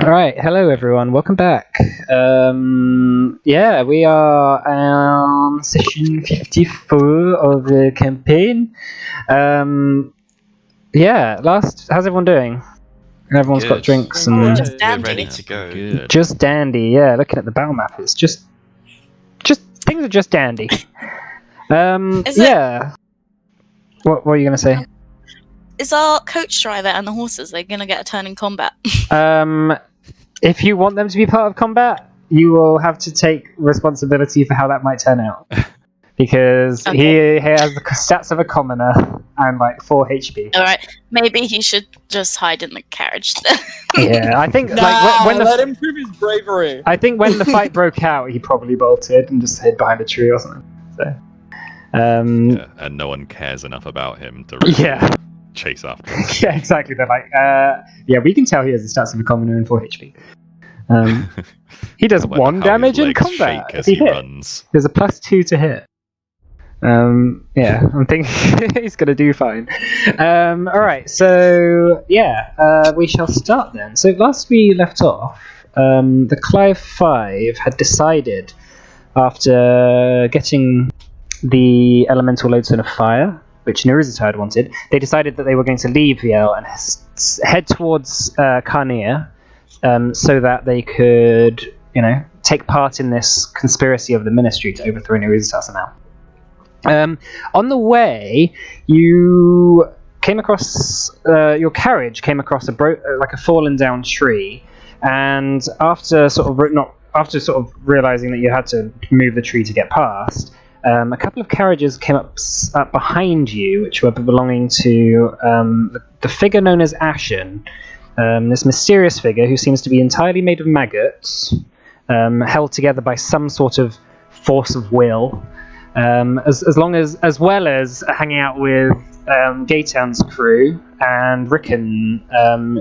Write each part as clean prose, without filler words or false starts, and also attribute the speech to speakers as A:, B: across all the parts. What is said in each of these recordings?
A: Alright, hello everyone, welcome back. We are on session 54 of the campaign. How's everyone doing? Everyone's got drinks and...
B: Just dandy.
C: We're ready to go.
D: Good.
A: Just dandy, yeah, looking at the battle map, it's just things are just dandy.
B: Is
A: yeah. What were you going to say?
B: Is our coach driver and the horses, they're going to get a turn in combat?
A: If you want them to be part of combat, you will have to take responsibility for how that might turn out. Because he has the stats of a commoner and like 4 HP.
B: Alright, maybe he should just hide in the carriage then.
A: Yeah, I think
E: let him prove his bravery.
A: I think when the fight broke out, he probably bolted and just hid behind a tree or something. So,
D: Yeah, and no one cares enough about him to really chase after him.
A: Yeah, exactly. They're like, we can tell he has the stats of a commoner and 4 HP. He does
D: I wonder
A: 1
D: how
A: damage
D: his
A: in
D: legs
A: combat
D: shake
A: if
D: as
A: he
D: he
A: hit.
D: runs.
A: There's a +2 to hit. I'm thinking he's gonna do fine. Alright, so we shall start then. So last we left off, the Clive 5 had decided, after getting the elemental lodestone of fire, which Neruzitar wanted, they decided that they were going to leave Viel and head towards Carnea, so that they could, take part in this conspiracy of the Ministry to overthrow Neruzitar somehow. On the way, you came across your carriage came across a fallen down tree, and after realizing that you had to move the tree to get past, a couple of carriages came up behind you, which were belonging to the figure known as Ashen, this mysterious figure who seems to be entirely made of maggots, held together by some sort of force of will. As well as hanging out with Gaetan's crew and Rickon,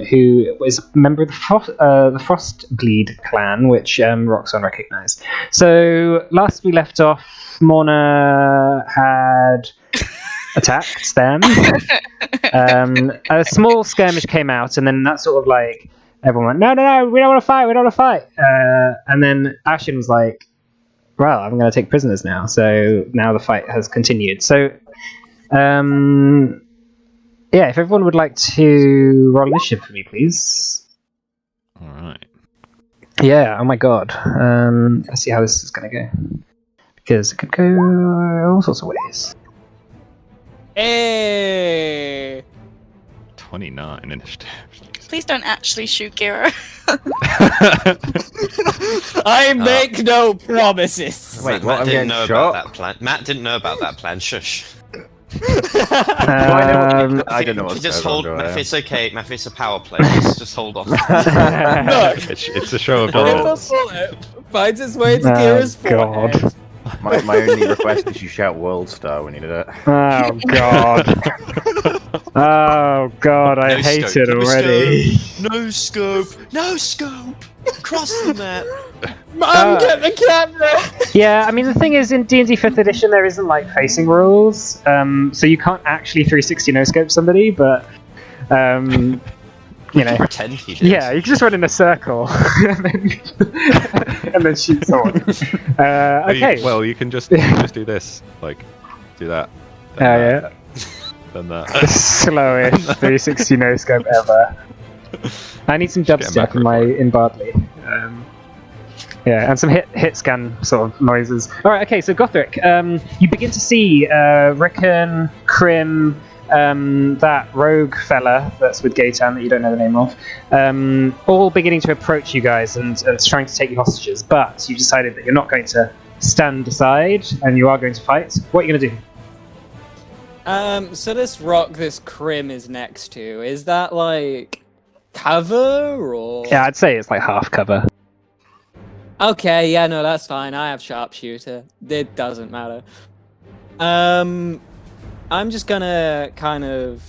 A: who was a member of the Frostbleed clan, which Roxanne recognised. So last we left off, Morna had attacked them. A small skirmish came out, and then that sort of like everyone went, no, we don't want to fight, and then Ashen was like, well, I'm going to take prisoners now. So now the fight has continued. So, if everyone would like to roll initiative for me, please.
D: All right.
A: Yeah, oh my god. Let's see how this is going to go. Because it could go all sorts of ways.
E: Hey!
D: 29 initiative.
B: Please don't actually shoot Giro.
E: I make no promises.
C: Wait, Matt didn't know about that plan. Matt didn't know about that plan. Shush.
F: I don't know what's
C: Just
F: going
C: hold.
F: on.
C: Matt, it's okay. Matt, it's a power play. Just hold on.
E: Look,
D: It's a show of
E: if a
D: dominance.
E: bullet finds its way to Kira's forehead.
F: My only request is you shout World Star when you do that.
A: Oh god. Oh god, I
C: No
A: hate
C: scope,
A: it
C: no
A: already.
C: No scope. No scope. Cross the map.
E: Mom, get the camera!
A: Yeah, I mean the thing is, in D&D 5th edition there isn't like facing rules, so you can't actually 360 no-scope somebody, but
C: Pretend he did.
A: yeah, you can just run in a circle and then shoot someone. Okay.
D: You can just do this, like do that. Then that.
A: The slowest 360 no-scope ever. I need some dubstep in Bardley. And some hit scan sort of noises. Alright, okay, so Gothric, you begin to see Rickon, Krim, that rogue fella that's with Gaetan that you don't know the name of, all beginning to approach you guys and trying to take you hostages, but you decided that you're not going to stand aside and you are going to fight. What are you going to do?
E: So this rock this Krim is next to, is that like cover or?
A: Yeah, I'd say it's like half cover.
E: Okay, yeah, no, that's fine. I have sharpshooter. It doesn't matter. I'm just gonna kind of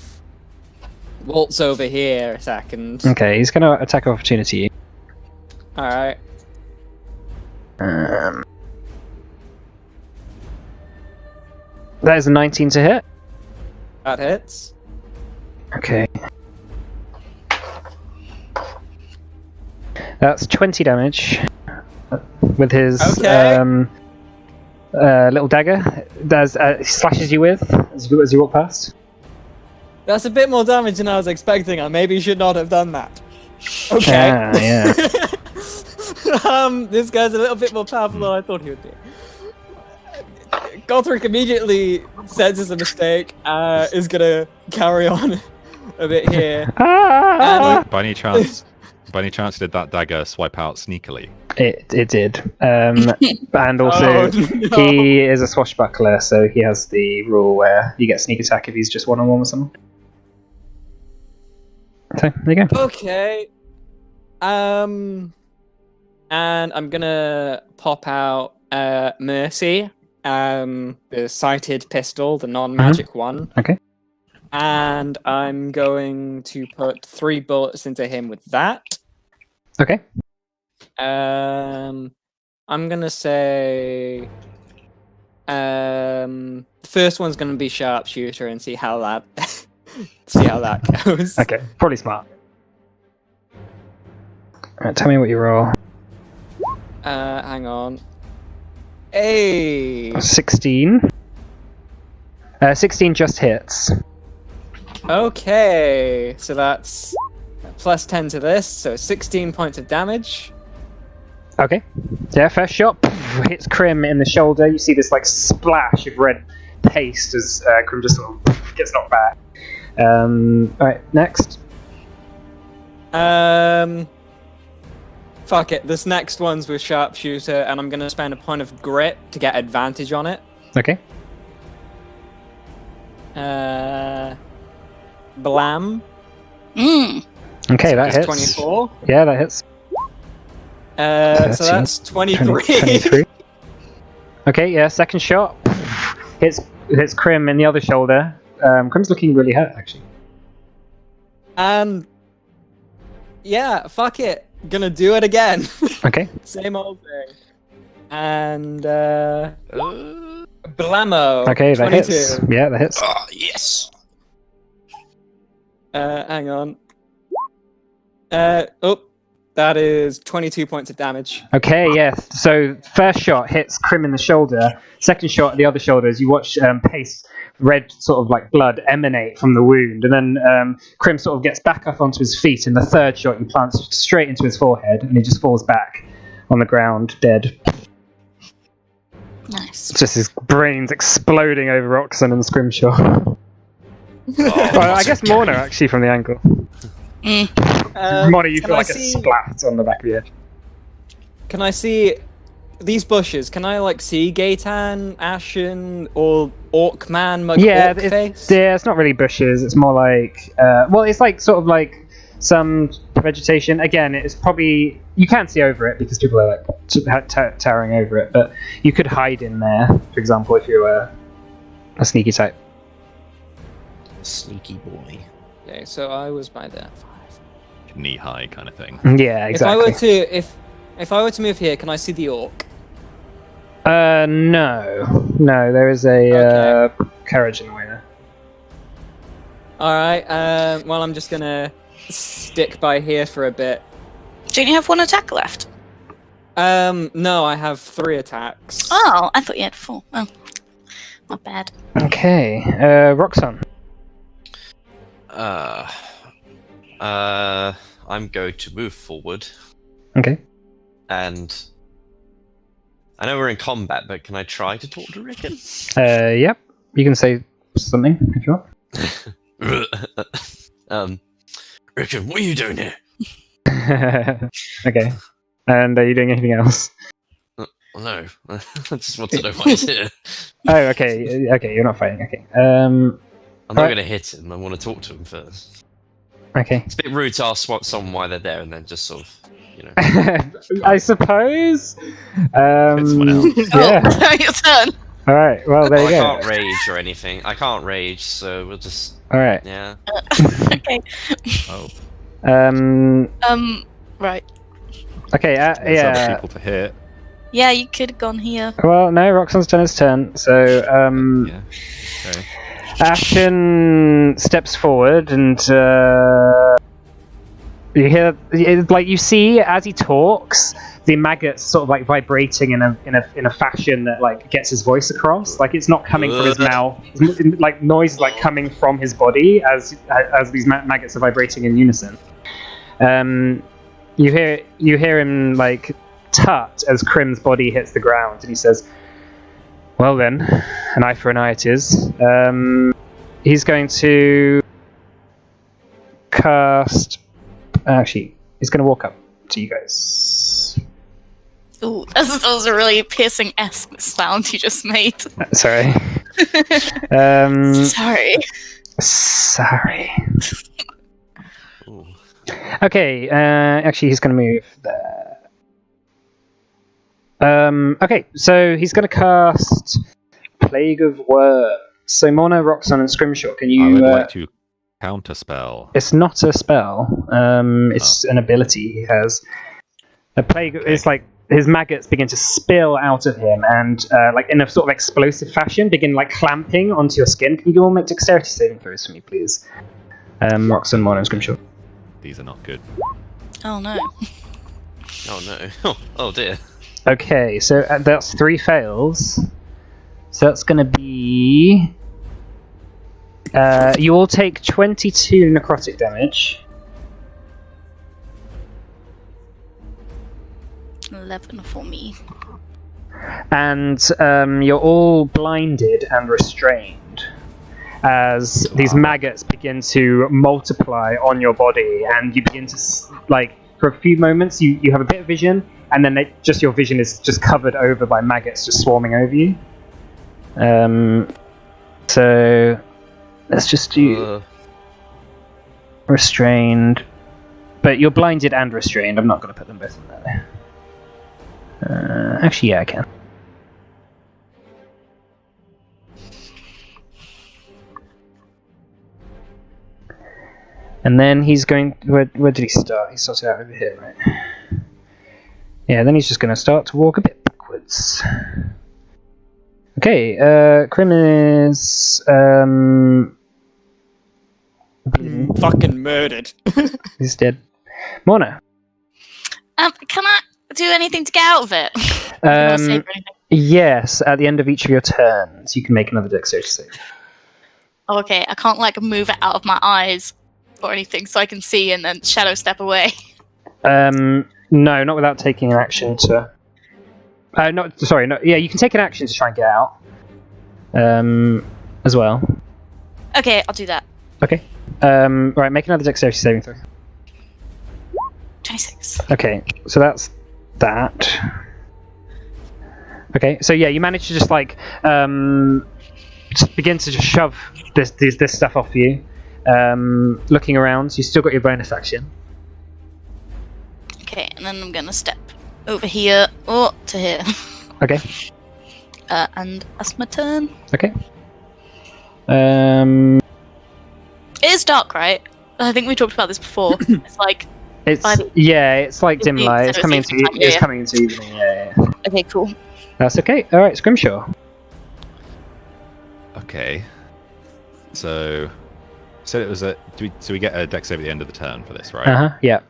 E: waltz over here a second.
A: Okay, he's going to attack of opportunity.
E: Alright.
A: That is a 19 to hit.
E: That hits.
A: Okay. That's 20 damage with his
E: Okay.
A: little dagger. He slashes you with as you walk past.
E: That's a bit more damage than I was expecting. I maybe should not have done that. Okay.
A: Ah, yeah.
E: This guy's a little bit more powerful than I thought he would be. Gothric immediately senses a mistake, is gonna carry on a bit here.
A: Ah!
D: By any chance, did that dagger swipe out sneakily?
A: It did. And also,
E: Oh, no.
A: he is a swashbuckler, so he has the rule where you get sneak attack if he's just one-on-one with someone. So, there you go.
E: Okay. And I'm gonna pop out Mercy, the sighted pistol, the non-magic one.
A: Okay.
E: And I'm going to put 3 bullets into him with that.
A: Okay.
E: I'm gonna say first one's gonna be sharpshooter and see how that goes.
A: Okay. Probably smart. Alright, tell me what you roll.
E: Hang on. Hey.
A: 16. 16 just hits.
E: Okay, so that's plus 10 to this, so 16 points of damage.
A: Okay. Yeah, first shot hits Krim in the shoulder. You see this like splash of red paste as Krim just sort of gets knocked back. Alright, next.
E: Fuck it. This next one's with sharpshooter, and I'm gonna spend a point of grit to get advantage on it.
A: Okay.
E: Blam.
A: Okay, that hits.
E: 24.
A: Yeah, that hits.
E: So that's 23.
A: 23. Okay, yeah, second shot hits Krim in the other shoulder. Krim's looking really hurt, actually.
E: And yeah, fuck it. Gonna do it again.
A: Okay.
E: Same old thing. And blammo.
A: Okay, that
E: 22.
A: hits. Yeah, that hits.
C: Ah, yes.
E: Hang on. That is 22 points of damage.
A: Okay, yes. So first shot hits Krim in the shoulder. Second shot at the other shoulder as you watch paste, red sort of like blood emanate from the wound, and then Krim sort of gets back up onto his feet. And the third shot you plant straight into his forehead, and he just falls back on the ground dead.
B: Nice.
A: It's just his brains exploding over Roxanne and Scrimshaw. Well, I guess Morna actually from the angle. Morna, you
E: Can
A: feel
E: I
A: like a
E: see-
A: splat on the back of your head.
E: Can I see these bushes? Can I like see Gaetan, Ashen, or Orcman,
A: Yeah,
E: Orcface?
A: it's not really bushes. It's more like, well, it's like sort of like some vegetation. Again, it's probably you can't see over it because people are like towering over it. But you could hide in there, for example, if you were a sneaky type.
C: Sneaky boy.
E: Okay, so I was by there.
D: Knee high kind of thing.
A: Yeah, exactly.
E: If I were to move here, can I see the orc?
A: No, there is a carriage in the way there.
E: All right. Well, I'm just gonna stick by here for a bit.
B: Don't you have 1 attack left?
E: No, I have 3 attacks.
B: Oh, I thought you had 4. Oh, not bad.
A: Okay, Roxanne.
C: I'm going to move forward,
A: Okay.
C: and I know we're in combat, but can I try to talk to Rickon?
A: Yep. You can say something if you want.
C: Rickon, what are you doing here?
A: Okay. And are you doing anything else?
C: Well, no, I just want to know why he's here.
A: Oh, okay. Okay, you're not fighting. Okay.
C: I'm not
A: Right.
C: going to hit him. I want to talk to him first.
A: Okay.
C: It's a bit rude to ask someone why they're there and then just sort of, you know.
A: I suppose.
D: someone else.
A: Yeah.
B: Oh, your turn.
A: All right. Well, there
C: Well,
A: you
C: I
A: go.
C: can't rage or anything. I can't rage, so we'll just,
A: All right.
C: yeah.
B: Okay.
D: Oh,
B: Right.
A: Okay.
D: there's other
A: Yeah.
D: people to hit.
B: Yeah, you could have gone here.
A: Well, no. Roxanne's done his turn. So,
D: Yeah. Okay.
A: Ashen steps forward and You hear, like, you see as he talks, the maggots sort of like vibrating in a fashion that like gets his voice across. Like it's not coming from his mouth. Like noise is like coming from his body as these maggots are vibrating in unison. You hear him like tut as Krim's body hits the ground, and he says, "Well then, an eye for an eye it is." He's going to cast. Actually, he's going to walk up to you guys.
B: Ooh, that was a really piercing sound you just made.
A: Sorry. Sorry.
C: Ooh.
A: Okay, actually, he's going to move there. Okay, so he's going to cast Plague of Worms. So Mona, Roxanne, and Scrimshaw, can you...
D: I would like to counterspell.
A: It's not a spell. It's an ability he has. A plague is like his maggots begin to spill out of him, and like in a sort of explosive fashion, begin like clamping onto your skin. Can you all make dexterity saving throws for me, please? Roxanne, Mona, and Scrimshaw.
D: These are not good.
B: Oh no.
C: Oh no. Oh dear.
A: Okay, so that's 3 fails. So that's going to be... you all take 22 necrotic damage.
B: 11 for me.
A: And you're all blinded and restrained as these maggots begin to multiply on your body, and you begin to, like, for a few moments you have a bit of vision, and then your vision is just covered over by maggots just swarming over you. So let's just do restrained, but you're blinded and restrained. I'm not going to put them both in there. Actually, yeah, I can. And then he's going... Where did he start? He started out over here, right? Yeah, then he's just going to start to walk a bit backwards. Okay, Krim is...
E: Fucking murdered.
A: He's dead. Mona.
B: Can I do anything to get out of it? Can I save anything?
A: Yes, at the end of each of your turns, you can make another dexterity save.
B: Oh, okay, I can't like move it out of my eyes or anything, so I can see and then shadow step away.
A: No, not without taking an action to... no, yeah, you can take an action to try and get out. As well.
B: Okay, I'll do that.
A: Okay. Right, make another dexterity saving throw.
B: 26.
A: Okay, so that's that. Okay, so yeah, you manage to just like just begin to just shove this stuff off you. Looking around, so you still got your bonus action.
B: Okay, and then I'm gonna step over here or to here.
A: Okay.
B: And that's my turn.
A: Okay.
B: It is dark, right? I think we talked about this before. It's like
A: it's like dim light. It's coming into evening. Yeah.
B: Okay, cool.
A: That's okay. All right, Scrimshaw.
D: Okay. So it was a. So we get a dex save at the end of the turn for this, right?
A: Yeah.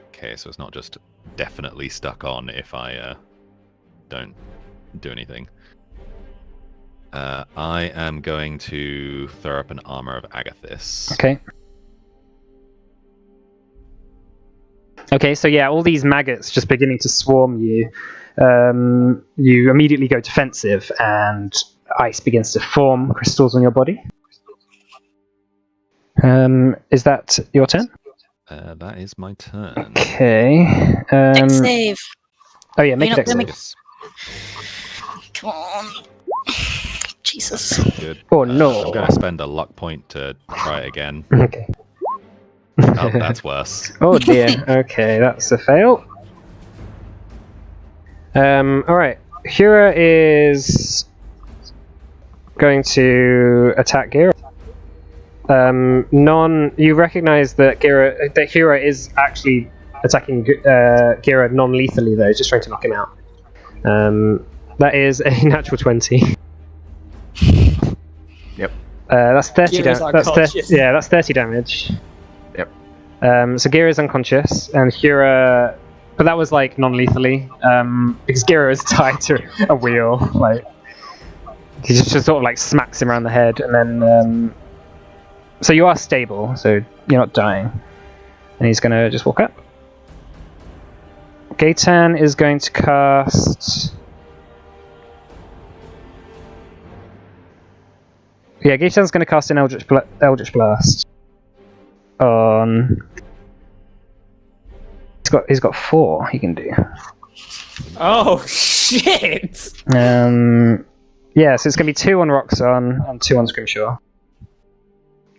D: Okay, so it's not just definitely stuck on if I don't do anything. I am going to throw up an Armor of Agathis.
A: Okay. Okay, so yeah, all these maggots just beginning to swarm you. You immediately go defensive, and ice begins to form crystals on your body. Is that your turn?
D: That is my turn.
A: Okay.
B: Dex save.
A: Oh yeah, make a dex save.
B: Come on. Jesus.
D: Good.
A: Oh no.
D: I'm going to spend a luck point to try it again.
A: Okay.
D: Oh, that's worse.
A: Oh dear. Okay, that's a fail. Alright. Hura is going to attack Gira. You recognize that Hura is actually attacking Gira non-lethally though, just trying to knock him out. That is a natural 20.
F: Yep.
A: That's 30 damage. That's 30 damage.
F: Yep.
A: So Gira is unconscious, and Hura, but that was like non-lethally, because Gira is tied to a wheel. Like he just sort of like smacks him around the head, and then so you are stable, so you're not dying. And he's gonna just walk up. Gaetan is going to cast. Yeah, Gaetan's going to cast an Eldritch Blast on. He's got 4 he can do.
E: Oh shit!
A: Yeah, so it's going to be 2 on Roxanne and 2 on Scrimshaw.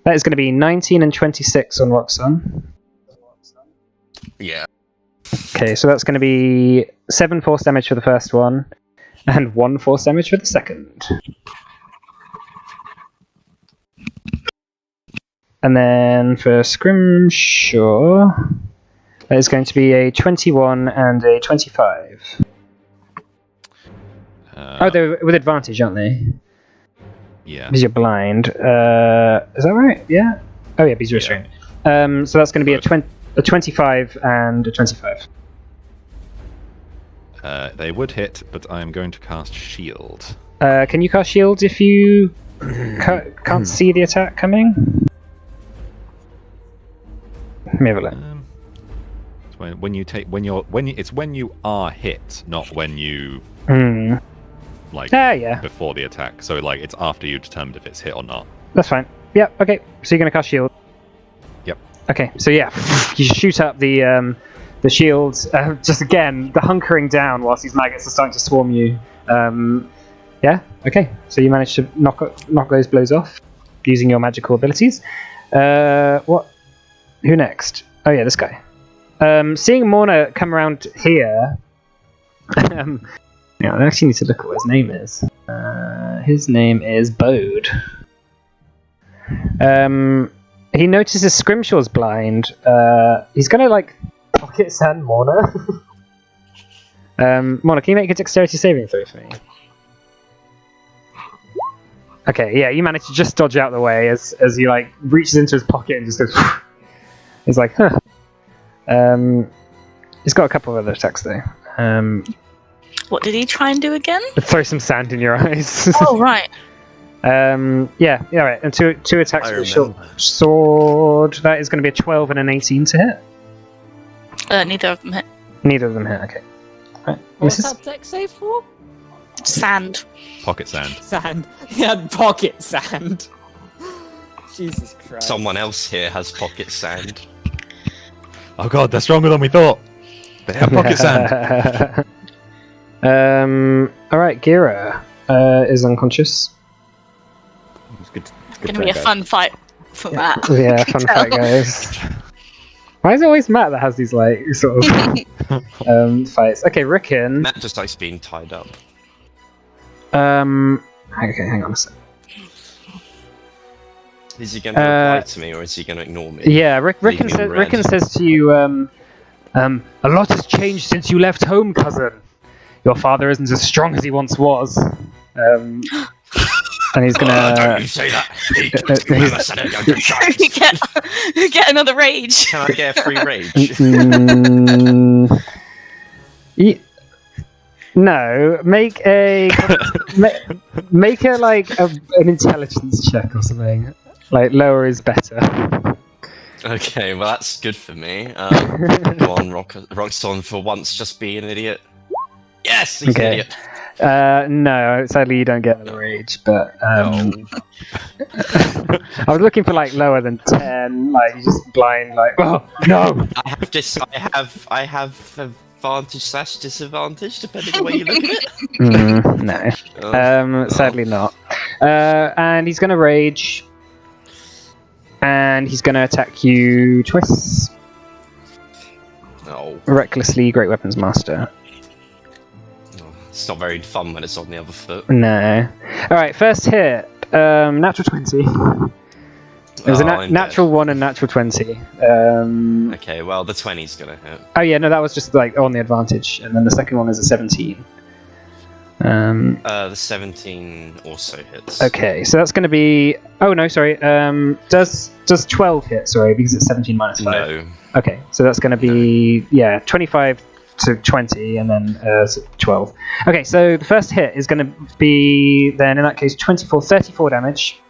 A: That is going to be 19 and 26 on Roxanne.
C: Yeah.
A: Okay, so that's going to be 7 force damage for the first one, and 1 force damage for the second. And then for Scrimshaw, that is going to be a 21 and a 25. Oh, they're with advantage, aren't they?
D: Yeah.
A: Because you're blind. Is that right? Yeah? Oh yeah, he's restrained. So that's going to be a 25 and a 25.
D: They would hit, but I am going to cast Shield.
A: Can you cast shield if you can't see the attack coming? Let me have a look.
D: It's when you are hit, not when you
A: Yeah.
D: before the attack. So like it's after you determined if it's hit or not.
A: That's fine. Yep. Okay. So you're gonna cast shield.
D: Yep.
A: Okay. So yeah, you shoot up the shields. Just again, the hunkering down whilst these maggots are starting to swarm you. Yeah. Okay. So you managed to knock those blows off using your magical abilities. What? Who next? Oh yeah, this guy. Seeing Morna come around here. Yeah, I actually need to look at what his name is. His name is Bode. He notices Scrimshaw's blind. He's gonna like pocket sand Morna. Morna, can you make a dexterity saving throw for me? Okay, yeah, you manage to just dodge out the way as he like reaches into his pocket and just goes. He's like, huh. He's got a couple of other attacks though.
B: What did he try and do again?
A: Throw some sand in your eyes.
B: Oh, right.
A: Yeah, right. And two attacks with the short sword. That is going to be a 12 and an 18 to hit.
B: Neither of them hit.
A: Neither of them hit. Okay. Right.
E: What's that dex save for?
B: Sand.
D: Pocket sand.
E: Sand. Yeah, pocket sand. Jesus Christ.
C: Someone else here has pocket sand.
D: Oh god, they're stronger than we thought. They have pocket sand.
A: Alright, Gira is unconscious.
F: It's good
B: Gonna be a fun fight for Matt.
A: Yeah, fun fight, guys. Why is it always Matt that has these like sort of fights? Okay, Rickon.
C: Matt just likes being tied up.
A: Okay, hang on a sec.
C: Is he going to reply to me, or is he going to ignore me?
A: Yeah,
C: Leave me on red.
A: Rickon says to you, a lot has changed since you left home, cousin. Your father isn't as strong as he once was. And he's gonna.
C: Don't you say that. Whoever said it, don't shout.
B: you get another rage.
C: Can I get a free rage?
A: No, make a like an intelligence check or something. Like lower is better.
C: Okay, well that's good for me. Go on, Roxanne, for once just be an idiot. Yes, he's an idiot.
A: No, sadly you don't get another rage, but
C: No.
A: I was looking for like lower than 10, like you just blind, like oh no.
C: I have advantage / disadvantage depending on the way you look at it.
A: No. Sadly not. And he's gonna rage. And he's gonna attack you twice.
C: No.
A: Recklessly, Great Weapons Master.
C: It's not very fun when it's on the other foot.
A: No. Alright, first hit. Natural 20. It was a natural 1 and natural 20.
C: Okay, well the 20's gonna hit.
A: Oh yeah, no, that was just like on the advantage. And then the second one is a 17.
C: The 17 also hits.
A: Okay, so that's going to be. Oh no, sorry. Does 12 hit? Sorry, because it's 17 minus 5.
C: No.
A: Okay, so that's going to be 25 to 20, and then 12. Okay, so the first hit is going to be then in that case 34 damage.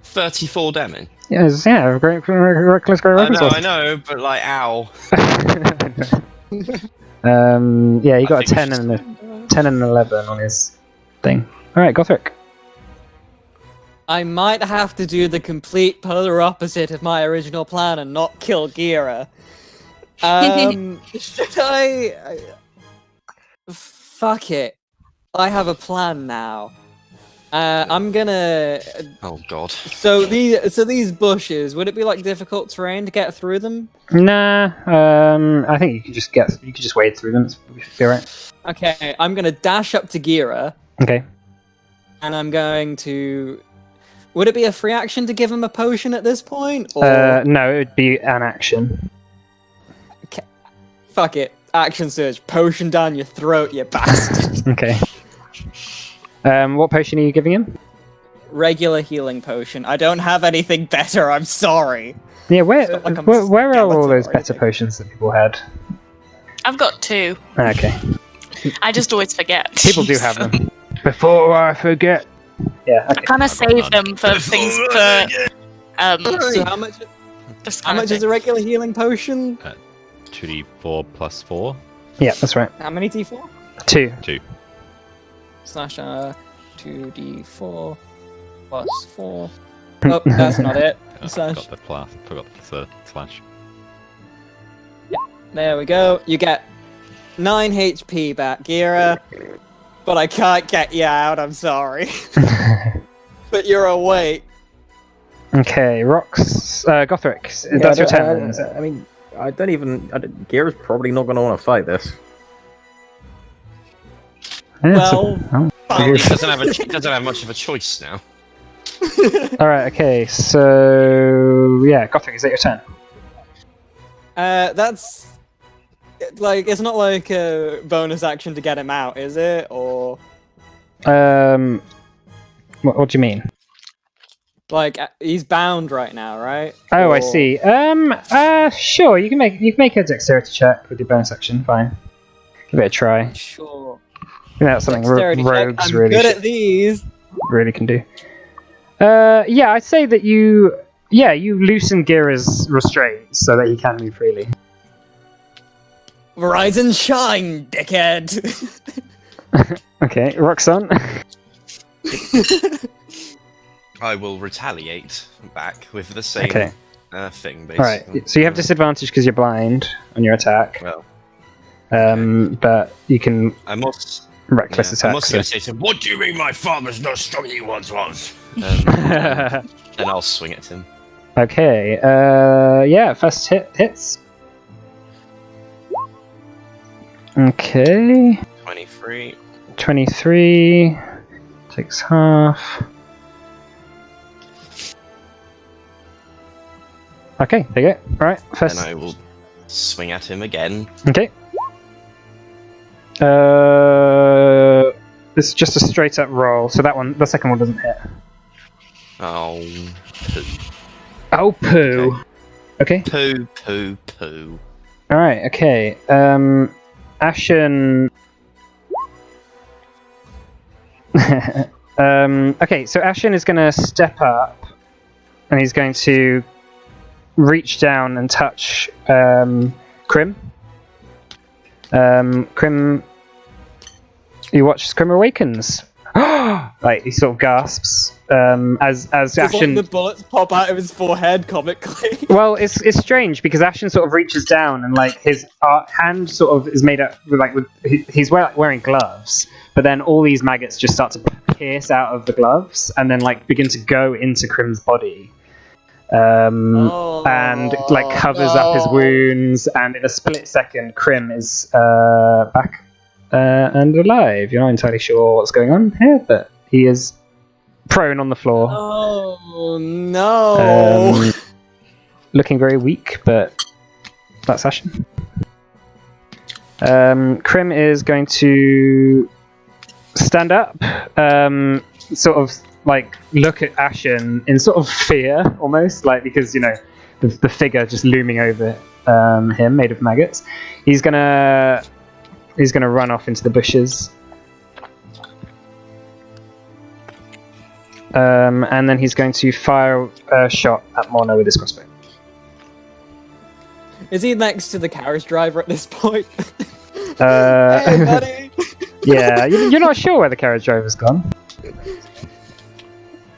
C: 34 damage.
A: Yes, yeah, reckless.
C: I know, but like, ow.
A: Yeah, he got a
C: think
A: 10
C: it's
A: and a 10 and an 11 on his thing. All right, Gothric.
E: I might have to do the complete polar opposite of my original plan and not kill Gira. Should I? Fuck it. I have a plan now. I'm gonna.
C: Oh god.
E: So these bushes, would it be like difficult terrain to get through them?
A: Nah, I think you could just wade through them. It's be alright.
E: Okay, I'm gonna dash up to Gira,
A: Okay.
E: and I'm going to. Would it be a free action to give him a potion at this point? Or
A: No, it would be an action.
E: fuck it, action surge, potion down your throat, you bastard.
A: Okay. What potion are you giving him?
E: Regular healing potion. I don't have anything better. I'm sorry.
A: Yeah, where
E: It's not like I'm
A: where are all
E: skeleton
A: those
E: or
A: better
E: anything.
A: potions that people had?
B: I've got 2.
A: Okay.
B: I just always forget.
A: People do have them. Before I forget. Yeah.
B: I
A: Okay.
B: kind of save
D: none.
B: them for things for
E: So how much?
B: just
E: How
B: kind of
E: much is a regular healing potion?
D: 2d4 plus 4.
A: Yeah, that's right.
E: How many d4?
A: 2.
D: 2.
E: Slash 2d4 plus 4. Oh, that's not it.
D: I
E: Slash.
D: forgot the plus. Forgot the slash.
E: There we go. You get 9 HP back, Gira. But I can't get you out. I'm sorry. But you're awake.
A: Okay, Rox, Gothric, that's your turn. Then, is it?
F: I mean, Gear's probably not going to want to fight this.
A: Yeah,
E: Well,
C: He doesn't have much of a choice now.
A: all right. Okay. So yeah, Gothric, is that your turn?
E: That's like it's not like a bonus action to get him out, is it? Or
A: What do you mean?
E: like he's bound right now, right?
A: Oh, I
E: Or-
A: see. Sure. You can make a dexterity check with your bonus action. Fine. Give it a try.
E: Sure.
A: I think that's something
E: Dexterity check.
A: rogues
E: I'm
A: really
E: good at these.
A: really can do. Yeah, I'd say that you loosen Gira's restraints so that he can move freely.
E: Rise and shine, dickhead.
A: Okay, Roxanne.
C: I will retaliate back with the same
A: Okay.
C: thing,
A: All right.
C: basically.
A: So you have disadvantage because you're blind on your attack.
C: Well,
A: But you can
C: I must.
A: reckless
C: I'm
A: attack.
C: also
A: So.
C: going to say to him, "What do you mean my father's not strong as he once was?" Then I'll swing at him.
A: Okay. Yeah. First hits. Okay.
C: 23.
A: 23 takes half. Okay, there you go. Alright,
C: Then
A: first.
C: I will swing at him again.
A: Okay. This is just a straight up roll, so the second one doesn't hit.
C: Oh,
A: Oh, poo. Okay.
C: poo, poo, poo.
A: Alright, okay. Ashen. Okay, so Ashen is going to step up and he's going to reach down and touch Crim. Crim. You watch as Crim awakens. Like he sort of gasps as
E: Just
A: Ashen.
E: like the bullets pop out of his forehead comically.
A: Well, it's strange because Ashen sort of reaches down and like his hand sort of is made up with he's wearing gloves, but then all these maggots just start to pierce out of the gloves and then like begin to go into Crim's body, and like covers up his wounds. And in a split second, Crim is back and alive. You're not entirely sure what's going on here, but he is prone on the floor.
E: Oh no!
A: Looking very weak, but that's Ashen. Crim is going to stand up, sort of like look at Ashen in sort of fear, almost like because the figure just looming over him, made of maggots. He's gonna run off into the bushes, and then he's going to fire a shot at Morna with his crossbow.
E: Is he next to the carriage driver at this point?
A: Hey,
E: buddy.
A: Yeah, you're not sure where the carriage driver's gone.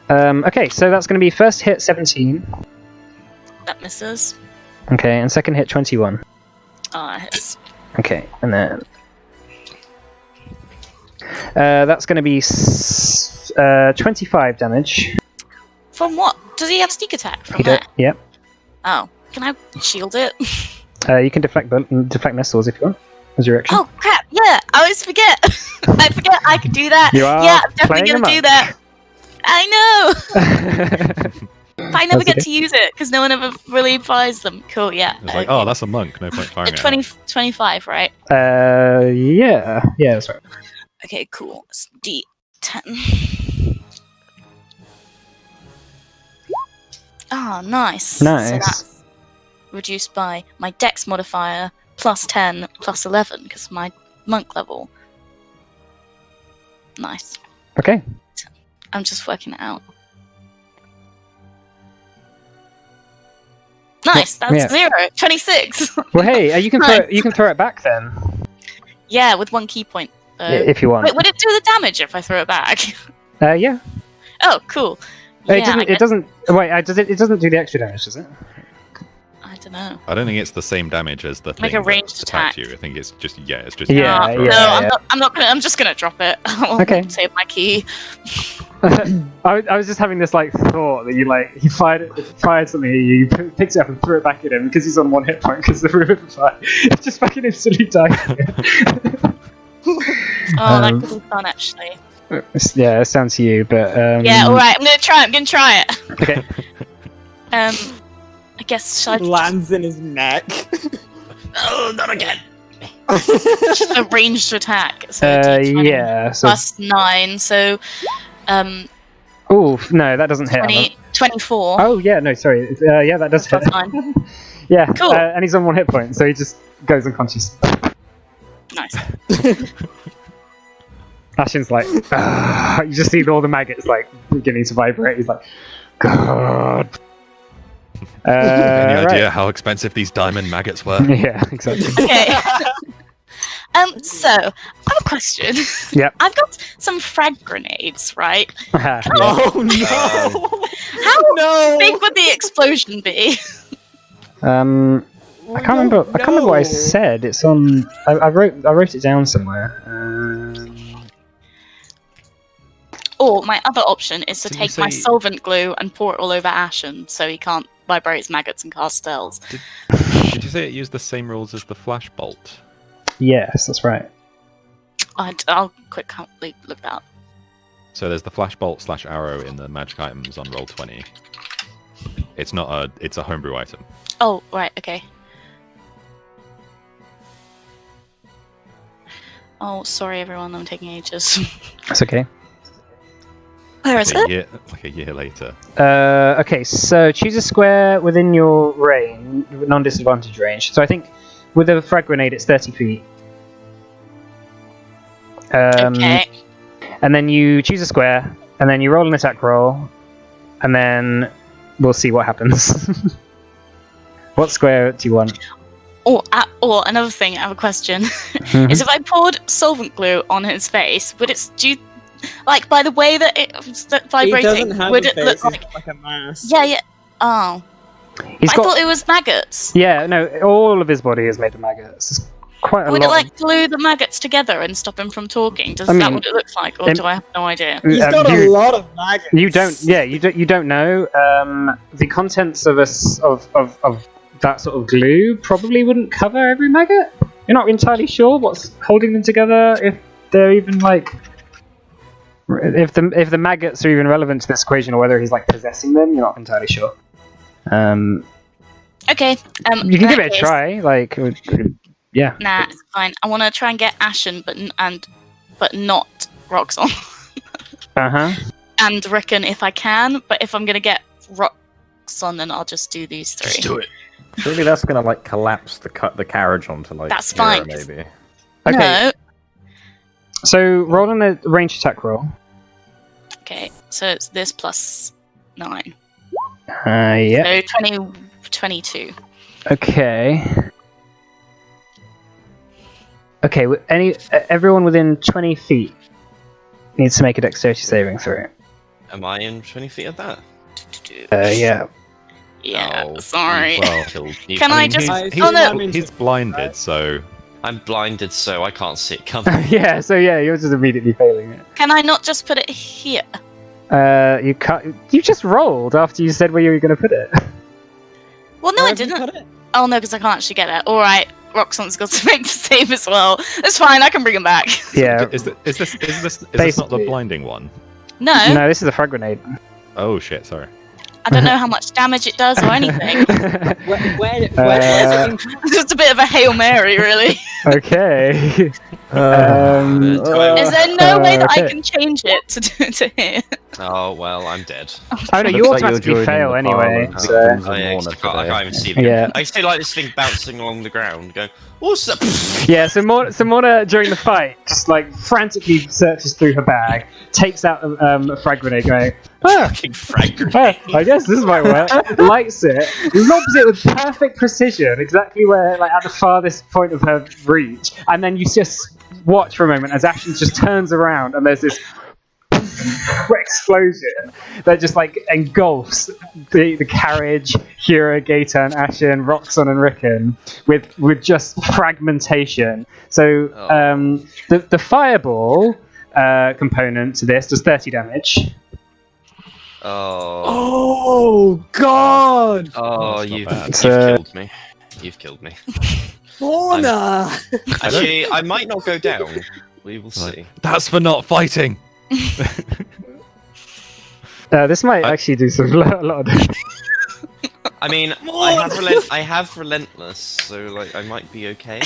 A: Okay, so that's going to be first hit 17.
B: That misses.
A: Okay, and second hit 21.
B: It hits.
A: Okay, and then that's going to be 25 damage.
B: From what? Does he have sneak attack from
A: He
B: there?
A: Yep.
B: Oh, can I shield it?
A: You can deflect missiles if you want. As your action.
B: Oh crap! Yeah, I always forget. I forget I could do that.
A: You are
B: yeah, I'm definitely
A: playing
B: gonna do that. I know. But I never
A: That's
B: get
A: okay.
B: to use it because no one ever really buys them. Cool. Yeah.
D: It's like, oh, that's a monk. No point firing it.
B: 25, right?
A: Yeah, that's right.
B: Okay, cool. It's D10. Ah, nice.
A: Nice.
B: So that's reduced by my Dex modifier plus 10 plus 11 because of my monk level. Nice.
A: Okay.
B: I'm just working it out. Nice. That's
A: Yeah.
B: 0. 26.
A: Well, hey, you can throw it back then,
B: Yeah, with 1 key point.
A: if you want.
B: Wait, would it do the damage if I throw it back?
A: Yeah.
B: Oh, cool.
A: It
B: Yeah,
A: doesn't. It doesn't. Wait, it doesn't do the extra damage, does it?
B: I don't know.
D: I don't think it's the same damage as the
B: Like
D: thing
B: a ranged
D: that attacked
B: attack.
D: you. I think it's just it's just
A: Yeah,
B: No,
A: yeah.
B: I'm not gonna. I'm just gonna drop it. I'll
A: Okay.
B: save my key.
A: I was just having this thought that he fired something at you, picked it up and threw it back at him because he's on 1 hit point because the revivify. It just fucking instantly died.
B: Oh, that could be fun actually.
A: Yeah, it's down to you, but
B: Yeah, all right. I'm gonna try. I'm gonna try it.
A: Okay.
B: I guess should I
E: Lands in his neck.
C: Oh, not again!
B: just a ranged attack? So D20
A: yeah. So,
B: plus 9, so
A: oh no, that doesn't hit.
B: 24
A: Oh yeah, no, sorry. Yeah, that does hit.
B: plus 9.
A: Yeah,
B: Cool.
A: and he's on 1 hit point, so he just goes unconscious.
B: Nice.
A: Ashen's like, "Ugh." You just see all the maggots beginning to vibrate. He's like, God.
D: Any idea
A: right.
D: how expensive these diamond maggots were?
A: Yeah, exactly.
B: Okay. So I have a question.
A: Yep.
B: I've got some frag grenades, right?
A: Yeah.
E: Oh no!
B: How
E: no!
B: big would the explosion be?
A: I can't remember. I can't remember what I said. It's on. I wrote it down somewhere.
B: Or my other option is to
D: Didn't you
B: take my
D: say-
B: solvent glue and pour it all over Ashen so he can't vibrate his maggots and cast spells.
D: Did you say it used the same rules as the flash bolt?
A: Yes, that's right.
B: I'll quickly look that up.
D: So there's the flash bolt / arrow in the magic items on roll 20. It's not a. It's a homebrew item.
B: Oh, right, okay. Oh, sorry everyone, I'm taking ages.
A: That's okay.
B: Where is it?
D: Like a year later.
A: Okay, so choose a square within your range, non-disadvantage range. So I think with a frag grenade, it's 30 feet.
B: Okay.
A: And then you choose a square, and then you roll an attack roll, and then we'll see what happens. What square do you want?
B: Or another thing, I have a question.
A: Mhm.
B: Is if I poured solvent glue on his face, would it like by the way that it's
E: He
B: vibrating,
E: doesn't have
B: would
E: a
B: it
E: face,
B: look
E: he's
B: like?
E: like a mass.
B: Yeah. Oh,
A: He's
B: I
A: got.
B: thought it was maggots.
A: Yeah, no, all of his body is made of maggots. It's quite a
B: Would
A: lot.
B: it glue the maggots together and stop him from talking? Is
A: I
B: that
A: mean,
B: what it looks like, or do I have no idea?
E: He's got a lot of maggots.
A: You don't. Yeah, you don't know. The contents of of that sort of glue probably wouldn't cover every maggot. You're not entirely sure what's holding them together. If they're even if the maggots are even relevant to this equation, or whether he's possessing them, you're not entirely sure.
B: Okay.
A: You can give it a try. Yeah.
B: Nah, it's fine. I want to try and get Ashen, but not Roxon and Rickon if I can. But if I'm gonna get Roxon, then I'll just do these three.
C: Just do it.
F: Surely that's gonna like collapse the carriage onto like.
B: That's
F: Hera,
B: fine.
F: Maybe.
A: Okay.
B: No.
A: So roll on a range attack roll.
B: Okay, so it's this plus 9.
A: Yeah.
B: So 22.
A: Okay. Okay. Everyone within 20 feet needs to make a dexterity saving throw.
C: Am I in 20 feet of that?
A: Yeah.
B: Yeah,
C: Oh,
B: sorry.
C: Well,
B: Can I just-
D: He's blinded, so
C: I'm blinded, so I can't see it coming.
A: Yeah. So yeah, you're just immediately failing it.
B: Can I not just put it here?
A: You can't. You just rolled after you said where you were going to put it.
B: Well, no,
E: Where
B: I
E: have you
B: didn't.
E: put it?
B: Oh, no, because I can't actually get it. Alright, Roxon's got to make the save as well. It's fine, I can bring him back.
A: Yeah.
D: is this not the
A: Basically.
D: blinding one?
B: No,
A: No, this is a frag grenade.
D: Oh shit! Sorry.
B: I don't know how much damage it does or anything.
E: Where is it?
B: Just a bit of a Hail Mary, really.
A: Okay.
B: Is there no way that I
A: okay.
B: can change it to here?
C: Oh, well, I'm dead.
A: Oh no,
F: Looks
A: you
F: like you're
A: automatically
F: joining
A: fail
F: the
A: anyway.
F: Parliament
A: So.
F: victims
C: I
F: of Mourner
C: can't even see
F: today.
C: the
A: Yeah.
C: I still like this thing bouncing along the ground, going, what's that?
A: Yeah, so Mona during the fight just like frantically searches through her bag, takes out a frag grenade, going,
C: Fucking frag grenade.
A: I guess this might work. Lights it, lobs it with perfect precision, exactly where, like, at the farthest point of her reach, and then you just watch for a moment as Ashen just turns around and there's this explosion that just like engulfs the carriage, Hera, Gaetan, Ashen, Roxon, and Rickon with just fragmentation. So the fireball component to this does 30 damage.
C: Oh.
E: Oh God!
C: Oh,
D: That's not
C: you've
D: bad.
C: killed me. You've killed me.
E: Lorna!
C: Actually, I might not go down. We will see.
D: That's for not fighting.
A: This might actually do a lot of damage.
C: I mean, I have relentless, so like I might be okay.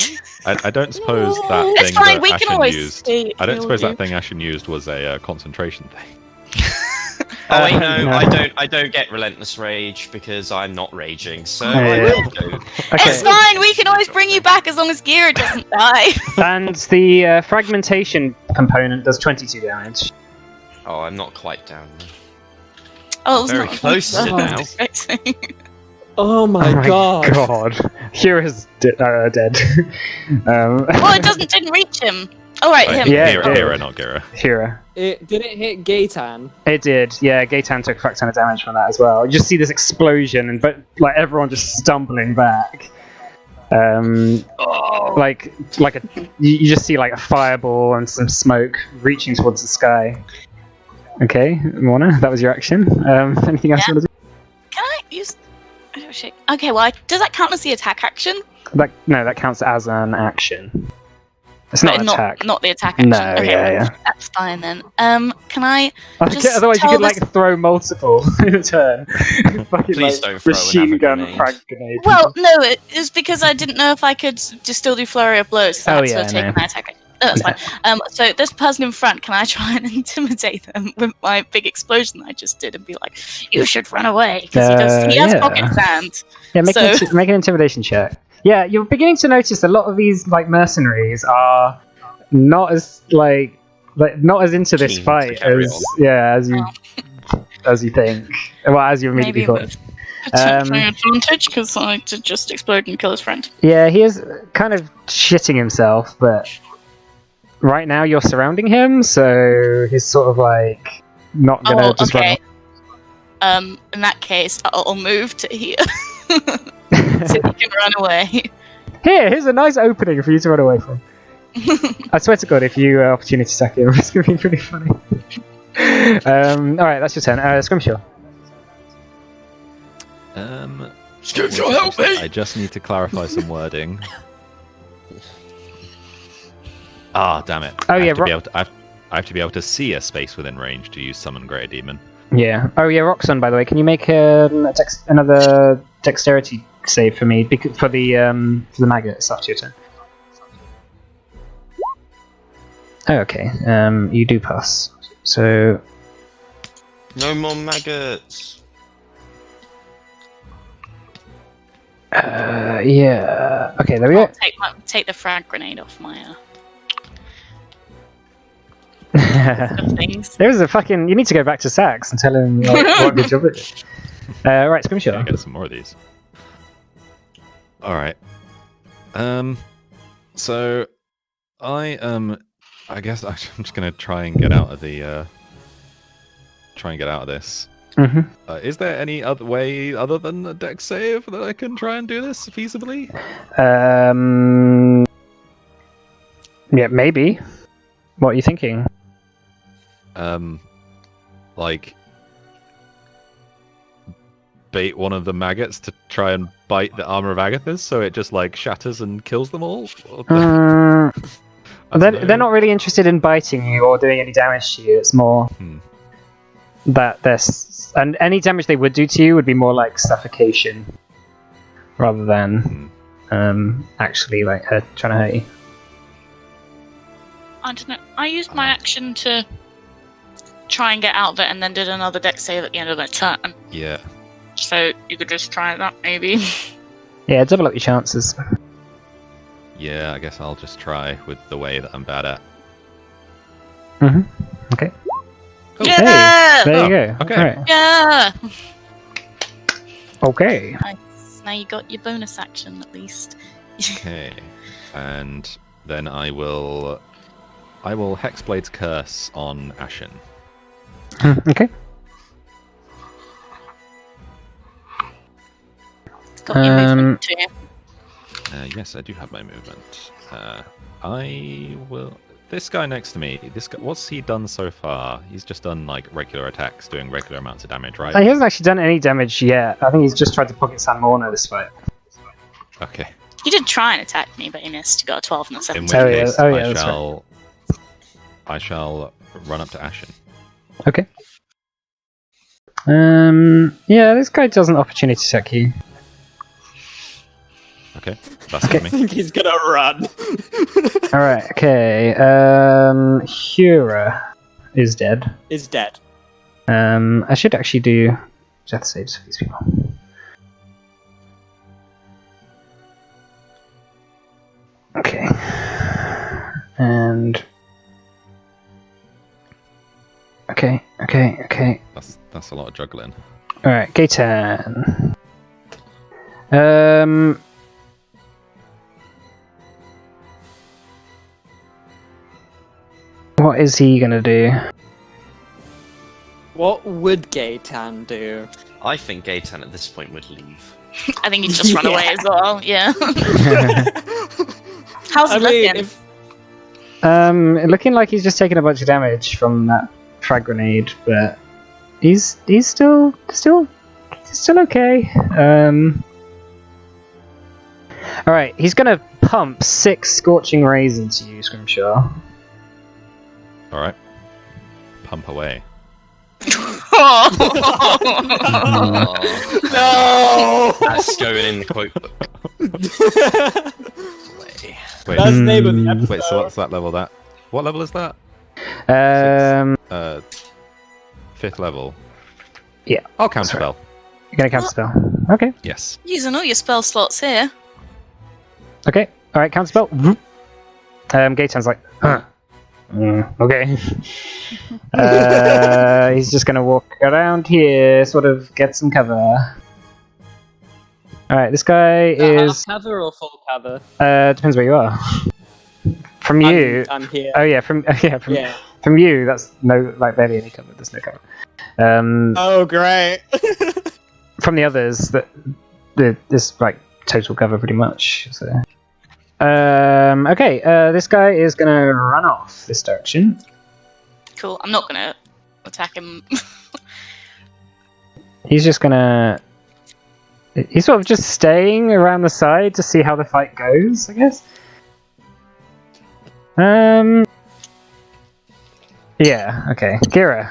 D: I don't suppose that
B: It's
D: thing
B: fine,
D: that
B: we can
D: Ashen
B: always
D: used.
B: see-
D: I don't
B: heal
D: suppose
B: you.
D: that thing Ashen used was a concentration thing.
C: Oh wait, no,
A: no.
C: I don't get relentless rage because I'm not raging, so
A: Yeah.
C: I will go.
B: It's fine, we can always bring you back as long as Gira doesn't die.
A: And the fragmentation component does 22 damage.
C: Oh, I'm not quite down.
B: Oh, it's
C: Very
B: not
C: close to
B: what I was
C: now.
B: expecting.
E: Oh my God!
A: God. Hera's dead.
B: Well, it didn't reach him. Oh, right, him.
A: Yeah,
D: Hera,
A: it did.
D: Hera, not Gira.
A: Hera.
E: Did it hit Gaetan?
A: It did. Yeah, Gaetan took a fuck ton of damage from that as well. You just see this explosion, and but like everyone just stumbling back. Like you just see like a fireball and some smoke reaching towards the sky. Okay, Mona, that was your action. Anything else you want to
B: Can I use... Oh, shit. Okay, well, does that count as the attack action?
A: do? No, that counts as an action. It's not an attack.
B: Not the attack action.
A: No,
B: Okay,
A: yeah.
B: that's fine then. Can I... just
A: Otherwise, you
B: tell
A: could
B: this-
A: like throw multiple in a turn. Fucking
C: Please
A: like
C: don't throw
A: machine
C: another
A: gun
C: grenade.
A: frag grenade.
B: Well, no, it was because I didn't know if I could just still do flurry of blows. So I
A: Oh,
B: had to
A: yeah,
B: have taken
A: no.
B: my attack action. Oh, that's fine. So this person in front, can I try and intimidate them with my big explosion that I just did and be like, "You should run away," because he has
A: yeah.
B: pocket sand.
A: Yeah, make,
B: So-
A: make an intimidation check. Yeah, you're beginning to notice a lot of these like mercenaries are not as like not as into this
C: Keen to
A: fight
C: carry
A: as as you think. Well, as you immediately
B: Maybe
A: thought.
B: with potentially advantage because I did just explode and kill his friend.
A: Yeah, he is kind of shitting himself, but right now you're surrounding him, so he's sort of like not gonna
B: Oh,
A: just
B: okay. In that case, I'll move to here so he can run away.
A: here's a nice opening for you to run away from. I swear to God, if you opportunity attack him, it's gonna be pretty funny. Alright, that's your turn. Scrimshaw.
C: Scrimshaw, help me!
D: I just need to clarify some wording. Ah, damn it.
A: Oh,
D: I
A: yeah,
D: have to be able to, I have to be able to see a space within range to use Summon Greater Demon.
A: Yeah. Oh yeah, Roxon. By the way, can you make another dexterity save for me for the maggot? It's up to your turn. Oh, okay. You do pass. So
C: No more maggots.
A: yeah. Okay, there we go.
B: Take the frag grenade off my things.
A: There's a fucking. You need to go back to Sax and tell him what a good job it is. Right,
D: Yeah,
A: Scrimshaw.
D: get some more of these. All right. So I guess I'm just gonna try and get out of the. Try and get out of this.
A: Mm-hmm.
D: Is there any other way other than a dex save that I can try and do this feasibly?
A: Yeah, maybe. What are you thinking?
D: Like bait one of the maggots to try and bite the armor of Agathis, so it just like shatters and kills them all.
A: They're not really interested in biting you or doing any damage to you. It's more that and any damage they would do to you would be more like suffocation rather than actually like trying to hurt you.
B: I don't know. I used my action to try and get out of it, and then did another dex save at the end of my turn.
D: Yeah.
B: So you could just try that, maybe.
A: Yeah, double up your chances.
D: Yeah, I guess I'll just try with the way that I'm bad at.
A: Okay.
D: Oh,
B: Yeah!
A: There you go.
D: okay.
A: Alright.
B: Yeah!
A: Okay.
B: Nice. Now you got your bonus action, at least.
D: Okay. And then I will Hexblade's Curse on Ashen.
A: Okay.
B: Got your movement too.
D: Yes, I do have my movement. I will. This guy next to me. This guy. What's he done so far? He's just done like regular attacks, doing regular amounts of damage, right?
A: He hasn't actually done any damage yet. I think he's just tried to pocket San Morna this fight.
D: Okay.
B: He did try and attack me, but he missed. He got a 12 and a
D: In
B: 17.
D: which case,
A: that's right.
D: I shall run up to Ashen.
A: Okay. Yeah, this guy doesn't opportunity attack you.
D: Okay, that's
A: Okay.
E: I
D: me.
E: think he's gonna run.
A: Alright, okay. Hura is dead.
E: Is dead.
A: I should actually do death saves for these people. Okay. And okay.
D: That's a lot of juggling.
A: Alright, Gaetan. What is he gonna do?
E: What would Gaetan do?
C: I think Gaetan at this point would leave.
B: I think he'd just run away
E: Yeah.
B: as well, yeah. How's
E: I
B: it
E: mean,
B: looking?
A: Looking like he's just taken a bunch of damage from that frag grenade, but he's still okay. Alright, he's gonna pump 6 scorching rays into you, Scrimshaw.
D: All right. Pump away.
C: Oh,
E: No!
C: that's going in the quote book. Way.
D: Wait.
E: That's the name of the episode.
D: Wait. So what's that level? What level is that? 5th level.
A: Yeah,
D: I'll counter
A: that's right.
D: spell.
A: You're gonna cast a spell. Okay.
D: Yes.
B: Using all your spell slots here.
A: Okay. Alright, counter spell. Gaetan's like, huh. Okay. He's just gonna walk around here, sort of get some cover. Alright, this guy is.
E: half cover or full cover?
A: Depends where you are. From you.
E: I'm here.
A: Oh yeah, from
E: Yeah.
A: from you. That's no like barely any cover. There's no cover.
E: Oh, great.
A: From the others, this like total cover pretty much. So. Okay. This guy is gonna run off this direction.
B: Cool. I'm not gonna attack him.
A: He's just gonna. He's sort of just staying around the side to see how the fight goes, I guess. Yeah. Okay. Gira.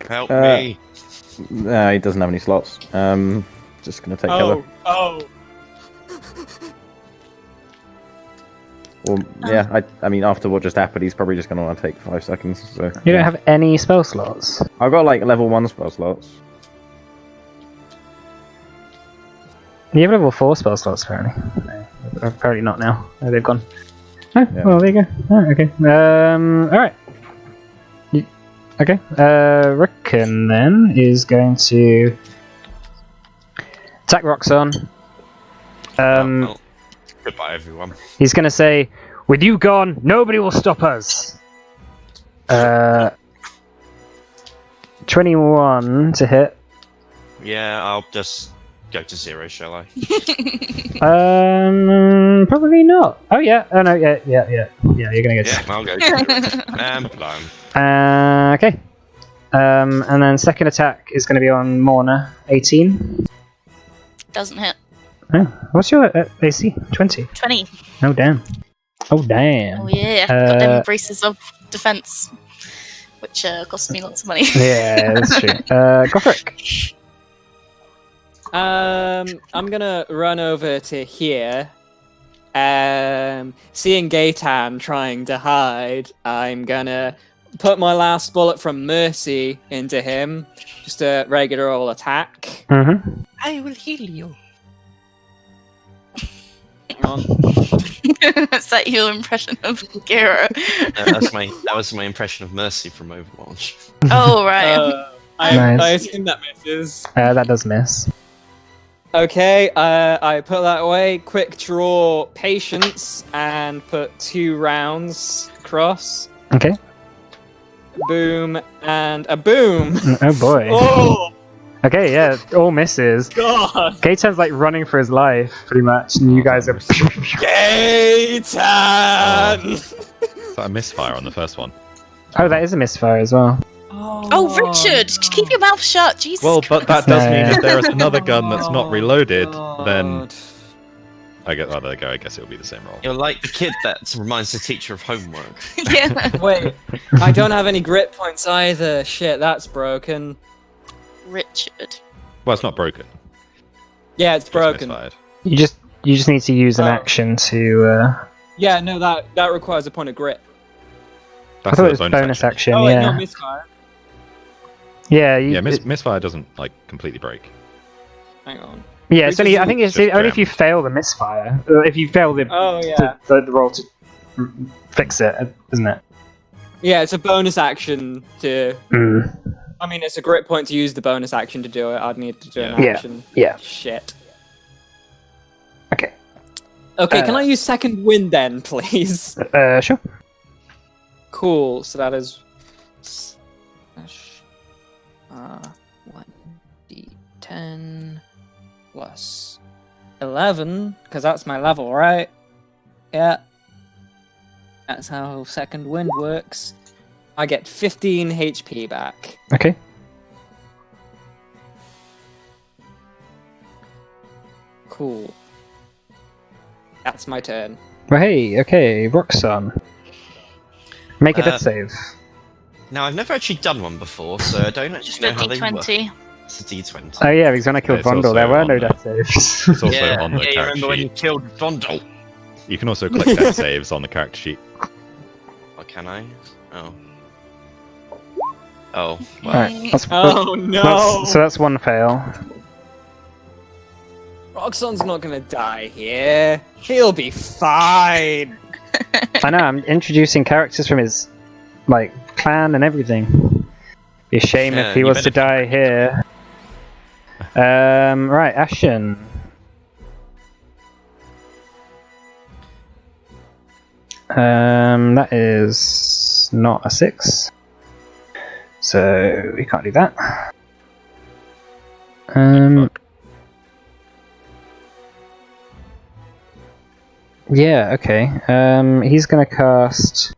C: Help me.
F: No, he doesn't have any slots. Just gonna take cover.
E: Oh.
F: Well, yeah, I mean, after what just happened, he's probably just going to want to take 5 seconds. So
A: You don't have any spell slots.
F: I've got like level 1 spell slots.
A: You have level 4 spell slots, apparently. No, apparently not now. Oh, they've gone. Oh,
F: Yeah.
A: well, there you go. Oh, okay. Alright. Okay. Rickon then is going to attack Roxon.
C: Well, goodbye, everyone.
A: He's going to say, "With you gone, nobody will stop us." 21 to hit.
C: Yeah, I'll just go to 0, shall I?
A: Probably not. Oh yeah. Oh no. Yeah. You're gonna get.
C: Yeah, I'll go to 0. Blim.
A: Okay. And then second attack is going to be on Morna. 18.
B: Doesn't hit.
A: Oh, what's your AC? 20.
B: 20.
A: Oh damn. Oh damn.
B: Oh yeah. Got them braces of defense, which cost me lots of money.
A: Yeah, that's true. Gothric.
E: I'm gonna run over to here. Seeing Gaetan trying to hide, I'm gonna put my last bullet from Mercy into him. Just a regular old attack.
A: Mm-hmm.
C: I will heal you.
E: Hang on.
B: Is that your impression of Gira?
C: That was my impression of Mercy from Overwatch.
B: Oh right.
A: Nice.
E: I assume that misses.
A: That does miss.
E: Okay, I put that away. Quick draw patience and put 2 rounds across.
A: Okay.
E: Boom and a boom.
A: Oh boy.
E: Oh
A: Okay, yeah, all misses.
E: god!
A: Gaetan's like running for his life, pretty much, and you guys are.
E: Gaetan!
D: Is that a misfire on the first one?
A: Oh, that is a misfire as well.
B: Oh Richard, keep your mouth shut. Jesus.
D: Well, but that does mean
A: No.
D: if there is another gun that's not reloaded, then I guess. Oh, there you go. I guess it'll be the same roll.
C: You're like the kid that reminds the teacher of homework.
B: Yeah.
E: Wait, I don't have any grit points either. Shit, that's broken.
B: Richard.
D: Well, it's not broken.
E: Yeah, it's
D: Just
E: broken.
D: misfired.
A: You just need to use an
E: Oh.
A: action to.
E: Yeah, no, that requires a point of grit.
A: I
D: That's
A: thought
D: a
A: it was bonus action.
E: Oh, wait,
A: yeah.
E: not misfire.
A: Yeah.
D: Yeah, misfire doesn't like completely break.
E: Hang on.
A: Yeah, it's
E: Which
A: only.
E: is
A: I think it's
D: just
A: only if you
D: jammed.
A: fail the misfire. If you fail the
E: Oh yeah.
A: the roll to fix it, isn't it?
E: Yeah, it's a bonus action to.
A: Mm.
E: I mean, it's a grit point to use the bonus action to do it. I'd need to do an
A: Yeah.
E: action.
A: Yeah.
E: Shit.
A: Okay.
E: Okay, can I use second wind then, please?
A: Sure.
E: Cool. So that is 1d10 plus 11, because that's my level, right? Yeah. That's how second wind works. I get 15 HP back.
A: Okay.
E: Cool. That's my turn.
A: Well, hey. Okay, Roxanne. Make a death save.
C: Now, I've never actually done one before, so I don't
B: Just
C: actually
B: a
C: know how they work.
B: D20.
C: It's a D20.
A: Oh yeah, because when I killed
D: It's
A: Vondel,
D: also
A: there were no
D: on the-
A: death saves.
D: It's also
C: yeah,
D: on the
C: you
D: character
C: remember when you
D: sheet.
C: killed Vondel?
D: You can also click death saves on the character sheet.
C: Or can I? Oh. Oh, well.
A: Alright, that's,
E: Oh no!
A: so that's one fail.
E: Roxon's not gonna die here. He'll be fine.
A: I know, I'm introducing characters from his clan and everything. Be a shame
C: Yeah,
A: if he
C: you
A: was to
C: better-
A: die here. Right, Ashen. That is not a 6. So we can't do that. Yeah, okay. He's gonna cast.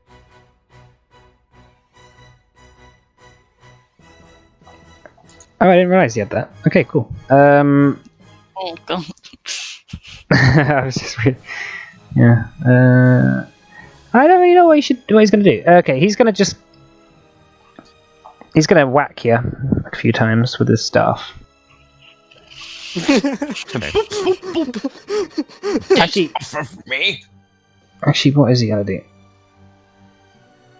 A: Oh, I didn't realize he had that. Okay, cool.
B: Oh god.
A: I was just yeah. I don't really know what he's gonna do. Okay, he's gonna whack you a few times with his staff. Actually,
C: Off of me!
A: Actually, what is he gonna do?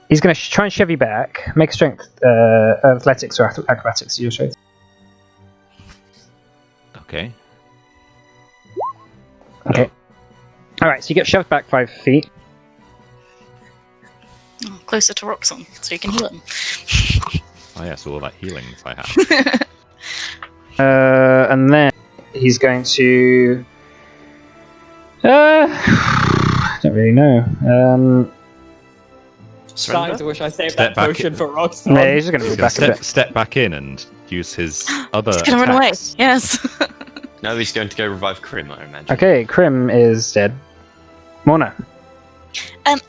A: He's gonna try and shove you back. Make a strength, athletics or acrobatics. Your strength.
D: Okay.
A: Okay. All right. So you get shoved back 5 feet.
B: Oh, closer to Roxon, so you can heal him.
D: Oh yes, all that healing that I have.
A: And then he's going to. I don't really know.
E: Starting
C: Surrender?
E: to wish I saved
D: Step
E: that
D: back
E: potion
D: in.
E: for Roxanne.
A: Yeah, he's just going to
D: He's
A: move
D: gonna
A: back a bit.
D: step back in and use his other
B: He's gonna run away.
D: attacks.
B: Yes.
C: No, he's going to go revive Krim, I imagine.
A: Okay, Krim is dead. Morna.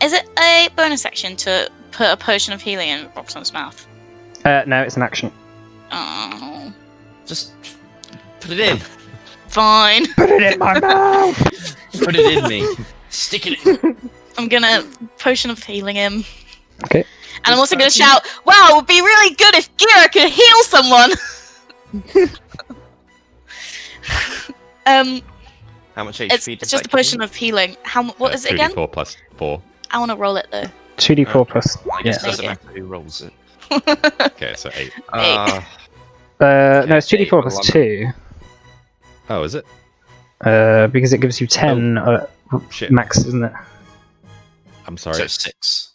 B: Is it a bonus action to put a potion of healing in Roxon's mouth?
A: No, it's an action.
B: Oh,
C: Just put it in.
B: fine.
A: Put it in my mouth!
C: Put it in me. Stick it in.
B: I'm gonna potion of healing him.
A: Okay.
B: And I'm also gonna shout, "Wow, it would be really good if Gira could heal someone."
C: How much HP
B: It's
C: does
B: just
C: that
B: a potion of healing. What is it again?
D: 2d4 plus 4.
B: I want to roll it though.
A: 2d4 plus.
C: I guess
A: Yeah.
C: it doesn't
B: Yeah.
C: matter who rolls it.
D: Okay, so 8.
A: No, it's
C: Okay,
A: 2d4
C: well,
A: plus
C: I'm-
A: 2.
D: Oh, is it?
A: Because it gives you 10
D: Shit.
A: max, isn't it?
D: I'm sorry.
C: So 6.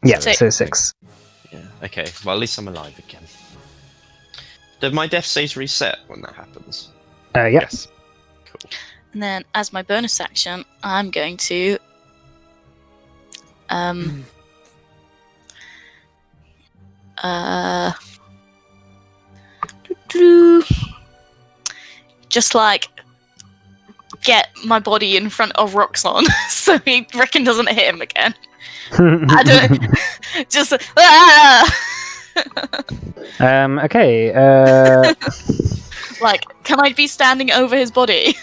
A: Yeah,
B: Six.
A: so 6.
C: Yeah. Okay. Well, at least I'm alive again. Did my death stage reset when that happens?
A: Yeah.
D: Yes.
C: Cool.
B: And then, as my bonus action, I'm going to just like get my body in front of Roxon so he reckon doesn't hit him again. I don't just
A: Okay.
B: like, can I be standing over his body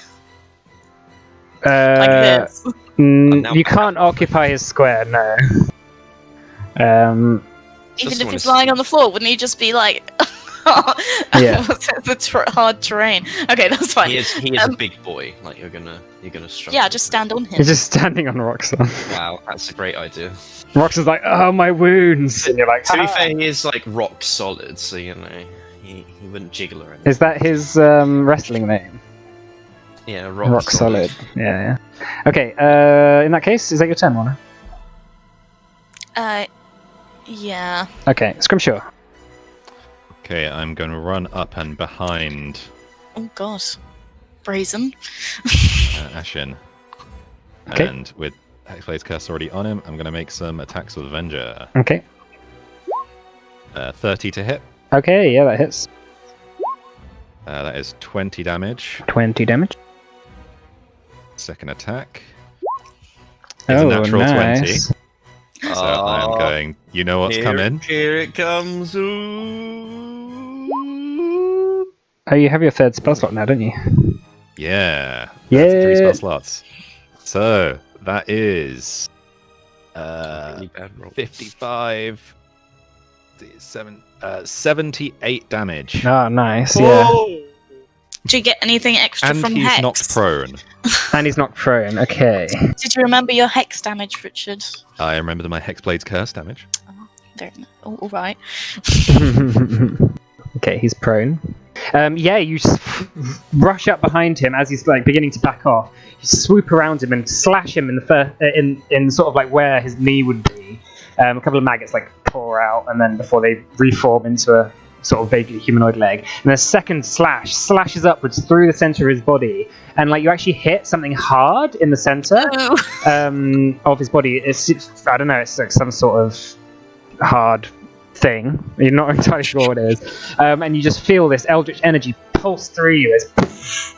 B: like
A: uh,
B: this?
C: now-
A: you can't occupy his square, no.
B: Even
C: Just
B: if
C: wanna
B: he's
C: see.
B: lying on the floor, wouldn't he just be like
A: Yeah.
B: hard terrain? Okay, that's fine.
C: He is a big boy. Like you're gonna struggle.
B: Yeah, just stand on him.
A: He's just standing on Roxanne.
C: Wow, that's a great idea.
A: Roxanne's like, oh, my wounds! And you're like,
C: To be
A: "Ah."
C: fair, he is like rock solid, so you know he wouldn't jiggle or anything.
A: Is that his wrestling name?
C: Yeah,
A: Rock solid. Yeah. Okay, in that case, is that your turn, Warner?
B: Yeah.
A: Okay, Scrimshaw.
D: Okay, I'm going to run up and behind
B: Oh god. Brazen.
D: Ashen.
A: Okay.
D: And with Hexblade's Curse already on him, I'm going to make some attacks with Avenger.
A: Okay.
D: 30 to hit.
A: Okay, yeah, that hits.
D: That is 20 damage.
A: 20 damage.
D: Second attack is a
A: Oh,
D: natural
A: nice.
D: 20. So I'm going, you know what's coming?
C: Here it comes. Ooh.
A: Oh, you have your third spell slot now, don't you?
D: Yeah.
A: Yeah.
D: That's 3 spell slots. So that is
C: Really bad roll.
D: 55, 78 damage.
A: Oh, nice, yeah.
B: Do you get anything extra
D: And
B: from
D: he's
B: Hex?
D: knocked prone.
A: And he's knocked prone, okay.
B: Did you remember your Hex damage, Richard?
D: I remember my Hexblade's Curse damage.
B: Very alright.
A: Okay, he's prone. Yeah, you just rush up behind him as he's like beginning to back off. You swoop around him and slash him in the in sort of like where his knee would be. A couple of maggots like pour out, and then before they reform into a sort of vaguely humanoid leg. And the second slash slashes upwards through the center of his body, and like you actually hit something hard in the center
B: Oh.
A: of his body. It's I don't know. It's like some sort of hard thing. You're not entirely sure what it is. And you just feel this eldritch energy pulse through you as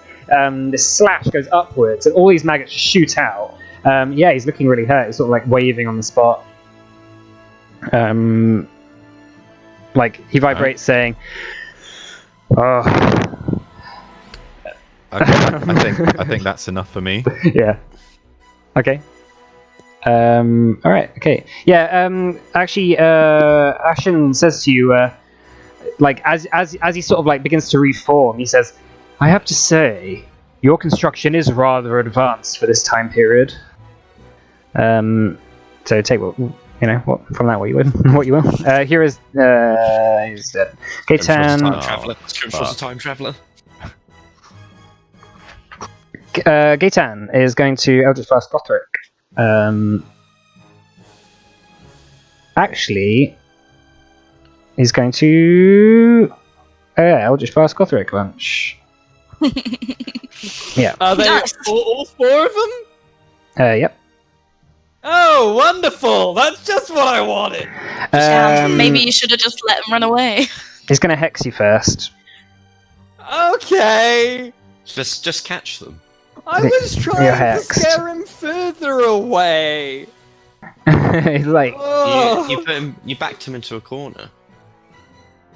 A: this slash goes upwards, and all these maggots shoot out. Yeah, he's looking really hurt. He's sort of like waving on the spot. Like he vibrates, saying, "Oh,
D: Okay, I think that's enough for me.
A: yeah, okay." All right, okay, yeah. Actually, Ashen says to you, like as he sort of like begins to reform, he says, "I have to say, your construction is rather advanced for this time period. So take what what from that what you would, what you will. Here is he's dead. Gaetan.
C: Scrimshaw's a time traveler.
A: Gaetan is going to Eldritch Blast Gothric. Actually, he's going to Eldritch Blast Gothric bunch. Yeah.
E: Are they
B: Nice.
E: all 4 of them?
A: Yep.
E: Oh, wonderful! That's just what I wanted.
B: Maybe you should have just let him run away.
A: He's going to hex you first.
E: Okay.
C: Just catch them.
E: I was
A: You're
E: trying to
A: hexed.
E: scare him further away.
A: He's like,
E: Oh.
C: You put him. You backed him into a corner.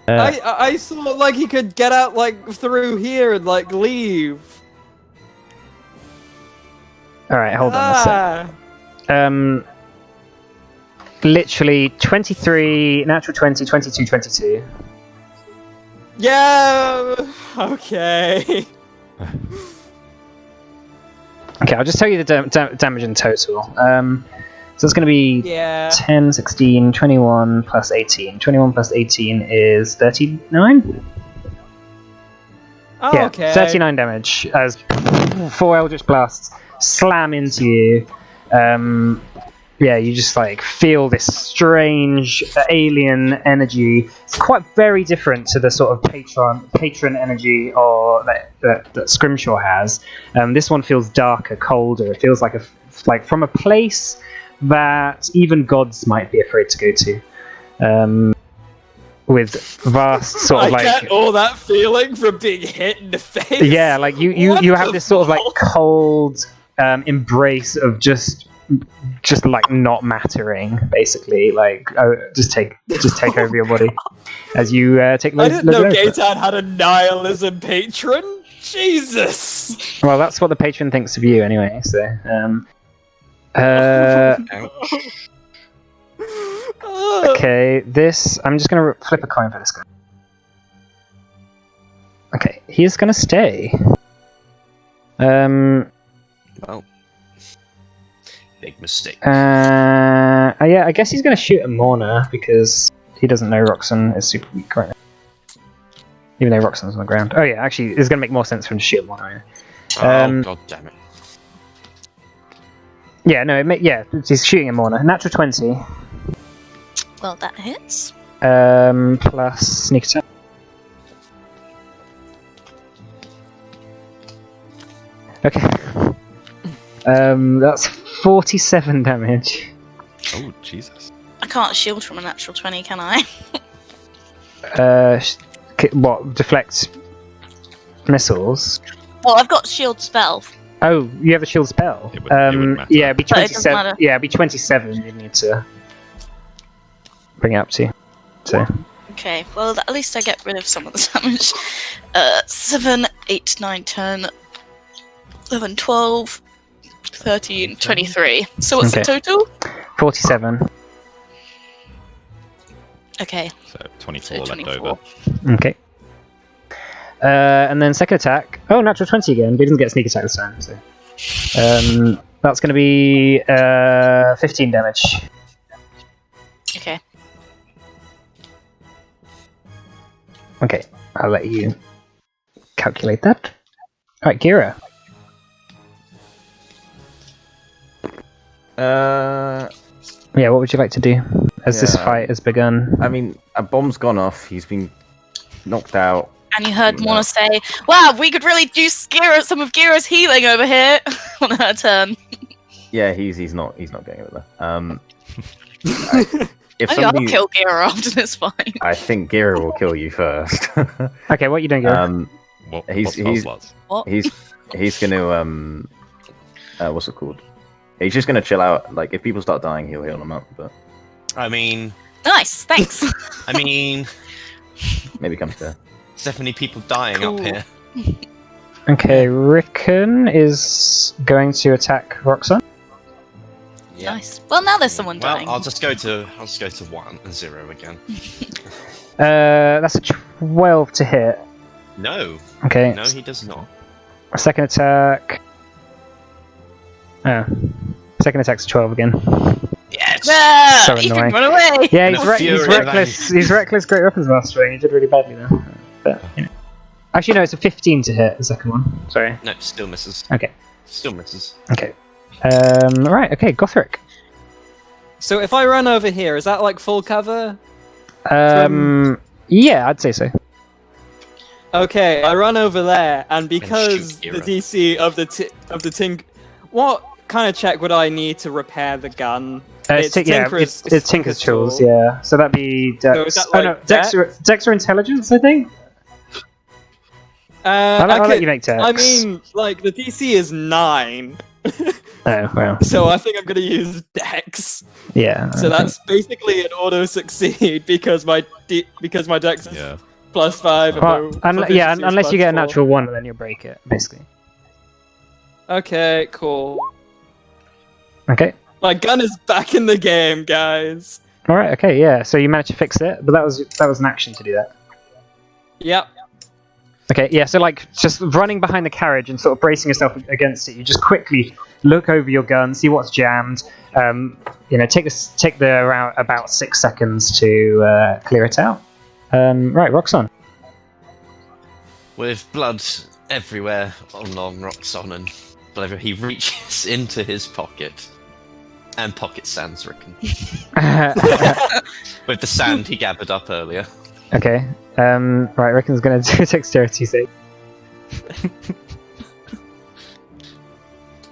E: I thought like he could get out like through here and like leave.
A: all right, hold on a sec. Literally 23, natural 20, 22, 22.
E: Yeah. Okay.
A: Okay, I'll just tell you the damage in total. So it's going to be
E: Yeah.
A: 10, 16, 21 plus 18. 21 plus 18 is 39?
E: Oh,
A: Yeah,
E: okay.
A: 39 damage as 4 Eldritch Blasts slam into you. Yeah, you just like feel this strange alien energy. It's quite very different to the sort of patron energy or that Scrimshaw has. This one feels darker, colder. It feels like from a place that even gods might be afraid to go to. With vast sort of
E: I
A: like
E: get all that feeling from being hit in the face.
A: yeah, like you have this sort of like cold embrace of just like not mattering, basically. Like just take over your body as you take.
E: I didn't know
A: loads of it.
E: Gaetan had a nihilism patron. Jesus.
A: Well, that's what the patron thinks of you, anyway. So, okay, this I'm just gonna flip a coin for this guy. Okay, he's gonna stay.
C: Well, big mistake.
A: Yeah, I guess he's gonna shoot at Morna because he doesn't know Roxanne is super weak right now. Even though Roxanne's on the ground. Oh yeah, actually, it's gonna make more sense for him to shoot at Morna.
C: Oh god damn it!
A: Yeah, no, he's shooting at Morna. Natural 20
B: Well, that hits.
A: plus sneak attack. Okay. That's 47 damage.
D: Oh Jesus!
B: I can't shield from a natural 20, can I?
A: What? Deflect missiles?
B: Well, I've got shield spell.
A: Oh, you have a shield spell.
D: It wouldn't matter.
A: Yeah, it'd be
B: But it doesn't
A: 27.
B: matter.
A: Yeah, it'd be 27. You need to bring it up to. So
B: Okay, well, at least I get rid of some of the damage. 7, 8, 9, 10, 11, 12, 13, 23. So what's the
A: Okay.
B: total?
A: 47.
B: Okay,
D: So 24
B: so
D: left
B: 24.
D: over.
A: Okay. And then second attack. Oh, natural 20 again. But he doesn't get sneak attack this time. So that's going to be 15 damage.
B: Okay.
A: Okay, I'll let you calculate that. All right, Gira. Yeah, what would you like to do as this
F: Yeah.
A: fight has begun?
F: I mean, a bomb's gone off. He's been knocked out.
B: And you heard Mona say, "Wow, we could really do some of Gira's healing over here on her turn."
F: Yeah, he's not going over there. If
B: Maybe
F: somebody,
B: I'll kill Gira after this fight.
F: I think Gira will kill you first.
A: Okay, what are you doing, Gira?
F: He's-
D: What spell
F: he's-
D: slots?
F: he's gonna what's it called? He's just gonna chill out. Like if people start dying, he'll heal them up. But
C: I mean,
B: Nice, thanks.
F: maybe comes to.
C: there's definitely people dying
B: Cool.
C: up here.
A: Okay, Rickon is going to attack Roxanne.
B: Nice. Well, now there's someone
C: Well,
B: dying.
C: I'll just go to 1 and 0 again.
A: That's a 12 to hit.
C: No,
A: Okay,
C: no, he does not.
A: second attack. Oh. second attack's 12 again.
C: Yes!
B: Ah,
A: So
B: he
A: annoying.
B: can run away.
A: Yeah,
C: And
A: he's,
C: a
A: he's
C: fury of
A: reckless. He's reckless. Great weapons mastering. He did really badly there. But you know. Actually, no, it's a 15 to hit. The second one. Sorry.
C: No, still misses.
A: Okay.
C: Still misses.
A: Okay. Right. Okay. Gothric.
E: So if I run over here, is that like full cover?
A: Yeah, I'd say so.
E: Okay, I run over there, and because
C: shoot
E: the
C: Kira.
E: DC of the Tink, what kind of check would I need to repair the gun?
A: It's Tinker's tools. Yeah. So that'd be Dex.
E: So is that
A: Oh no,
E: like
A: Dex or Intelligence, I think. I'll let you make Dex.
E: I mean, like the DC is 9,
A: Oh well.
E: so I think I'm gonna use Dex.
A: Yeah.
E: So that's basically an auto succeed because my Dex is
D: Yeah.
E: +5. And
A: Well,
E: proficiency is
A: unless you get a
E: +4.
A: natural 1, then you'll break it, basically.
E: Okay, cool.
A: Okay.
E: My gun is back in the game, guys.
A: All right. Okay. Yeah. So you managed to fix it, but that was an action to do that.
E: Yep.
A: Okay. Yeah. So like just running behind the carriage and sort of bracing yourself against it, you just quickly look over your gun, see what's jammed. Take around about 6 seconds to clear it out. Right, Roxanne.
C: With blood everywhere along Roxanne, he reaches into his pocket and pocket sands Rickon with the sand he gathered up earlier.
A: Okay. Right, Rickon's gonna do a dexterity save.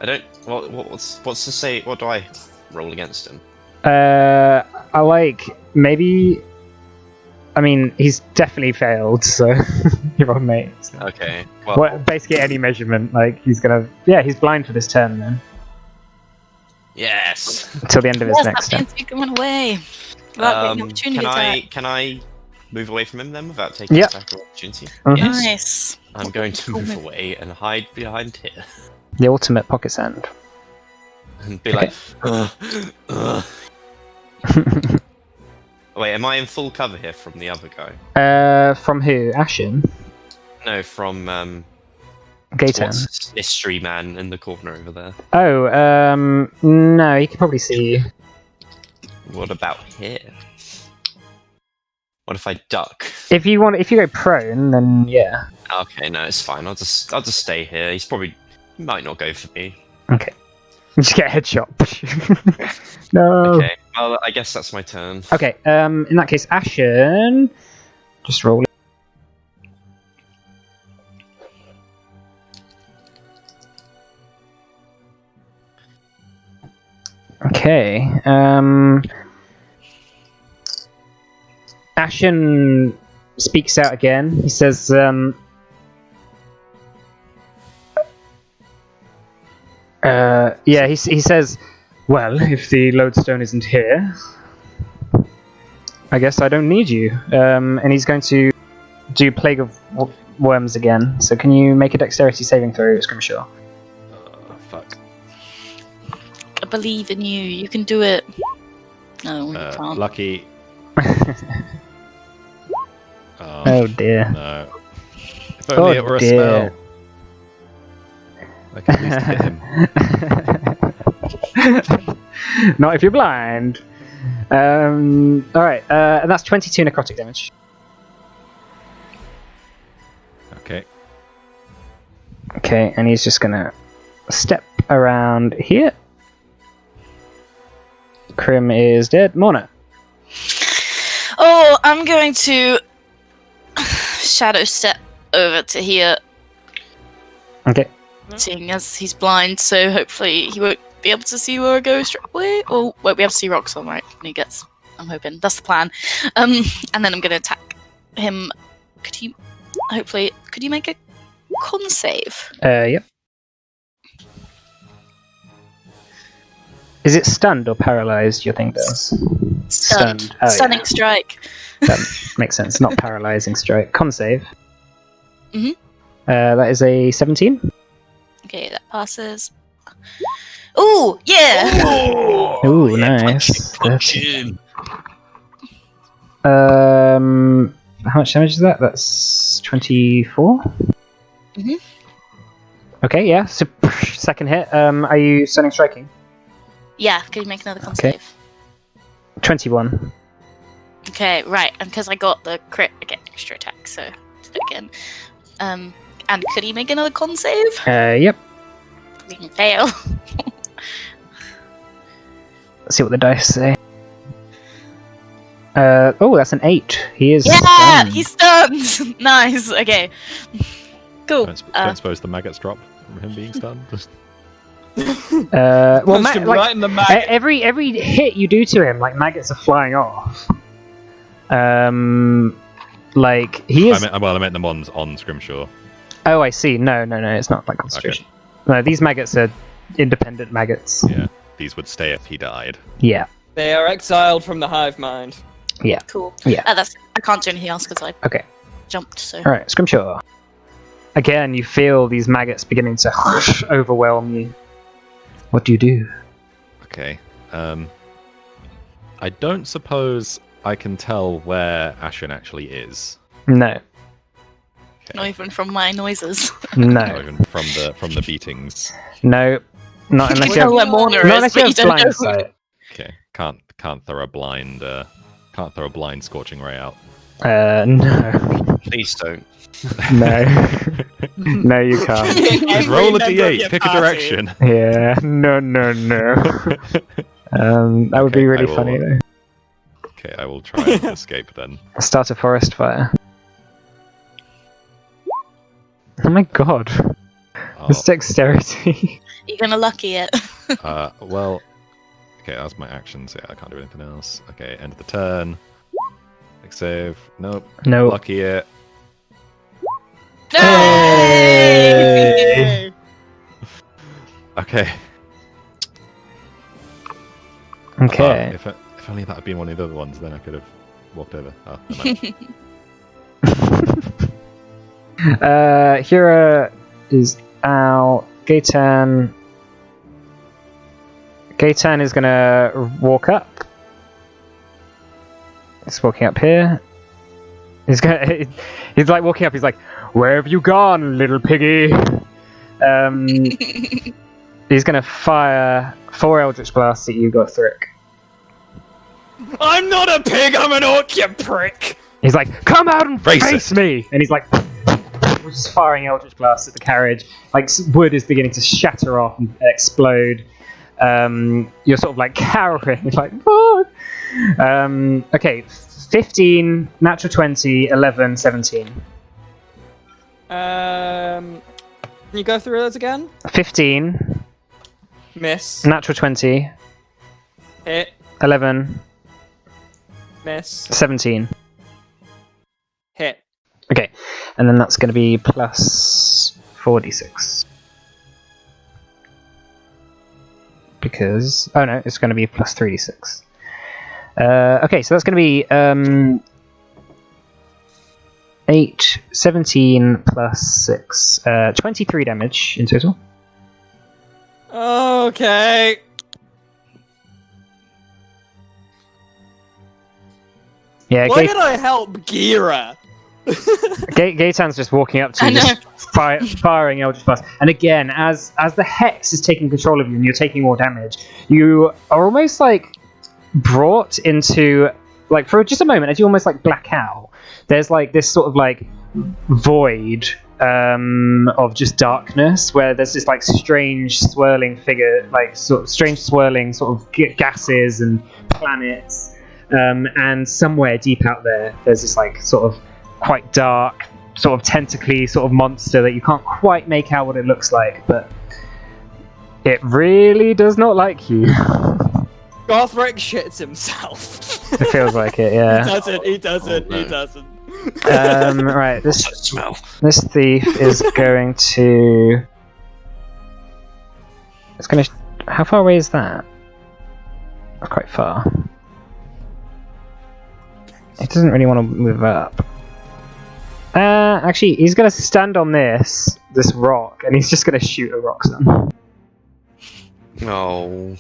C: I don't. What's to say? What do I roll against him?
A: I like maybe. I mean, he's definitely failed, so you're wrong, mate. So.
C: Okay. Well,
A: What, basically any measurement, like he's gonna. Yeah, he's blind for this turn then.
C: yes.
A: Until the end of his
B: Yes,
A: next
B: that
A: turn.
B: means you can run away without getting opportunity attack.
C: Can I move away from him then without taking
A: Yep.
C: attack or opportunity?
A: Mhm.
C: Yes.
B: Nice.
C: I'm going to move away and hide behind here
A: The ultimate pocket sand.
C: and be
A: Okay.
C: like, Wait, am I in full cover here from the other guy?
A: From who? Ashen?
C: No, from
A: Gaten?
C: what's this mystery man in the corner over there?
A: Oh, no, he can probably see you.
C: What about here? What if I duck?
A: If you go prone, then yeah.
C: Okay, no, it's fine. I'll just stay here. He might not go for me.
A: Okay. Just get a headshot. No.
C: Okay, well, I guess that's my turn.
A: Okay, in that case, Ashen. Just roll it. Okay, Ashen speaks out again. He says, he says, well, if the lodestone isn't here, I guess I don't need you. And he's going to do Plague of Worms again. So can you make a dexterity saving throw, Scrimshaw?
D: Fuck.
B: I believe in you. You can do it. No, you can't.
D: Lucky.
A: Oh dear.
D: No. If only it were a
A: dear.
D: spell. I could at least hit him.
A: Not if you're blind. Alright, and that's 22 necrotic damage.
D: Okay.
A: Okay, and he's just gonna step around here. Crim is dead. Morna.
B: Oh, I'm going to shadow step over to here,
A: Okay.
B: seeing as he's blind, so hopefully he won't be able to see where I go straight away. Or won't be able to see Roxanne, right? When he gets. I'm hoping. That's the plan. And then I'm going to attack him. Could you make a con save?
A: Yep. Is it stunned or paralyzed, your thing does? Stunned. Oh,
B: Stunning
A: yeah.
B: strike.
A: That makes sense. Not paralyzing strike. Con save.
B: Mhm.
A: That is a 17.
B: Okay, that passes. Ooh, yeah!
A: Ooh,
C: yeah,
A: nice.
C: punch in.
A: How much damage is that? That's 24.
B: Mhm.
A: Okay, yeah. So second hit. Are you stunning striking?
B: Yeah, can you make another con
A: Okay.
B: save?
A: 21.
B: Okay, right, and because I got the crit, I get extra attack, so do it again. And could he make another con save?
A: Yep.
B: We can fail.
A: Let's see what the dice say. Oh, that's an 8. He is.
B: Yeah,
A: stunned.
B: he's stunned. Nice. Okay. Cool.
D: Don't suppose the maggots drop from him being stunned.
A: Well,
E: Punched him
A: like,
E: right in the maggot.
A: every hit you do to him, like maggots are flying off. Like he is.
D: I meant them on Scrimshaw.
A: Oh, I see. No, it's not like concentration. No, these maggots are independent maggots.
D: Yeah, these would stay if he died.
A: Yeah.
E: They are exiled from the hive mind.
B: Cool.
A: Yeah.
B: I can't do anything else because I
A: Okay.
B: jumped. So.
A: All right, Scrimshaw. Again, you feel these maggots beginning to overwhelm you. What do you do?
D: Okay. I don't suppose I can tell where Ashen actually is.
A: No.
B: Not even from my noises.
D: Not
A: No.
D: even from the beatings.
A: No. Not unless you
B: You
A: have.
B: know where Morna
A: Not
B: is,
A: unless you
B: but
A: have
B: you don't know
A: blind
B: who-
A: sight.
D: Okay. Can't throw a blind scorching ray out.
A: No.
C: Please don't.
A: No. No, you can't.
D: Just
E: Every
D: roll a
E: member of
D: d8,
E: your
D: pick a
E: party.
D: direction.
A: Yeah. No. That would be
D: Okay,
A: really
D: I
A: funny
D: will-
A: though.
D: Okay, I will try and escape then.
A: Start a forest fire. Oh my god.
D: Oh,
A: This dexterity.
B: You're gonna lucky it.
D: well, okay, that's my actions. Yeah, I can't do anything else. Okay, end of the turn. Next save. Nope.
A: No.
D: Lucky it.
A: Hey!
D: Okay.
A: Okay.
D: If only that had been one of the other ones, then I could have walked over. Oh, never mind.
A: Hira is out. Gaetan is gonna walk up. He's walking up here. He's like walking up. He's like, "Where have you gone, little piggy?" He's gonna fire 4 Eldritch Blasts at you, Gothric.
E: I'm not a pig, I'm an orc, you prick!
A: He's like, "Come out and
D: Racist.
A: face me!" And he's like, just firing Eldritch Blasts at the carriage. Like wood is beginning to shatter off and explode. You're sort of like cowering, like, "Oh!" Okay, 15, natural 20, 11, 17.
E: Can you go through those again?
A: 15,
E: Miss.
A: natural 20,
E: Hit.
A: 11,
E: Miss.
A: 17.
E: Hit.
A: Okay, and then that's going to be plus 4d6. Because... Oh no, it's going to be plus 3d6. Okay, so that's going to be 8, 17 plus 6. 23 damage in total.
E: Okay.
A: Yeah,
E: Why did I help Gira?
A: Gaetan's just walking up to
B: I
A: you,
B: know.
A: just firing Eldritch Blast. And again, as the Hex is taking control of you and you're taking more damage, you are almost like brought into, like, for just a moment, as you almost like black out, there's like this sort of like void of just darkness where there's this like strange swirling figure, like sort of strange swirling sort of gases and planets. And somewhere deep out there's this like sort of quite dark, sort of tentacly sort of monster that you can't quite make out what it looks like, but it really does not like you.
E: Gothric shits himself.
A: It feels like it, yeah.
E: He doesn't.
C: Oh, no.
E: He doesn't.
A: Right,
C: What's that smell?
A: this thief is going to... It's going to... How far away is that? That's quite far. He doesn't really want to move up. Actually, he's going to stand on this rock, and he's just going to shoot a Roxanne.
C: No.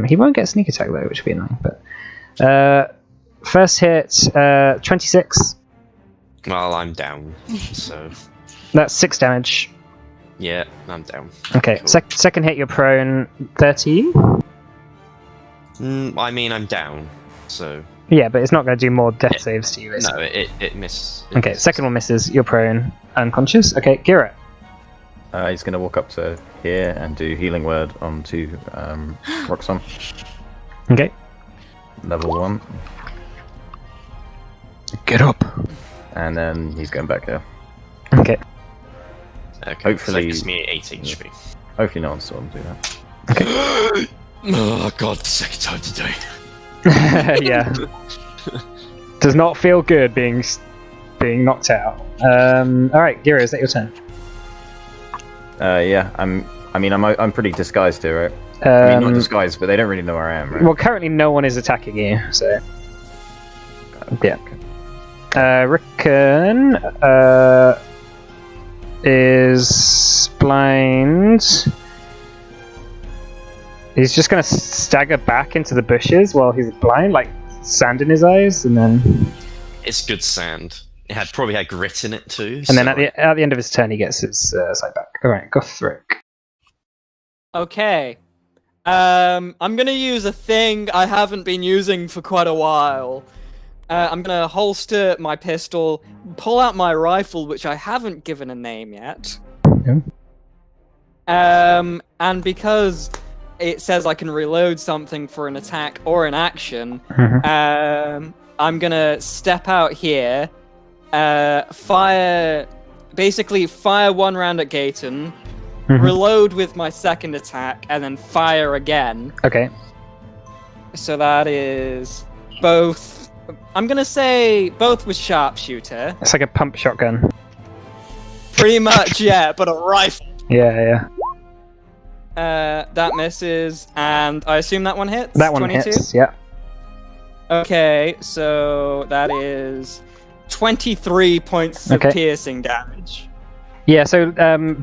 A: He won't get sneak attack though, which would be annoying. But first hit, 26.
C: Well, I'm down, so...
A: That's 6 damage.
C: Yeah, I'm down.
A: Okay,
C: Cool.
A: second hit, you're prone. 13?
C: I mean, I'm down, so
A: Yeah, but it's not going to do more death saves to you, is it?
C: no, it misses.
A: Okay, second one misses. You're prone, unconscious. Okay, Gira.
F: He's going to walk up to here and do healing word onto Roxanne.
A: Okay.
F: Level 1.
A: Get up.
F: And then he's going back here.
A: Okay.
C: Okay,
F: Hopefully-
C: so that gives me 8 HP.
F: Hopefully no one saw him do that.
C: Oh god, the second time today.
A: Yeah. Does not feel good being knocked out. All right, Gira, is that your turn?
F: Yeah, I'm pretty disguised here, right? I mean, not disguised, but they don't really know where I am, right?
A: Well, currently no one is attacking you, so yeah. Rickon is blind. He's just gonna stagger back into the bushes while he's blind, like sand in his eyes, and then
C: It's good sand. It probably had grit in it too.
A: and then at the end of his turn, he gets his sight back. All right, Gothric.
E: Okay. I'm gonna use a thing I haven't been using for quite a while. I'm gonna holster my pistol, pull out my rifle, which I haven't given a name yet.
A: Okay.
E: And because it says I can reload something for an attack or an action, I'm gonna step out here, fire one round at Gaten, reload with my second attack, and then fire again.
A: Okay.
E: So that is both. I'm gonna say both with sharpshooter.
A: It's like a pump shotgun.
E: Pretty much, yeah, but a rifle.
A: Yeah.
E: That misses, and I assume that one hits?
A: That one
E: 22?
A: hits, yeah.
E: Okay, so that is 23 points of piercing damage.
A: Yeah, so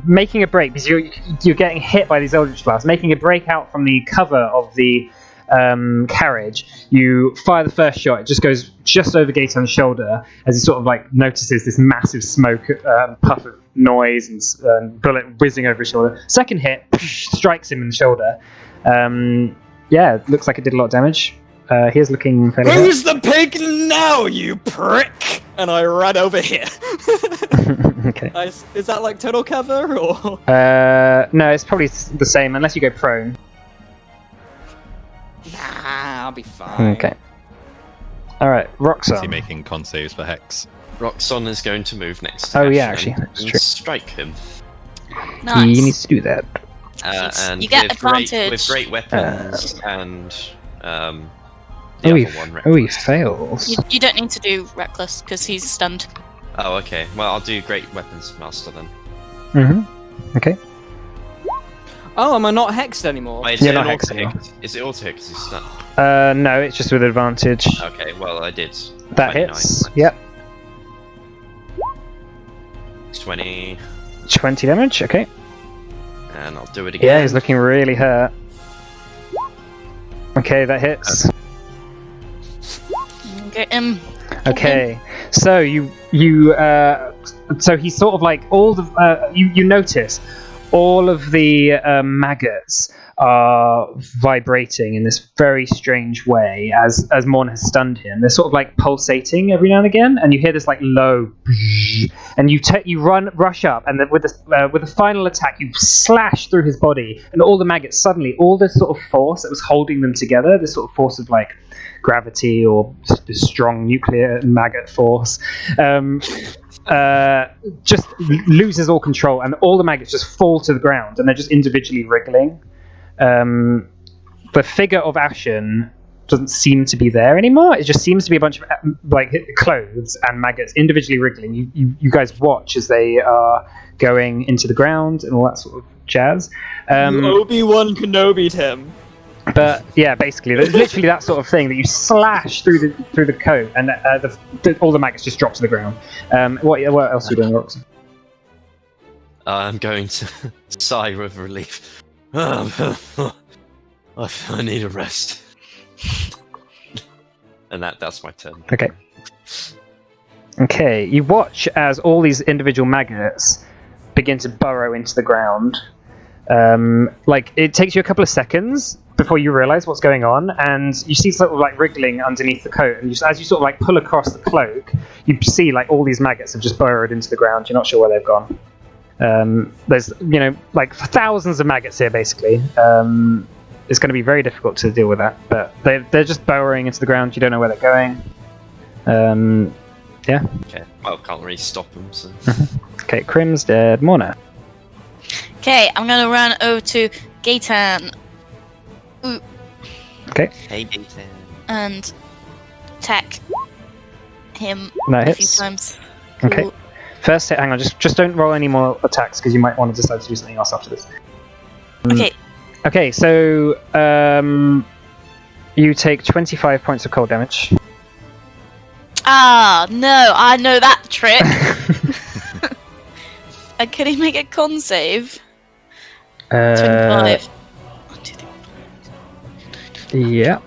A: making a break, because you're getting hit by these Eldritch Blasts, making a break out from the cover of the carriage, you fire the first shot, it just goes just over Gaetan's shoulder as he sort of like notices this massive smoke, puff of noise and bullet whizzing over his shoulder. Second hit, strikes him in the shoulder. Yeah, looks like it did a lot of damage. He is looking fairly hurt.
E: Who's the pig now, you prick? And I run over here.
A: Okay.
E: Is that like total cover, or?
A: No, it's probably the same, unless you go prone.
E: Nah, I'll be fine.
A: Okay. Alright,
D: Is he
A: Roxanne.
D: making con saves for Hex?
C: Roxanne is going to move next to
A: Oh, yeah,
C: Ashen
A: actually, that's
C: and
A: true.
C: strike him.
B: Nice.
A: He needs to do that.
C: And
B: You get
C: with great
B: advantage.
C: weapons and the
A: Oh,
C: other
A: he
C: one.
A: he
C: reckless.
A: fails.
B: You don't need to do reckless because he's stunned.
C: Oh, okay. Well, I'll do great weapons master then.
A: Mm-hmm. Okay.
E: Oh, am I not hexed anymore?
C: Wait,
A: You're
C: it
A: not
C: an
A: hexed
C: auto-hit?
A: anymore.
C: Is it auto hit because he's stunned?
A: No, it's just with advantage.
C: Okay, well, I did.
A: That
C: 29.
A: hits. Yep.
C: 20,
A: 20 damage. Okay.
C: and I'll do it again.
A: Yeah, he's looking really hurt. Okay, that hits.
B: Get him.
A: Okay, so so he's sort of like all the you notice all of the maggots are vibrating in this very strange way as Morn has stunned him. They're sort of like pulsating every now and again, and you hear this like low, and you rush up, and then with the final attack, you slash through his body, and all the maggots suddenly, all this sort of force that was holding them together, this sort of force of like gravity or this strong nuclear maggot force, just loses all control, and all the maggots just fall to the ground, and they're just individually wriggling. The figure of Ashen doesn't seem to be there anymore. It just seems to be a bunch of like clothes and maggots individually wriggling. You guys watch as they are going into the ground and all that sort of jazz.
E: Obi-Wan Kenobi'd him.
A: But yeah, basically, there's literally that sort of thing that you slash through the coat, and all the maggots just drop to the ground. What else are you doing, Roxy?
C: I'm going to sigh with relief. I need a rest. And that's my turn.
A: Okay. You watch as all these individual maggots begin to burrow into the ground. Like it takes you a couple of seconds before you realize what's going on, and you see sort of like wriggling underneath the coat, and as you sort of like pull across the cloak, you see like all these maggots have just burrowed into the ground. You're not sure where they've gone. There's like thousands of maggots here basically. It's going to be very difficult to deal with that, but they're just burrowing into the ground. You don't know where they're going. Yeah.
C: Okay. Well, can't really stop them. So.
A: Okay, Crim's dead. Morna.
B: Okay, I'm gonna run over to Gaetan. Ooh.
A: Okay.
C: Hey, Gaten.
B: And attack him
A: That
B: a few
A: hits.
B: times.
A: Okay.
B: Cool.
A: First hit. Hang on. Just don't roll any more attacks because you might want to decide to do something else after this.
B: Okay.
A: Okay. So you take 25 points of cold damage.
B: Ah, no, I know that trick. And can he make a con save? 25. 1, 2, 3.
A: Yeah.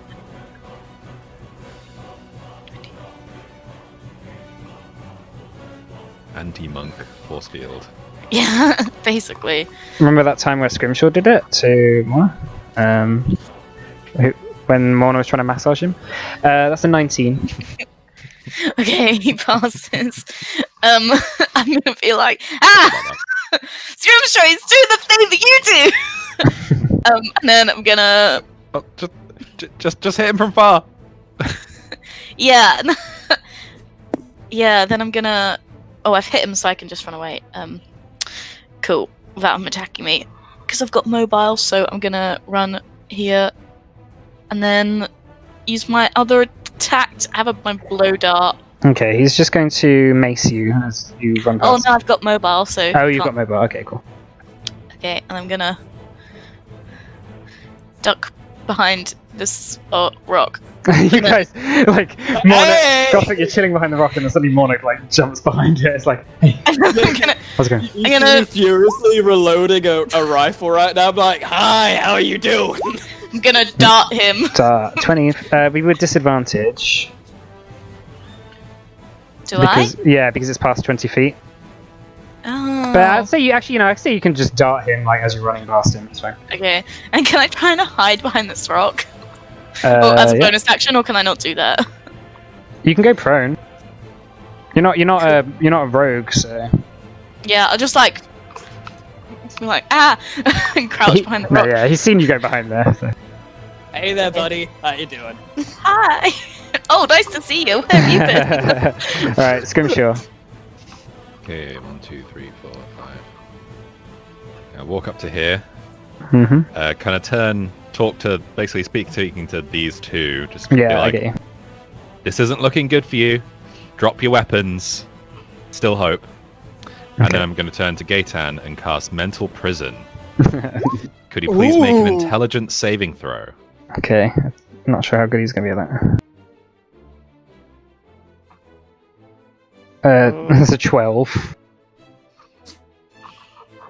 D: Anti-monk force field.
B: Yeah, basically.
A: Remember that time where Scrimshaw did it to Morna? When Morna was trying to massage him? That's a 19.
B: Okay, he passes. I'm gonna be like, Scrimshaw, he's doing the thing that you do! And then I'm gonna...
D: Oh, just hit him from far.
B: Yeah. Yeah, then I'm gonna... Oh, I've hit him so I can just run away. Cool. Without him attacking me. Because I've got mobile, so I'm gonna run here. And then use my other attack to have my blow dart.
A: Okay, he's just going to mace you as you run
B: Oh
A: past.
B: no, I've got mobile, so...
A: Oh, you've got
B: can't-
A: mobile. Okay, cool.
B: Okay, and I'm gonna... duck behind this rock.
A: You guys, like, Morna,
E: Hey!
A: Gothic, you're chilling behind the rock, and then suddenly Morna, like, jumps behind it. It's like, hey,
B: And then I'm gonna...
A: how's it going?
E: You
B: I'm gonna-
E: see me furiously reloading a rifle right now. I'm like, hi, how are you doing?
B: I'm gonna dart him.
A: 20, we would disadvantage.
B: Do
A: Because it's past 20 feet.
B: Oh.
A: But I'd say I'd say you can just dart him, like, as you're running past him. It's fine.
B: Okay. And can I try and hide behind this rock? As a
A: Yeah.
B: bonus action, or can I not do that?
A: You can go prone. You're not a rogue, so.
B: Yeah, I'll just like be like and crouch behind the rock.
A: No, yeah, he's seen you go behind there. So.
E: Hey there, buddy. How you doing?
B: Hi. Oh, nice to see you. Where have you been?
A: All right, Scrimshaw.
D: Okay, 1, 2, 3, 4, 5. Now walk up to here.
A: Mm-hmm.
D: Kind of speaking to these two. Just
A: Yeah,
D: be
A: I
D: like,
A: get you.
D: this isn't looking good for you. Drop your weapons. Still hope. And
A: Okay.
D: then I'm going to turn to Gaetan and cast Mental Prison. Could you please make an
E: Ooh.
D: intelligence saving throw?
A: Okay, I'm not sure how good he's going to be at that. It's a 12.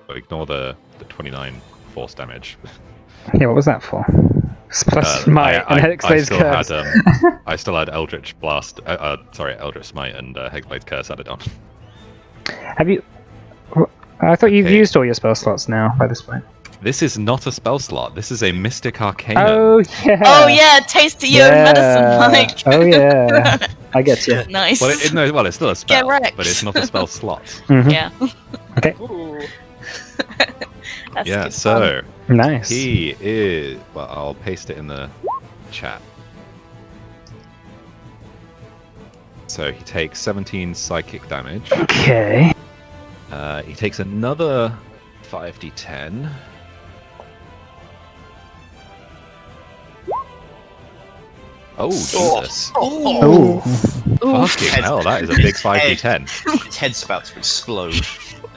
D: So ignore the 29 force damage.
A: Yeah, what was that for? Plus Smite and Hexblade's Curse.
D: I still had Eldritch Blast. Eldritch Smite and Hexblade's Curse added on.
A: Have you? I thought you've
D: Okay.
A: used all your spell slots now by this point.
D: This is not a spell slot. This is a Mystic Arcanum.
A: Oh yeah.
B: Oh yeah, taste your own medicine, Mike.
A: Oh yeah. I get you.
B: Nice.
D: Well, it's still a spell,
B: wrecked.
D: but it's not a spell slot.
A: Mhm.
B: Yeah.
E: Ooh.
B: That's
D: Yeah,
B: good
D: so
A: Nice.
D: he is. Well, I'll paste it in the chat. So he takes 17 psychic damage.
A: Okay.
D: He takes another 5d10. Oh, Jesus.
A: Oh.
D: Fucking hell, that is a big 5d10.
C: His head's about to explode.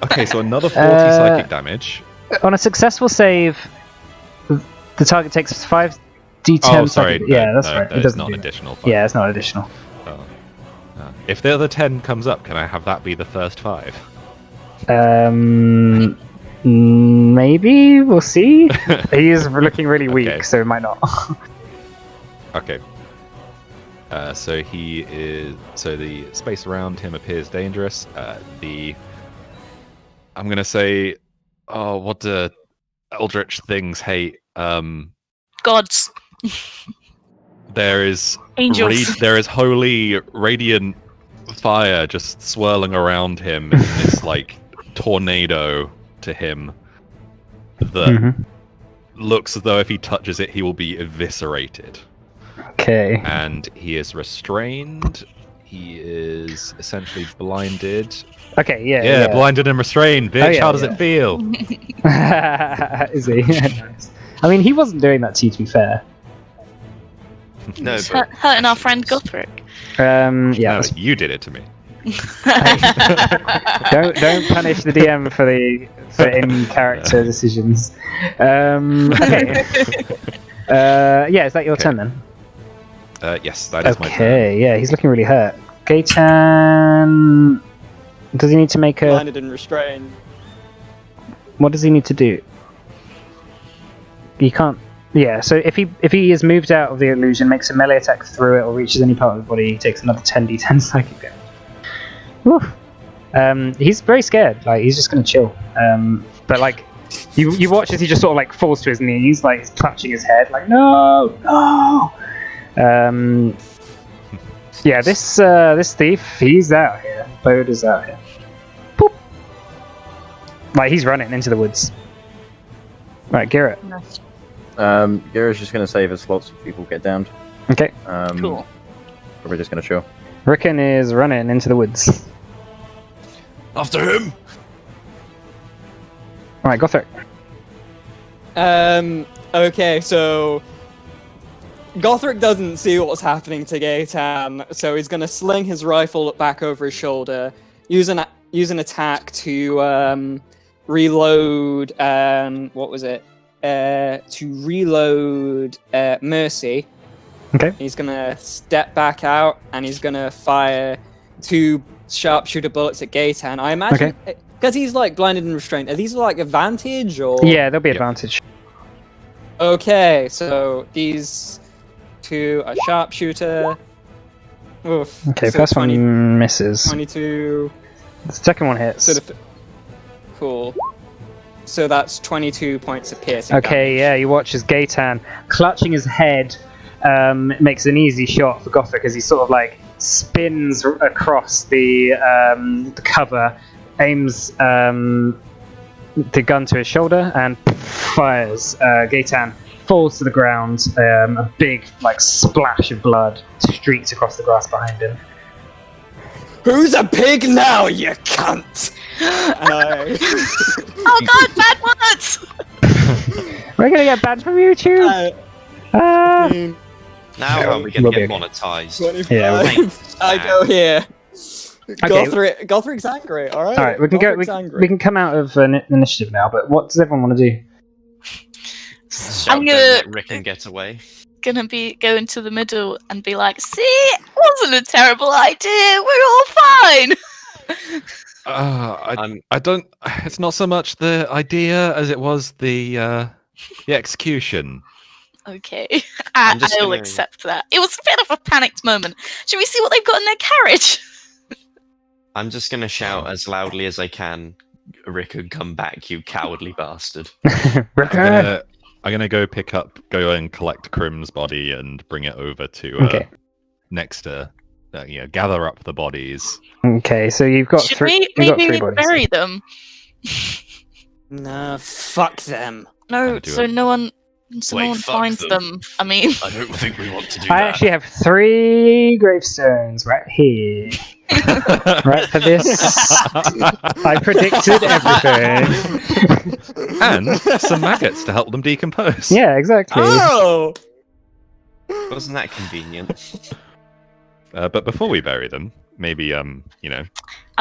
D: Okay, so another 40 psychic damage.
A: On a successful save, the target takes 5d10.
D: Oh, sorry.
A: psychic- Yeah, that's
D: no,
A: right.
D: no,
A: It
D: it's
A: doesn't
D: not
A: do
D: an
A: that.
D: additional. 5.
A: Yeah, it's not additional.
D: Oh. If the other 10 comes up, can I have that be the first 5?
A: Maybe we'll see. He is looking really weak,
D: Okay.
A: so it might not.
D: Okay. So he is. So the space around him appears dangerous. The I'm gonna say, oh, what do eldritch things hate?
B: Gods,
D: There is
B: angels.
D: there is holy radiant fire just swirling around him in this like tornado to him that
A: Mhm.
D: looks as though if he touches it, he will be eviscerated.
A: Okay.
D: And he is restrained. He is essentially blinded.
A: Okay. Yeah.
D: Yeah, blinded and restrained, bitch.
A: yeah,
D: How does
A: yeah.
D: it feel?
A: Is he? Nice. I mean, he wasn't doing that to you, to be fair.
C: No,
B: It's
C: but
B: hurting our friend Gothric.
A: Yeah.
D: No,
A: that's-
D: you did it to me.
A: don't punish the DM for in character decisions. Okay. Yeah. Is that your
D: Okay.
A: turn then?
D: Yes, that is my turn.
A: Okay. Yeah. He's looking really hurt. Gaetan. Does he need to make a?
E: Blinded and restrained.
A: What does he need to do? He can't. Yeah, so if he is moved out of the illusion, makes a melee attack through it, or reaches any part of the body, he takes another 10d10 psychic damage. Woof. He's very scared. Like he's just gonna chill. But like, you watch as he just sort of like falls to his knees, like he's clutching his head, like no. Yeah, this thief, he's out here. Bode is out here. Boop. Like he's running into the woods. Right, Garrett.
F: Gira's just gonna save as lots of people get downed.
A: Okay.
B: Cool.
F: We're just gonna chill.
A: Rickon is running into the woods.
C: after him.
A: Alright, Gothric.
E: Okay, so Gothric doesn't see what's happening to Gaetan, so he's gonna sling his rifle back over his shoulder, use an attack to reload. What was it? To reload Mercy.
A: Okay.
E: He's gonna step back out and he's gonna fire 2 sharpshooter bullets at Gaetan. I imagine because he's like blinded and restrained. Are these like advantage or?
A: Yeah, there'll be
D: Yep.
A: advantage.
E: Okay, so these 2 are sharpshooter. Oof.
A: Okay,
E: so
A: first
E: 20
A: one misses.
E: 22.
A: The second one hits.
E: So cool. So that's 22 points of piercing.
A: Okay, yeah, you watch as Gaetan, clutching his head, makes an easy shot for Gothric as he sort of like spins across the cover, aims the gun to his shoulder, and fires. Gaetan falls to the ground. A big like splash of blood streaks across the grass behind him.
E: Who's a pig now, you cunt? And I,
B: Oh god, bad words!
A: We're gonna get banned from YouTube. Ah.
C: Now
A: Yeah,
C: how are we going
A: we'll
C: to get
A: be okay.
C: monetized?
E: 25.
C: Yeah,
E: I go here.
A: Okay.
E: Gothric's angry. All right.
A: All right, we can go.
E: Gothric's
A: We
E: angry.
A: can come out of initiative now. But what does everyone want to do?
C: Shout
B: I'm
C: down,
B: gonna
C: let Rick and get away.
B: go into the middle and be like, see, it wasn't a terrible idea. We're all fine.
D: I don't. It's not so much the idea as it was the execution.
B: Okay,
C: I'm just
B: I'll
C: gonna-
B: accept that. It was a bit of a panicked moment. Should we see what they've got in their carriage?
C: I'm just going to shout as loudly as I can, Rickon, come back, you cowardly bastard.
A: Rickon.
D: I'm gonna go and collect Crim's body and bring it over to
A: Okay.
D: next to, gather up the bodies.
A: Okay, so you've got
B: Should
A: three.
B: we
A: You've got
B: maybe
A: 3 bodies.
B: bury them?
E: Nah, fuck them.
B: No,
D: do
B: so
D: it.
B: no one
C: Wait, fuck
B: finds
C: them.
B: them. I mean,
C: I don't think we want to do
A: I
C: that.
A: actually have 3 gravestones right here. Right for this. I predicted everything.
D: And some maggots to help them decompose.
A: Yeah, exactly.
E: Oh!
C: Wasn't that convenient?
D: But before we bury them, maybe
B: I'd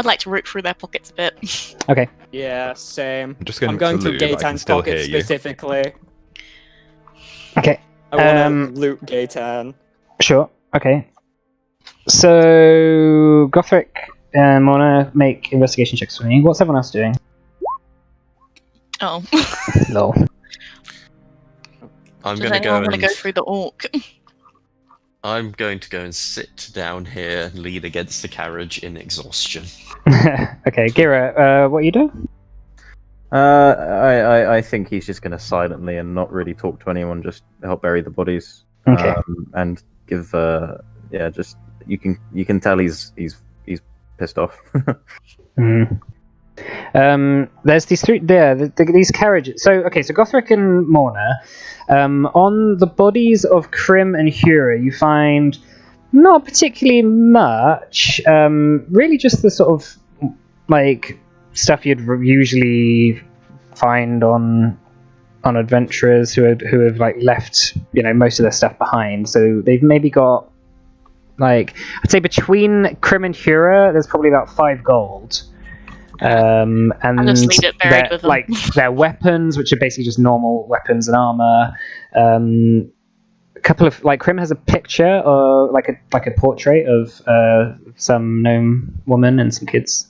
B: like to root through their pockets a bit.
A: Okay.
E: Yeah, same.
D: I'm just going
E: I'm going
D: to
E: through
D: loot. I can
E: Gaetan's
D: still
E: pocket
D: hear you.
E: specifically.
A: Okay.
E: I want
A: Um,
E: to loot Gaetan.
A: Sure. Okay. So Gothric, wanna make investigation checks for me. What's everyone else doing?
B: Oh,
A: Lol.
C: I'm
B: does
C: going to go
B: anyone want to
C: and
B: go through the orc?
C: I'm going to go and sit down here and lean against the carriage in exhaustion.
A: Okay, Gira, what are you doing?
F: I think he's just going to silently and not really talk to anyone. Just help bury the bodies.
A: Okay.
F: And give. Just you can tell he's pissed off.
A: Mm. There's these three there. These carriages. So Gothric and Morna. On the bodies of Krim and Hura, you find not particularly much. Really, just the sort of like stuff you'd usually find on adventurers who have like left most of their stuff behind. So they've maybe got like, I'd say between Krim and Hura, there's probably about 5 gold. And
B: I'll just leave it buried with them.
A: like their weapons, which are basically just normal weapons and armor. A couple of like Krim has a picture or like a portrait of some gnome woman and some kids.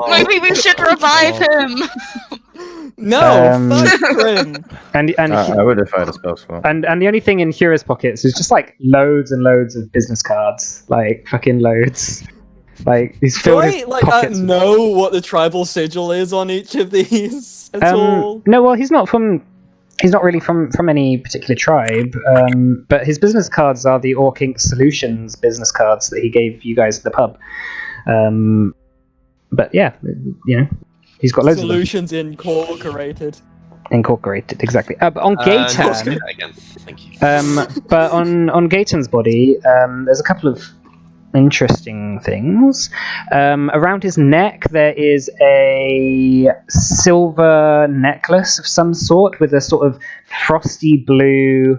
B: Maybe we should revive him.
E: No, fuck Krim.
A: And
F: I would if I had a spell slot.
A: and the only thing in Hura's pockets is just like loads and loads of business cards, like fucking loads. Like he's
E: Do
A: filled
E: I
A: his
E: like
A: pockets.
E: know what the tribal sigil is on each of these at all?
A: No, well, he's not really from any particular tribe. But his business cards are the Orc Inc. Solutions business cards that he gave you guys at the pub. But yeah, he's got loads
E: Solutions Incorporated.
A: incorporated exactly. But on Gaetan,
C: again. Thank you.
A: but on Gaetan's body, there's a couple of interesting things. Around his neck, there is a silver necklace of some sort with a sort of frosty blue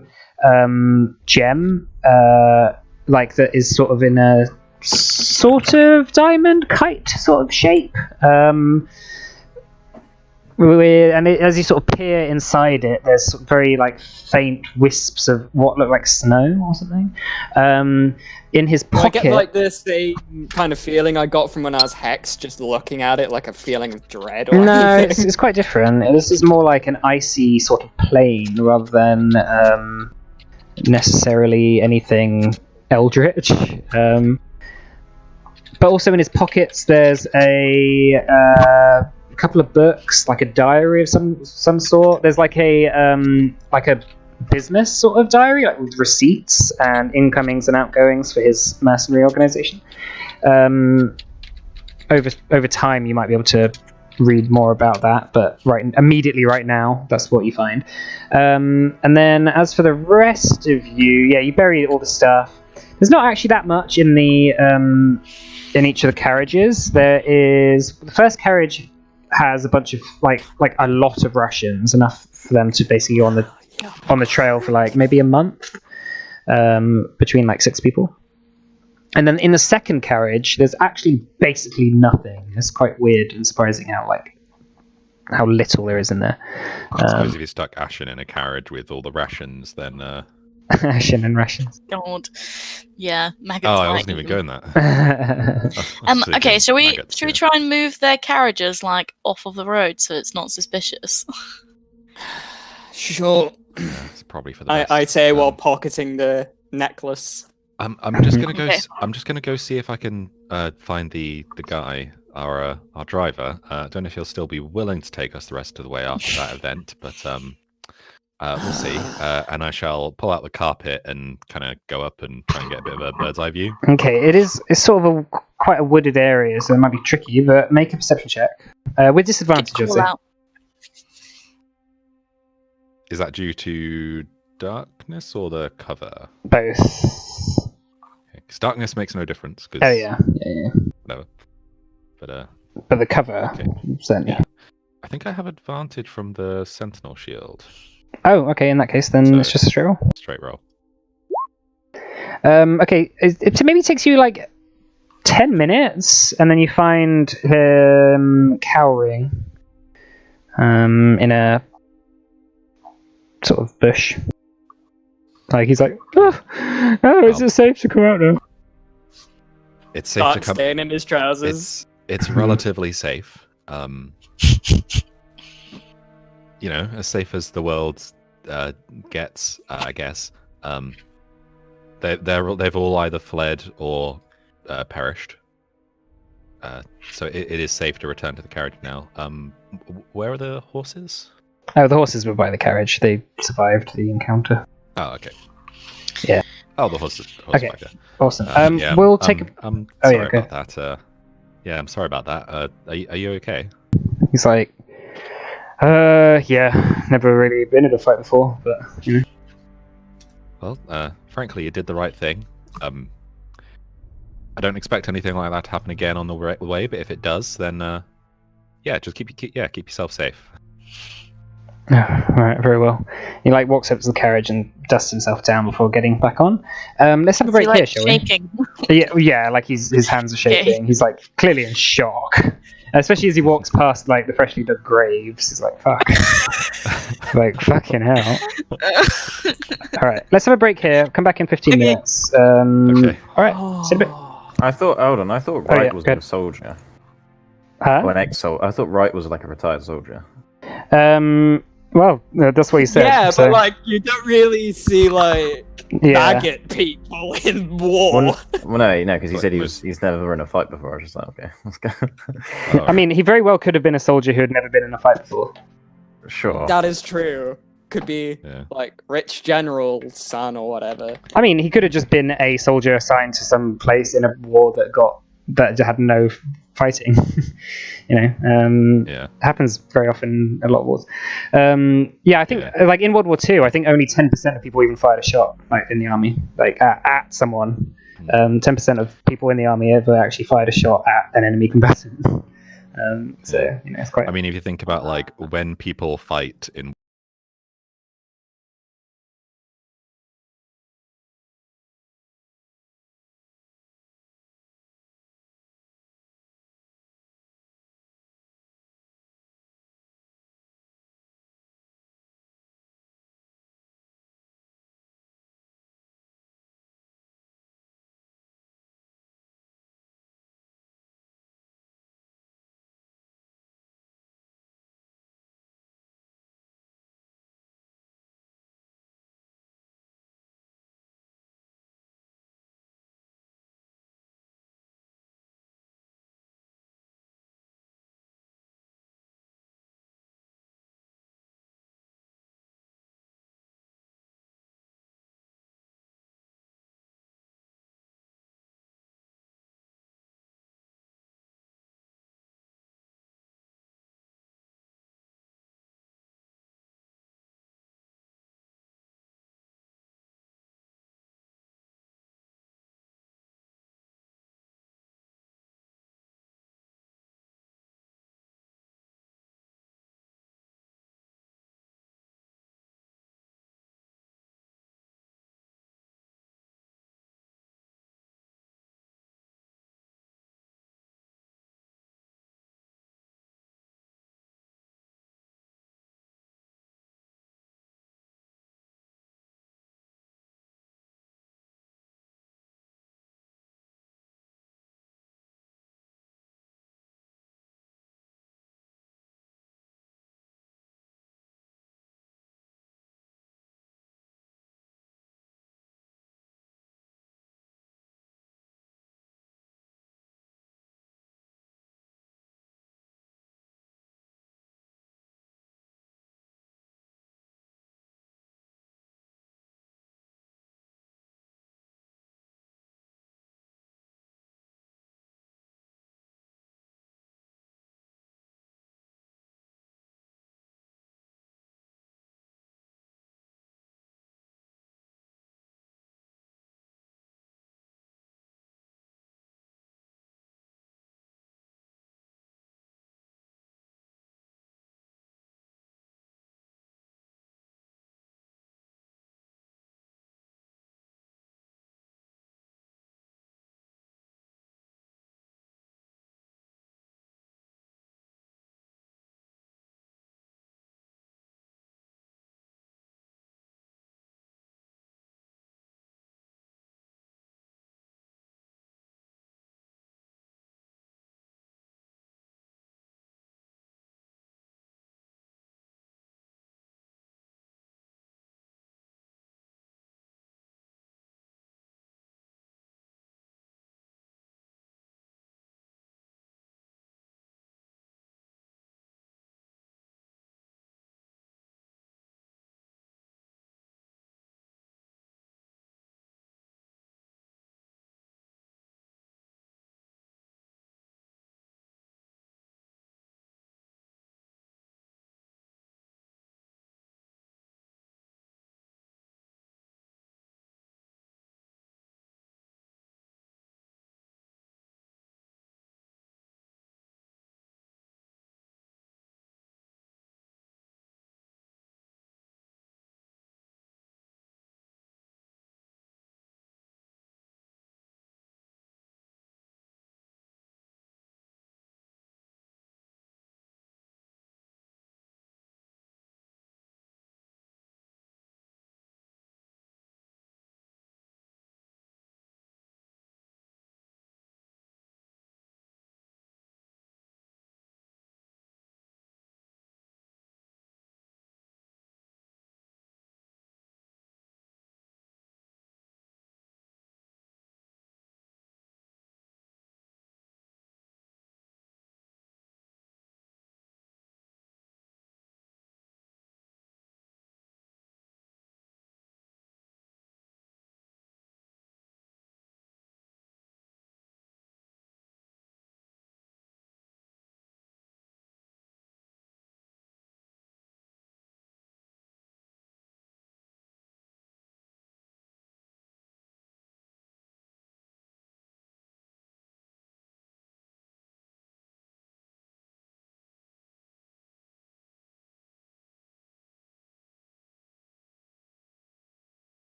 A: gem, like that is sort of in a sort of diamond kite sort of shape. As you sort of peer inside it, there's very like faint wisps of what look like snow or something. In his
E: I
A: pocket,
E: get like the same kind of feeling I got from when I was hexed, just looking at it, like a feeling of dread or
A: no,
E: anything.
A: it's quite different. This is more like an icy sort of plane rather than necessarily anything eldritch. But also in his pockets, there's a couple of books, like a diary of some sort. There's like a business sort of diary, like with receipts and incomings and outgoings for his mercenary organization. Over time, you might be able to read more about that, but immediately right now, that's what you find. And then as for the rest of you, you bury all the stuff. There's not actually that much in the in each of the carriages. There is the first carriage has a bunch of like a lot of rations, enough for them to basically go on the trail for like maybe a month, between like 6 people. And then in the second carriage, there's actually basically nothing. It's quite weird and surprising how little there is in there.
D: I suppose if you stuck Ashen in a carriage with all the rations, then.
A: Ashen and rations.
B: God, yeah, mega.
D: I wasn't even going that.
B: Okay, should we try and move their carriages like off of the road so it's not suspicious?
E: Sure.
D: Yeah, it's probably for the best.
E: I'd say while pocketing the necklace.
D: I'm just gonna go.
B: Okay.
D: I'm just gonna go see if I can find the guy, our driver. I don't know if he'll still be willing to take us the rest of the way after that event, but we'll see. And I shall pull out the carpet and kind of go up and try and get a bit of a bird's eye view.
A: Okay, it's sort of quite a wooded area, so it might be tricky, but make a perception check. With disadvantage,
B: Call
A: obviously.
B: out.
D: Is that due to darkness or the cover?
A: Both.
D: Because darkness makes no difference. 'Cause
A: Oh yeah.
D: Whatever. But
A: But the cover,
D: Okay.
A: certainly.
D: Yeah. I think I have advantage from the Sentinel shield.
A: Oh, okay. In that case, then
D: So-
A: it's just a straight roll.
D: Straight roll.
A: Okay, it maybe takes you like 10 minutes, and then you find him cowering in a sort of bush. Like he's like, is it safe to come out now?
D: It's safe to
E: Start
D: come.
E: staying in his trousers.
D: It's relatively safe. As safe as the world gets, I guess. They've all either fled or perished. So it is safe to return to the carriage now. Where are the horses?
A: Oh, the horses were by the carriage. They survived the encounter.
D: Oh, okay.
A: Yeah.
D: Oh, the horses.
A: Okay.
D: Back there.
A: Awesome.
D: Yeah,
A: We'll take.
D: I'm
A: Oh,
D: sorry
A: yeah, go.
D: about that. Yeah, I'm sorry about that. Are you okay?
A: He's like, yeah, never really been in a fight before, but you know.
D: Well, frankly, you did the right thing. I don't expect anything like that to happen again on the way, but if it does, then yeah, just keep yourself safe.
A: Right, very well. He like walks up to the carriage and dusts himself down before getting back on. Let's have a break
B: Is he,
A: here,
B: like,
A: shall
B: shaking?
A: we? Yeah, like his hands are shaking. He's like clearly in shock, especially as he walks past like the freshly dug graves. He's like, "Fuck, like fucking hell." All right, let's have a break here. Come back in 15
B: Okay.
A: minutes.
D: Okay.
A: All right, see you in a bit.
F: I thought
A: Oh,
F: Wright
A: yeah,
F: was
A: good.
F: a soldier.
A: Huh?
F: Or an ex-soldier. I thought Wright was like a retired soldier.
A: Well, that's what he said.
E: Yeah,
A: so,
E: but like you don't really see like
A: yeah.
E: maggot people in war.
F: Well, no, because he
D: But
F: said
D: was-
F: he's never in a fight before. I was just like, okay, let's go.
D: Oh,
A: I mean, he very well could have been a soldier who had never been in a fight before.
F: Sure.
E: That is true. Could be
D: yeah.
E: like rich general's son or whatever.
A: I mean, he could have just been a soldier assigned to some place in a war that had no fighting.
D: Yeah.
A: Happens very often in a lot of wars. Yeah, I think like in World War II, I think only 10% of people even fired a shot like in the army, like at someone. 10% of people in the army ever actually fired a shot at an enemy combatant. So it's quite.
D: I mean, if you think about like when people fight in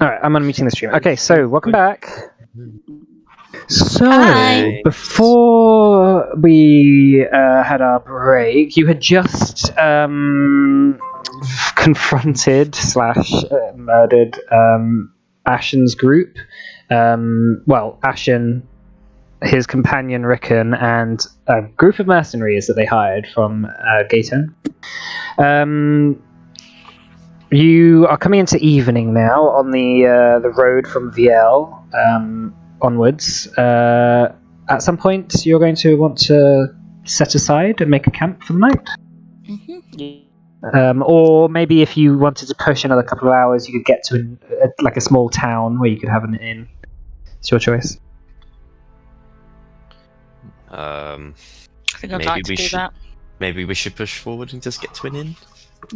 A: Alright, I'm unmuting the stream. Okay, so welcome back. So,
B: Hi.
A: before we had our break, you had just confronted / murdered Ashen's group. Ashen, his companion Rickon, and a group of mercenaries that they hired from Gaten. You are coming into evening now on the road from VL onwards. At some point, you're going to want to set aside and make a camp for the night. Or maybe if you wanted to push another couple of hours, you could get to a small town where you could have an inn. It's your choice.
B: I think I'd
C: Maybe
B: like to
C: we
B: do
C: should-
B: that.
C: Maybe we should push forward and just get to an inn.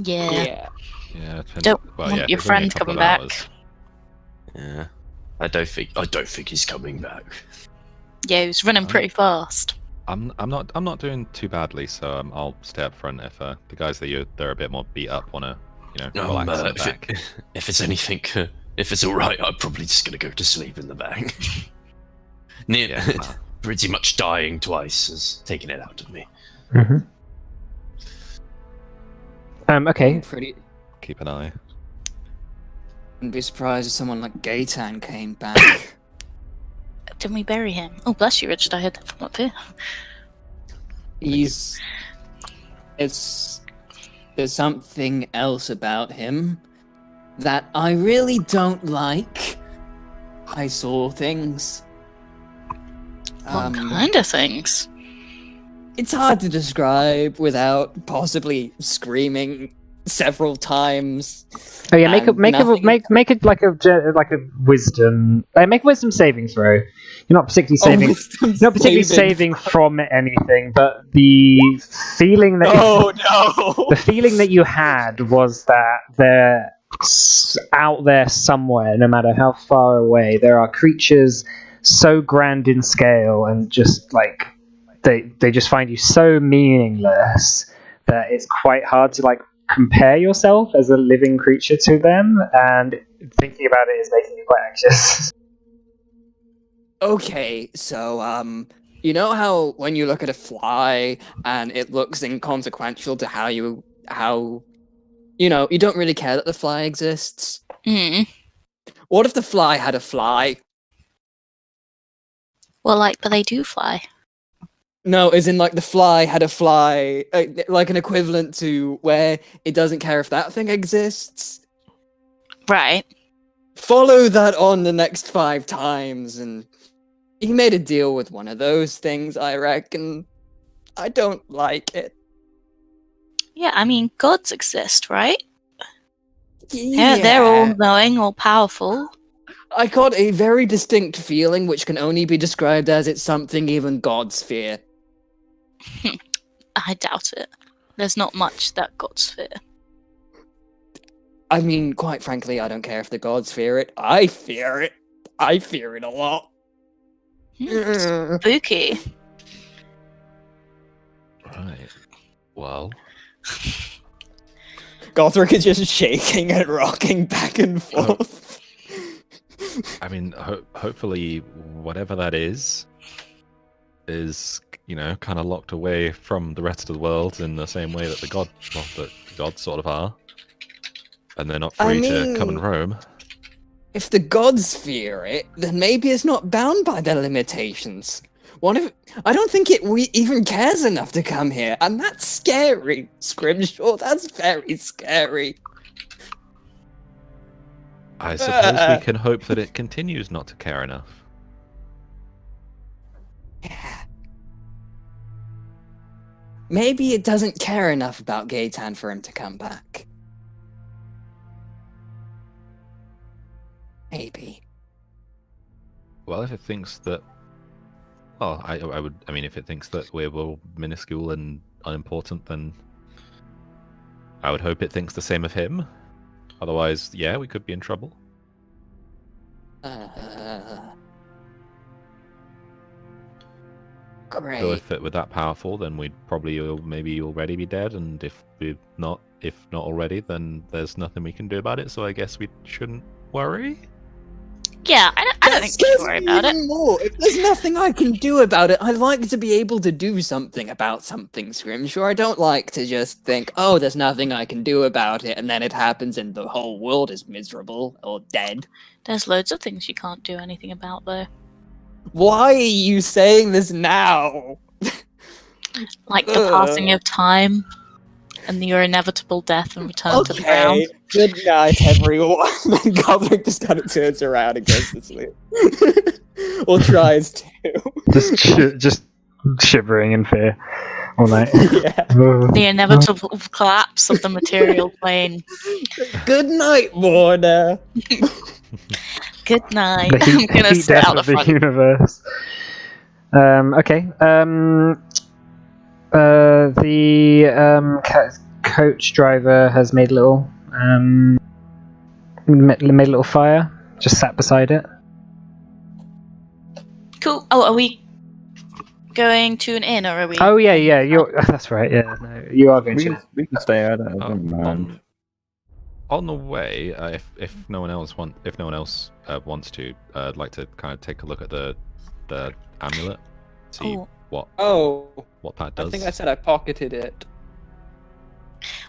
B: Yeah.
D: Yeah,
B: Don't want your friend coming back.
C: Yeah. I don't think he's coming back.
B: Yeah, he was running pretty fast.
D: I'm not doing too badly, so I'll stay up front if the guys they're a bit more beat up wanna relax in the back.
C: If it's anything, if it's all right, I'm probably just gonna go to sleep in the back. Pretty much dying twice has taken it out of me.
A: Mm-hmm. Okay.
D: Keep an eye.
E: Wouldn't be surprised if someone like Gaetan came back.
B: Didn't we bury him? Oh, bless you, Richard. I heard that from up here.
E: There's something else about him that I really don't like. I saw things.
B: What kind of things?
E: It's hard to describe without possibly screaming several times.
A: Oh yeah, make
E: and
A: it like a wisdom. Make a wisdom saving throw. You're not particularly saving. You're not particularly saving from anything, but the feeling that the feeling that you had was that they're out there somewhere, no matter how far away. There are creatures so grand in scale, and just like they just find you so meaningless that it's quite hard to compare yourself as a living creature to them, and thinking about it is making you quite anxious.
E: Okay, so you know how when you look at a fly and it looks inconsequential to how you don't really care that the fly exists? What if the fly had a fly?
B: Well, but they do fly.
E: No, as in the fly had a fly, like an equivalent to where it doesn't care if that thing exists.
B: Right.
E: Follow that on the next 5 times, and he made a deal with one of those things, I reckon. I don't like it.
B: Yeah, I mean, gods exist, right? Yeah, they're all knowing, all powerful.
E: I got a very distinct feeling which can only be described as it's something even gods fear.
B: I doubt it. There's not much that gods fear.
E: I mean, quite frankly, I don't care if the gods fear it. I fear it. I fear it a lot.
B: Spooky.
D: Right. Well.
E: Gothric is just shaking and rocking back and forth.
D: I mean, hopefully, whatever that is, kind of locked away from the rest of the world in the same way that the gods sort of are, and they're not free to come and roam.
E: If the gods fear it, then maybe it's not bound by their limitations. I don't think it even cares enough to come here, and that's scary, Scrimshaw. That's very scary.
D: I suppose we can hope that it continues not to care enough.
E: Yeah. Maybe it doesn't care enough about Gaetan for him to come back. Maybe.
D: Well, if it thinks that... Well, I mean, if it thinks that we're all minuscule and unimportant, then I would hope it thinks the same of him. Otherwise, yeah, we could be in trouble.
E: Great.
D: So if it were that powerful, then we'd probably maybe already be dead, and if not already, then there's nothing we can do about it, so I guess we shouldn't worry?
B: Yeah, I don't
E: That
B: think we
E: scares
B: should worry
E: me
B: about it.
E: even more. If there's nothing I can do about it, I like to be able to do something about something, Scrimshaw. I don't like to just think, oh, there's nothing I can do about it, and then it happens and the whole world is miserable or dead.
B: There's loads of things you can't do anything about, though.
E: Why are you saying this now?
B: Like the passing of time and your inevitable death and return to the ground.
E: Okay, good night, everyone. And Goblik just kind of turns around and goes to sleep. Or tries to.
A: Just shivering in fear all night.
E: Yeah.
B: The inevitable collapse of the material plane.
E: Good night, Warner.
B: Good night.
A: The
B: I'm gonna
A: heat
B: sit
A: death
B: out the
A: of the
B: front.
A: universe. Okay. The coach driver has made a little fire. Just sat beside it.
B: Cool. Oh, are we going to an inn or are we?
A: Oh yeah. You're. That's right. Yeah. No, you are going
F: We
A: to.
F: we can stay out. I don't mind.
D: On the way, if no one else wants to, I'd like to kind of take a look at the amulet, see
B: Oh.
D: what that does.
E: I think I said I pocketed it.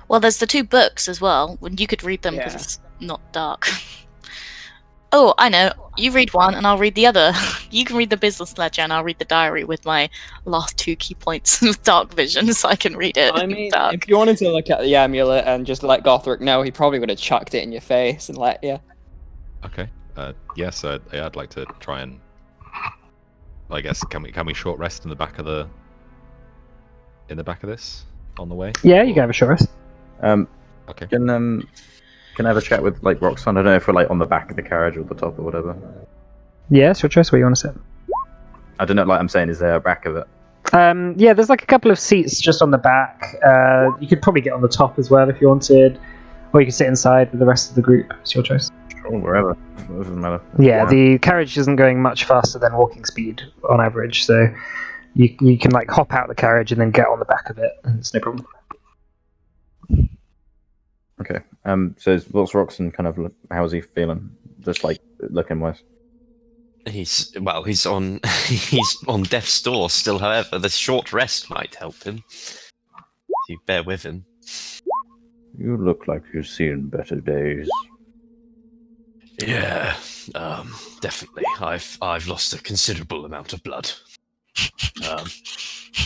B: Well, there's the 2 books as well. You could read them because
E: Yeah.
B: it's not dark. Oh, I know. You read one and I'll read the other. You can read the business ledger and I'll read the diary with my last 2 key points of dark vision so I can read it
E: I
B: in
E: mean,
B: dark.
E: if you wanted to look at the amulet and just let Gothric know, he probably would have chucked it in your face and let you.
D: Okay. Yes, I'd like to try and. I guess can we short rest in the back of this on the way?
A: Yeah, you can have a short rest.
D: Okay.
F: Can I have a chat with like Roxanne? I don't know if we're like on the back of the carriage or the top or whatever.
A: Yeah, it's your choice. Where you want to sit?
F: I don't know. Like I'm saying, is there a back of it?
A: Yeah, there's like a couple of seats just on the back. You could probably get on the top as well if you wanted, or you could sit inside with the rest of the group. It's your choice.
F: Sure, wherever. It doesn't matter.
A: Yeah, the carriage isn't going much faster than walking speed on average, so you can like hop out the carriage and then get on the back of it, and it's no problem.
F: Okay. So what's Roxanne kind of? How's he feeling? Just like looking wise.
C: He's on he's on death's door still. However, the short rest might help him. You bear with him.
F: You look like you've seen better days.
C: Yeah, definitely. I've lost a considerable amount of blood,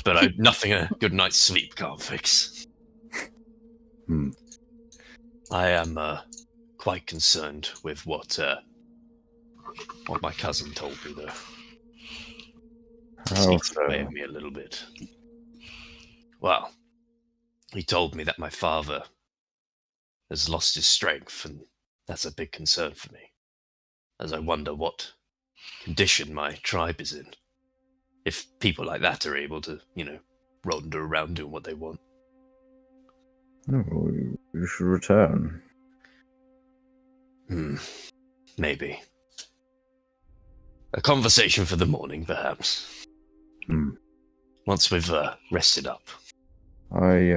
C: but nothing a good night's sleep can't fix. I am quite concerned with what my cousin told me, though.
F: How
C: Seems to
F: so?
C: weigh me a little bit. Well, he told me that my father has lost his strength, and that's a big concern for me, as I wonder what condition my tribe is in. If people like that are able to, wander around doing what they want.
F: Oh, you should return.
C: Maybe. A conversation for the morning, perhaps. Once we've rested up.
F: I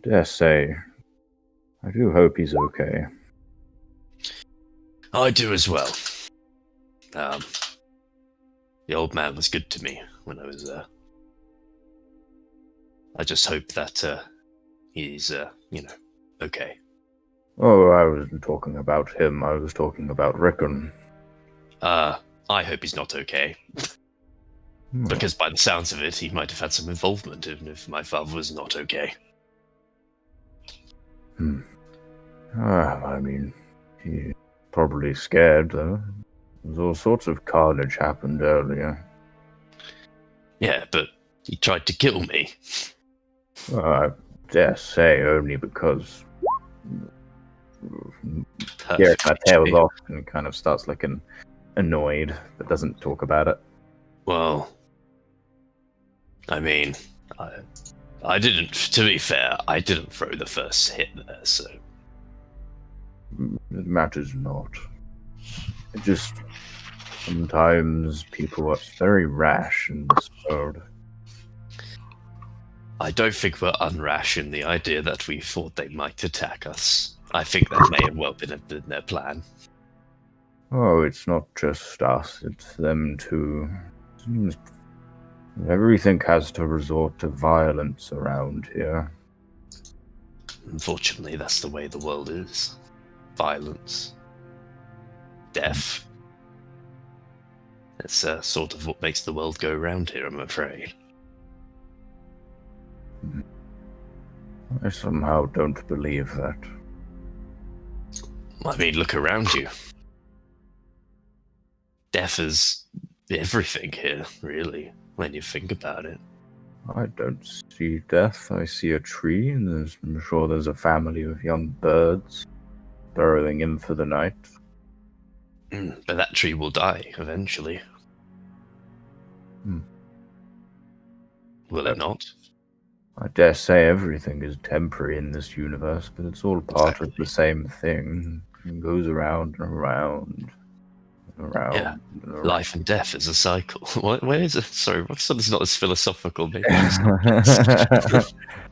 F: dare say, I do hope he's okay.
C: I do as well. The old man was good to me when I was there. I just hope that he's, okay.
F: Oh, I wasn't talking about him. I was talking about Rickon.
C: I hope he's not okay. Because by the sounds of it, he might have had some involvement, even if my father was not okay.
F: I mean, he's probably scared, though. There's all sorts of carnage happened earlier.
C: Yeah, but he tried to kill me.
F: I dare say only because Garrett kind of tails off and kind of starts looking annoyed, but doesn't talk about it.
C: Well, I mean, I didn't, to be fair, I didn't throw the first hit there, so...
F: It matters not. It just... Sometimes people are very rash in this world.
C: I don't think we're unrash in the idea that we thought they might attack us. I think that may have well been their plan.
F: Oh, it's not just us, it's them too. Seems everything has to resort to violence around here.
C: Unfortunately, that's the way the world is. Violence. Death. It's sort of what makes the world go round here, I'm afraid.
F: I somehow don't believe that.
C: I mean, look around you. Death is everything here, really, when you think about it.
F: I don't see death. I see a tree, and I'm sure there's a family of young birds burrowing in for the night.
C: But that tree will die eventually.
F: Hmm.
C: Will it not?
F: I dare say everything is temporary in this universe, but it's all part of the same thing. It goes around and around and around.
C: Yeah.
F: And around.
C: Life and death is a cycle. Where is it? Sorry, Roxanne's not as philosophical, maybe.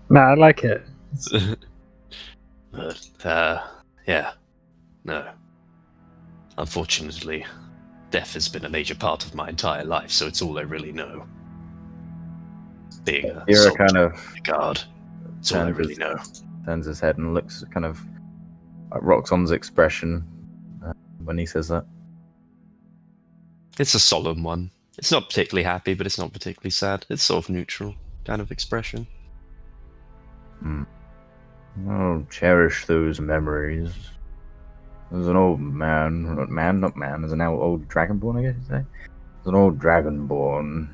A: No, I like it.
C: But, yeah. No. Unfortunately, death has been a major part of my entire life, so it's all I really know. Being a
F: You're
C: soldier,
F: kind of
C: a guard. It's all I really know.
F: turns his head and looks kind of at Roxon's expression when he says that.
C: It's a solemn one. It's not particularly happy, but it's not particularly sad. It's sort of neutral kind of expression.
F: I'll cherish those memories. There's an old man, there's an old dragonborn, I guess you'd say. There's an old dragonborn.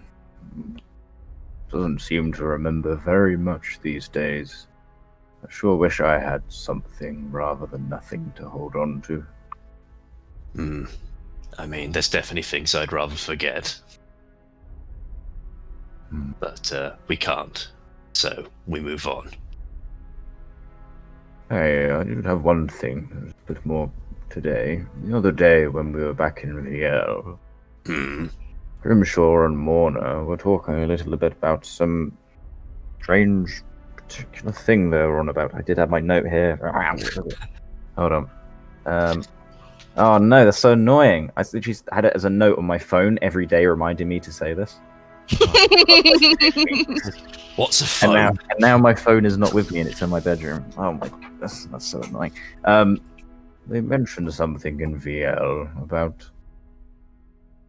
F: Doesn't seem to remember very much these days. I sure wish I had something rather than nothing to hold on to.
C: I mean, there's definitely things I'd rather forget. But we can't. So we move on.
F: Hey, I did have one thing. There's a bit more today. The other day when we were back in Viel, Grimshaw and Morna were talking a little bit about some strange particular thing they were on about. I did have my note here. Hold on. Oh no, that's so annoying. I literally had it as a note on my phone every day reminding me to say this.
C: What's a phone?
F: And now my phone is not with me and it's in my bedroom. Oh my goodness, that's so annoying. They mentioned something in VL about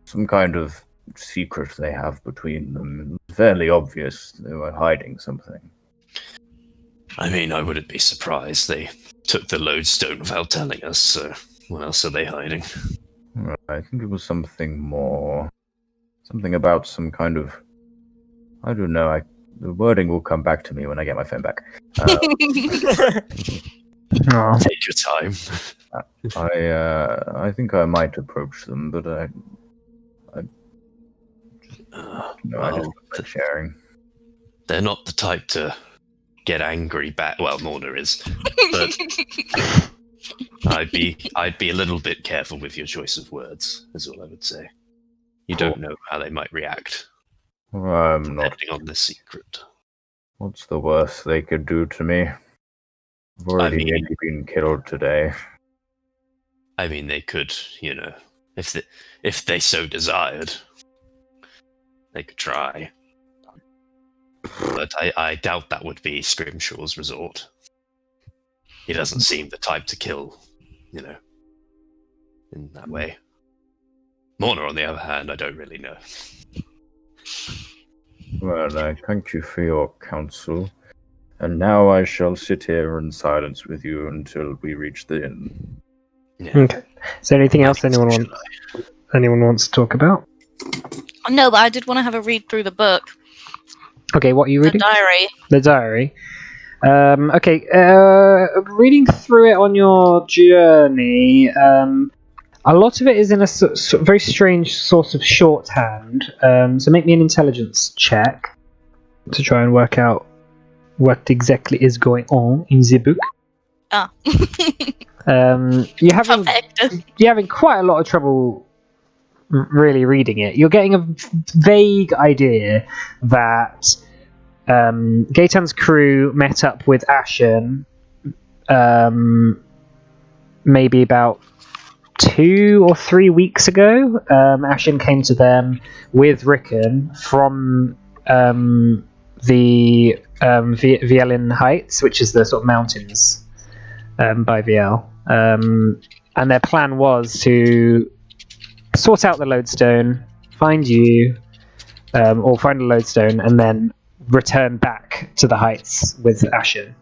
F: some kind of secret they have between them. It's fairly obvious they were hiding something.
C: I mean, I wouldn't be surprised. They took the lodestone without telling us, so what else are they hiding?
F: I think it was something more. Something about some kind of. I don't know. The wording will come back to me when I get my phone back.
A: Oh.
C: Take your time.
F: I think I might approach them, but I just like sharing.
C: They're not the type to get angry back. Well, Morna is, but I'd be a little bit careful with your choice of words. Is all I would say. You don't know how they might react.
F: I'm not.
C: Depending on the secret.
F: What's the worst they could do to me? I've already nearly been killed today.
C: I mean, they could, if they so desired, they could try. But I doubt that would be Scrimshaw's resort. He doesn't seem the type to kill, in that way. Morna, on the other hand, I don't really know.
F: Well, I thank you for your counsel. And now I shall sit here in silence with you until we reach the inn.
C: Yeah.
A: Okay. Is there anything else anyone wants to talk about?
B: No, but I did want to have a read through the book.
A: Okay, what are you reading?
B: The diary.
A: The diary. Okay. Reading through it on your journey. A lot of it is in a very strange sort of shorthand. So make me an intelligence check to try and work out what exactly is going on in the book.
B: Ah.
A: You're having quite a lot of trouble really reading it. You're getting a vague idea that Gaetan's crew met up with Ashen maybe about 2 or 3 weeks ago, Ashen came to them with Rickon from the Vielin Heights, which is the sort of mountains by Viel. And their plan was to sort out the lodestone, find you, or find a lodestone, and then return back to the heights with Ashen.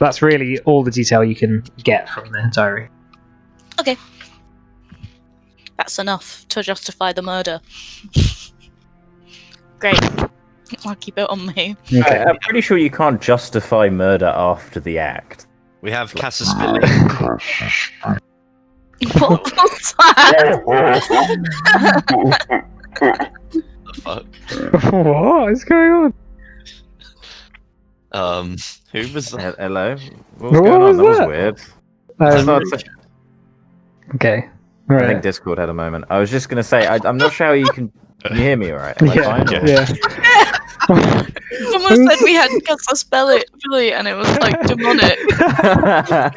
A: That's really all the detail you can get from the diary.
B: Okay. That's enough to justify the murder. Great. I'll keep it on me.
A: Okay.
F: I'm pretty sure you can't justify murder after the act.
C: We have Casus Billy.
B: What's that?
C: The fuck?
A: What is going on?
C: Who was that?
F: Hello? What
A: What
F: going
A: was
F: on? That was
A: that?
F: weird. I
A: Um, okay.
F: think
A: Right.
F: Discord had a moment. I was just going to say, I'm not sure how you can you hear me alright? Am I fine? or-
A: Yeah.
B: Someone said we had Casus Billy and it was like demonic.
C: No, I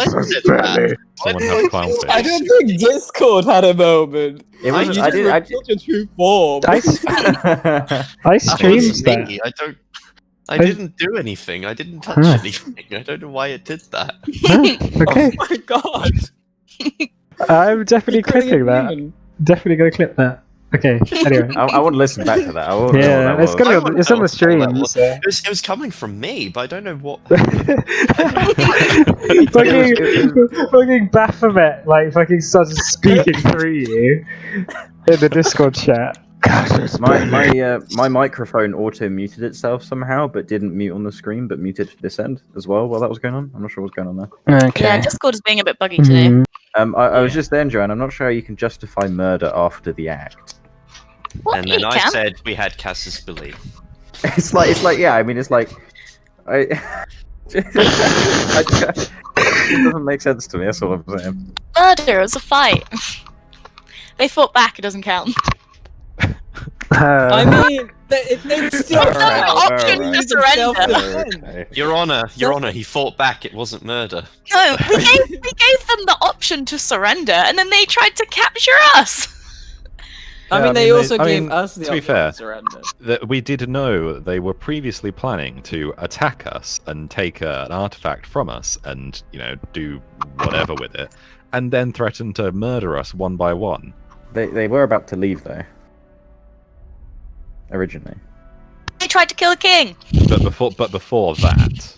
C: said that.
D: Someone have clownfish.
E: I don't think Discord had a moment.
F: It was,
E: You
F: I
E: just
F: did.
E: revealed your true form.
A: I
C: That
A: streamed
C: wasn't
A: that.
C: me. I didn't do anything. I didn't touch
A: Huh.
C: anything. I don't know why it did that.
A: Okay.
E: Oh my god.
A: I'm definitely
E: You're cutting
A: clipping
E: a
A: that.
E: demon.
A: Definitely gonna clip that. Okay. Anyway.
F: I want to listen back to that. I won't know
A: Yeah,
F: what
A: it's
F: that
A: gonna
F: was.
A: be, it's on the
C: What
A: stream.
C: that was.
A: So.
C: It was coming from me, but I don't know what.
A: fucking Baphomet fucking started speaking through you in the Discord chat.
F: My microphone auto muted itself somehow, but didn't mute on the screen, but muted this end as well while that was going on. I'm not sure what's going on there.
A: Okay.
B: Yeah, Discord is being a bit buggy today.
A: Mhm.
F: I was just there, Joanne. I'm not sure how you can justify murder after the act.
B: What?
C: And
B: You
C: then I
B: can?
C: said we had Casus Billy.
F: It's like yeah. I mean, it's like I. It doesn't make sense to me. That's all I'm saying.
B: Murder, it was a fight. They fought back, it doesn't count.
E: I mean, they still
B: Alright,
E: have
B: alright.
E: to use
B: Surrender.
E: self-defense.
F: Okay.
C: Your Honor, he fought back. It wasn't murder.
B: No, we gave them the option to surrender, and then they tried to capture us.
E: I
D: Yeah,
E: mean, they also
D: I
E: gave
D: mean,
E: us the
D: to be
E: option
D: fair,
E: to surrender.
D: That we did know they were previously planning to attack us and take an artifact from us and, do whatever with it, and then threaten to murder us one by one.
F: They were about to leave though. Originally,
B: They tried to kill a king.
D: But before that,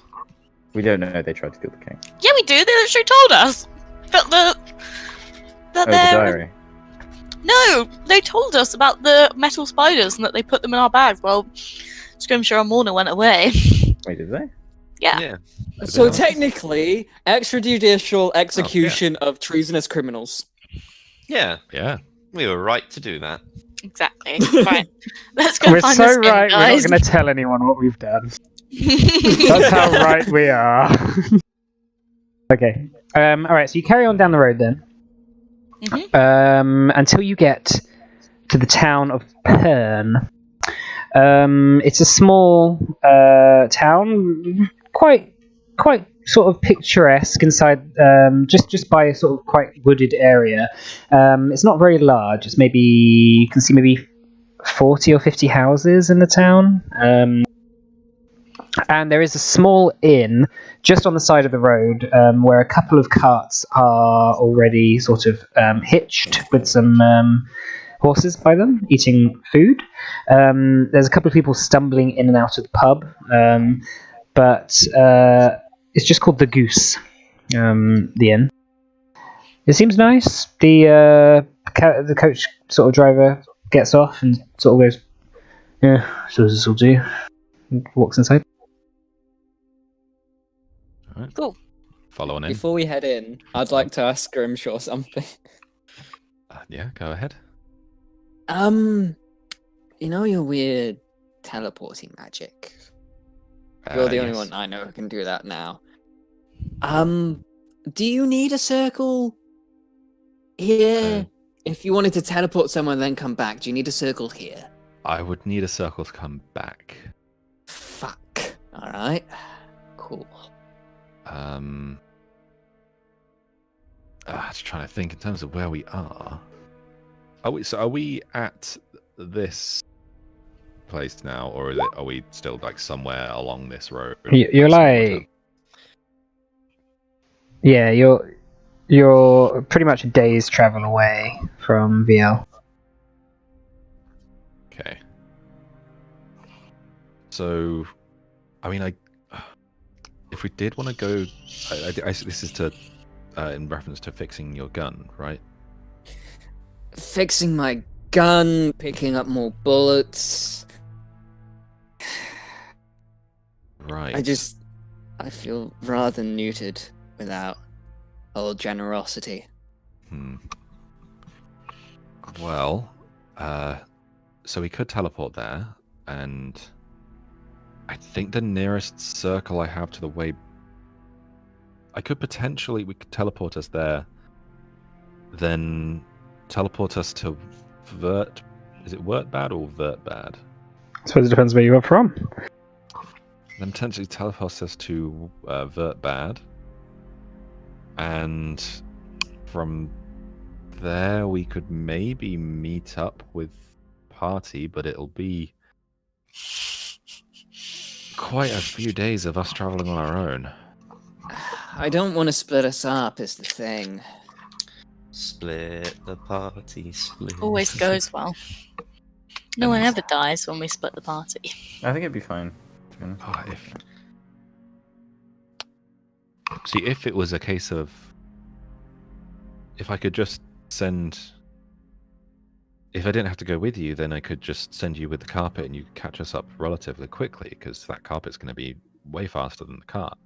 F: we don't know they tried to kill the king.
B: Yeah, we do. They literally told us that
F: Oh, the diary.
B: No, they told us about the metal spiders and that they put them in our bags. Well, Scrimshaw and Warner went away.
F: Wait, did they?
B: Yeah.
E: So technically, extrajudicial execution of treasonous criminals.
C: Yeah,
D: yeah.
C: we were right to do that.
B: Exactly. Right. Let's go
A: We're
B: find
A: so
B: this king,
A: right. We're
B: guys.
A: not going to tell anyone what we've done. That's how right we are. Okay. All right. So you carry on down the road then, until you get to the town of Pern. It's a small town, quite sort of picturesque inside, just by a sort of quite wooded area. It's not very large. It's maybe you can see maybe 40 or 50 houses in the town. And there is a small inn just on the side of the road where a couple of carts are already sort of hitched with some horses by them, eating food. There's a couple of people stumbling in and out of the pub, but it's just called the Goose, the inn. It seems nice. The coach sort of driver gets off and sort of goes, "Yeah, so this will do." And walks inside.
D: Alright.
B: Cool.
D: Following in.
E: Before we head in, I'd like to ask Grimshaw something.
D: Yeah, go ahead.
E: You know your weird teleporting magic? You're the only
D: Yes.
E: one I know who can do that now. Do you need a circle here? If you wanted to teleport somewhere and then come back, do you need a circle here?
D: I would need a circle to come back.
E: Fuck. Alright. Cool.
D: Just trying to think in terms of where we are. Are we at this place now, or are we still like somewhere along this road?
A: You're like, yeah, you're pretty much a day's travel away from VL.
D: Okay. So, I mean, if we did want to go, this is to in reference to fixing your gun, right?
E: Fixing my gun, picking up more bullets.
D: Right.
E: I feel rather neutered without all generosity.
D: Well, so we could teleport there, and I think the nearest circle I have to the way, we could teleport us there, then teleport us to is it Wertbad or Vertbad?
A: I suppose it depends where you are from.
D: Then potentially teleport us to Vertbad, and from there we could maybe meet up with party, but it'll be quite a few days of us traveling on our own.
E: I don't want to split us up, is the thing.
C: Split the party, split.
B: Always goes well. No one ever dies when we split the party.
F: I think it'd be fine. To be honest.
D: If it was a case of, if I could just if I didn't have to go with you, then I could just send you with the carpet and you could catch us up relatively quickly, because that carpet's going to be way faster than the cart.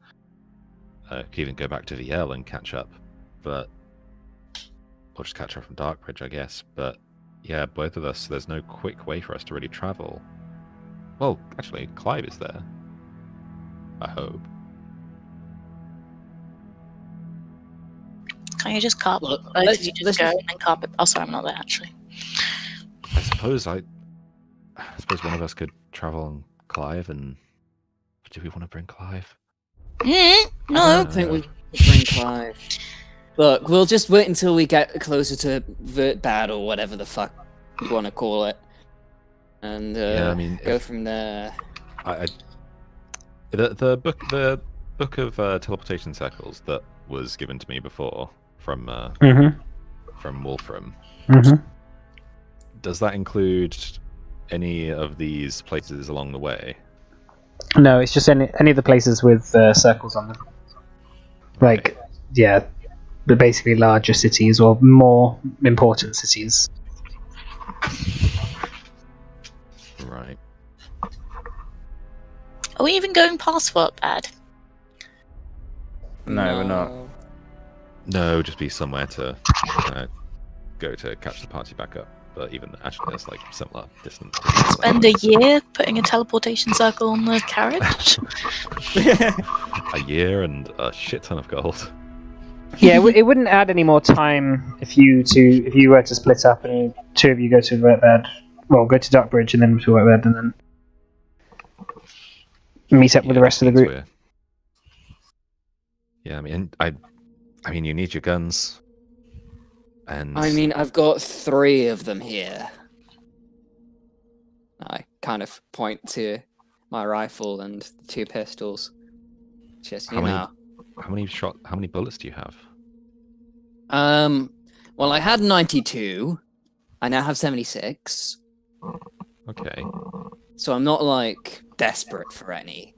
D: Could even go back to VL and catch up, but we'll just catch up from Darkbridge, I guess. But yeah, both of us, there's no quick way for us to really travel. Well, actually, Clive is there. I hope.
B: Can't you just carpet?
E: Look,
B: Both of you
E: let's
B: just go and then carpet. Oh, sorry, I'm not there actually.
D: I suppose one of us could travel on Clive, and do we want to bring Clive?
E: I
B: No.
E: don't think we should bring Clive. Look, we'll just wait until we get closer to Vertbad or whatever the fuck you want to call it, and
D: Yeah, I mean,
E: go from there.
D: The book of teleportation circles that was given to me before from Wolfram. Does that include any of these places along the way?
A: No, it's just any of the places with circles on them. Like, yeah, but basically larger cities or more important cities.
D: Right.
B: Are we even going past Wertbad?
F: No, we're not.
D: No, just be somewhere to go to catch the party back up. But even actually, there's like similar distance.
B: Spend a year putting a teleportation circle on the carriage?
D: A year and a shit ton of gold.
A: Yeah, it wouldn't add any more time if you were to split up and two of you go to Wertbad. Well, go to Darkbridge and then to Wertbad and then meet up with the rest of the group.
D: Yeah, I mean, I mean, you need your guns. And
E: I mean, I've got 3 of them here. I kind of point to my rifle and the 2 pistols. Just, you know.
D: How many bullets do you have?
E: Well, I had 92. I now have 76.
D: Okay.
E: So I'm not, like, desperate for any.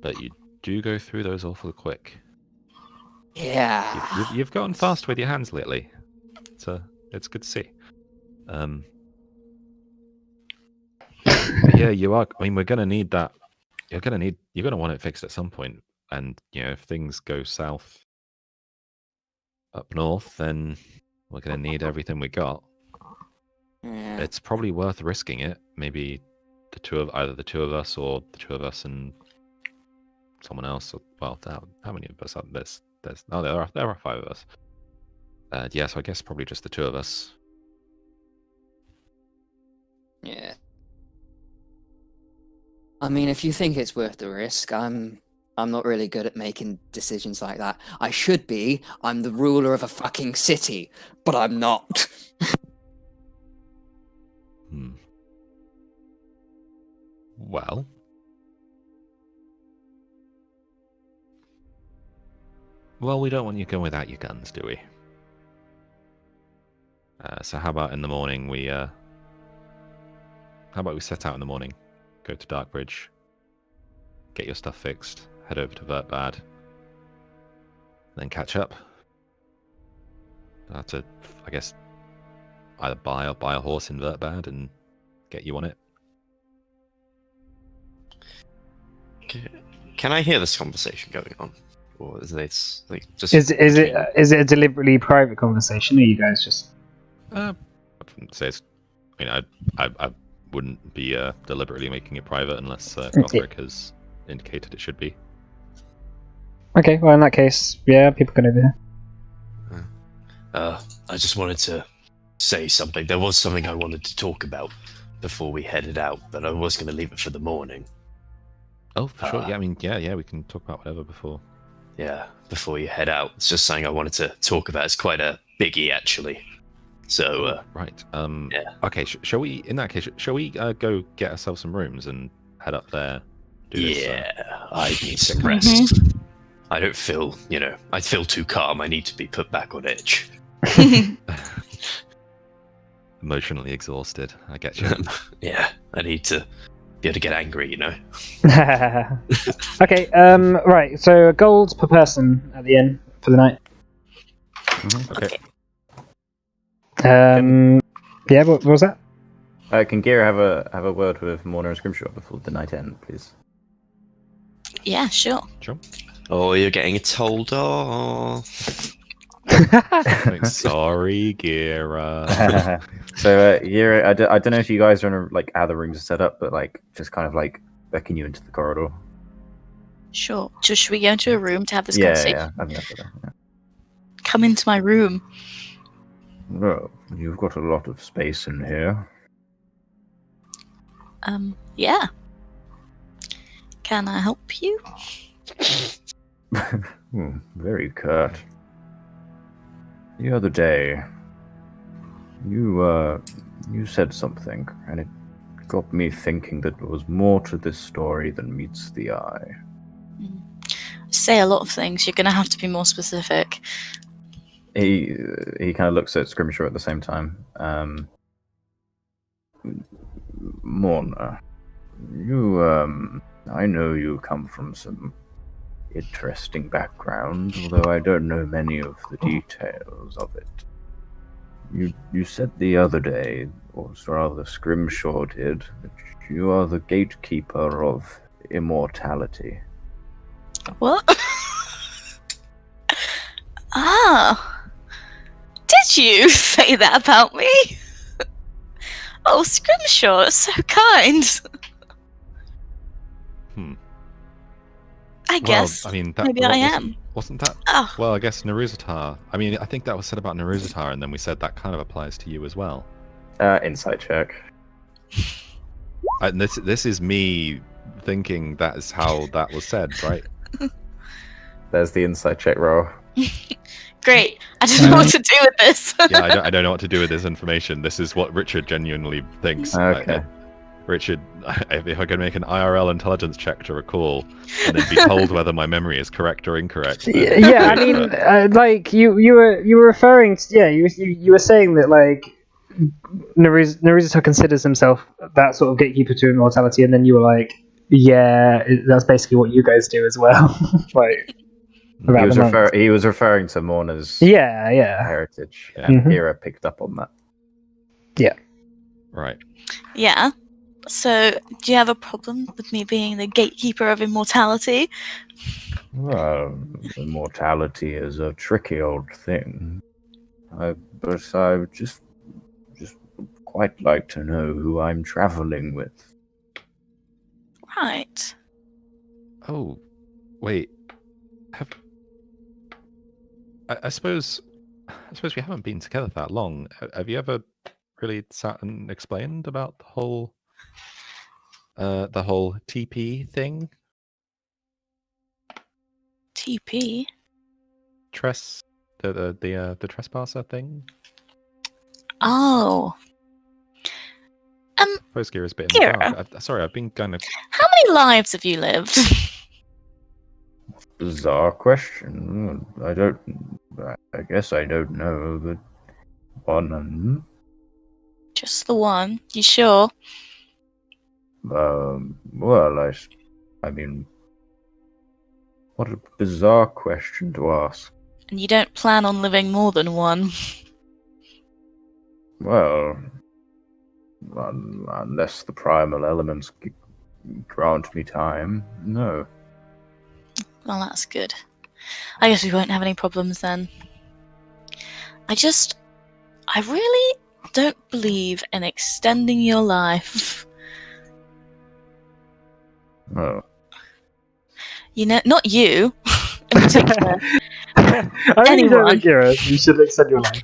D: But you do go through those awfully quick.
E: Yeah.
D: You've gotten fast with your hands lately. It's good to see. Yeah, you are. I mean, we're gonna need that. You're gonna want it fixed at some point. And if things go south up north, then we're gonna need everything we got.
E: Yeah.
D: It's probably worth risking it. Maybe either the two of us or the 2 of us and someone else. Well, how many of us are this? There are 5 of us. Yeah, so I guess probably just the 2 of us.
E: Yeah. I mean, if you think it's worth the risk, I'm I'm not really good at making decisions like that. I should be. I'm the ruler of a fucking city, but I'm not.
D: Hmm. Well. Well, we don't want you going without your guns, do we? So how about in the morning we how about we set out in the morning, go to Darkbridge, get your stuff fixed, head over to Vertbad, then catch up. I'll have to, I guess, either buy a horse in Vertbad and get you on it.
C: Can I hear this conversation going on, or is this like just?
A: Is it a deliberately private conversation, or are you guys just?
D: I wouldn't say it's. I mean, I wouldn't be deliberately making it private unless Gothric has indicated it should be.
A: Okay, well in that case, yeah, people can over here.
C: I just wanted to say something. There was something I wanted to talk about before we headed out, but I was going to leave it for the morning.
D: Oh, for sure. Yeah, I mean, yeah, we can talk about whatever before.
C: Yeah, before you head out. It's just something I wanted to talk about. It's quite a biggie, actually. So,
D: right.
C: Yeah.
D: Okay. Shall we? In that case, shall we go get ourselves some rooms and head up there?
C: I need some rest. I don't feel, I feel too calm. I need to be put back on edge.
D: Emotionally exhausted. I get you.
C: Yeah, I need to be able to get angry,
A: Okay, right, so gold per person at the inn for the night.
D: Okay.
A: Yeah, what was that?
F: Can Gira have a word with Morna and Scrimshaw before the night end, please?
B: Yeah, sure.
D: Sure.
C: Oh, you're getting told off.
D: Like, sorry, Gira.
F: So, Gira, I don't know if you guys are like how the rooms are set up, but like just kind of like beckon you into the corridor.
B: Sure. So should we go into a room to have this
F: Yeah,
B: conversation?
F: I think that's better. Yeah.
B: Come into my room.
F: Well, you've got a lot of space in here.
B: Yeah. Can I help you?
F: Very curt. The other day, you said something, and it got me thinking that there was more to this story than meets the eye.
B: I say a lot of things. You're gonna have to be more specific.
F: He kind of looks at Scrimshaw at the same time. Morna, I know you come from some interesting background, although I don't know many of the details of it. You said the other day, or rather Scrimshaw did, that you are the gatekeeper of immortality.
B: What? Ah. Did you say that about me? Oh, Scrimshaw, it's so kind. I guess.
D: Well, I mean,
B: maybe I am.
D: Wasn't that?
B: Oh.
D: Well, I guess Naruzatar. I mean, I think that was said about Naruzatar, and then we said that kind of applies to you as well.
F: Insight check.
D: And this is me thinking that is how that was said, right?
F: There's the insight check roll.
B: Great. I don't know what to do with this.
D: Yeah, I don't know what to do with this information. This is what Richard genuinely thinks.
F: Okay.
D: Richard, if I could make an IRL intelligence check to recall, and then be told whether my memory is correct or incorrect.
A: Yeah, I mean, like you were referring to, you were saying that like Naruto considers himself that sort of gatekeeper to immortality, and then you were like, yeah, that's basically what you guys do as well. Like,
F: he was referring to Morna's heritage, and Gira picked up on that.
A: Yeah.
D: Right.
B: Yeah. So, do you have a problem with me being the gatekeeper of immortality?
F: Well, immortality is a tricky old thing. But I just quite like to know who I'm traveling with.
B: Right.
D: Oh, wait. I suppose we haven't been together that long. Have you ever really sat and explained about the whole TP thing?
B: TP?
D: The trespasser thing.
B: Oh.
D: Suppose Gira is a bit in the
B: Gira?
D: dark. Sorry, I've been kind of.
B: How many lives have you lived?
F: Bizarre question. I guess I don't know, but one.
B: Just the one. You sure?
F: Well, I mean, what a bizarre question to ask.
B: And you don't plan on living more than one?
F: Well, unless the primal elements grant me time, no.
B: Well, that's good. I guess we won't have any problems then. I really don't believe in extending your life.
F: Oh.
B: You know, not you in particular.
A: I really don't
B: Anyone.
A: think you should extend your life.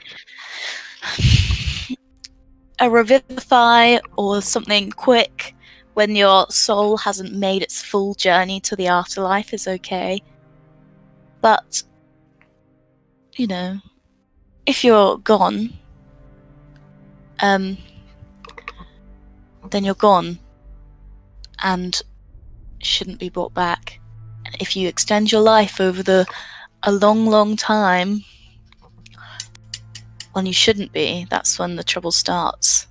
B: A revivify or something quick when your soul hasn't made its full journey to the afterlife is okay. But, you know, if you're gone, then you're gone and shouldn't be brought back. And if you extend your life over a long, long time, when you shouldn't be, that's when the trouble starts.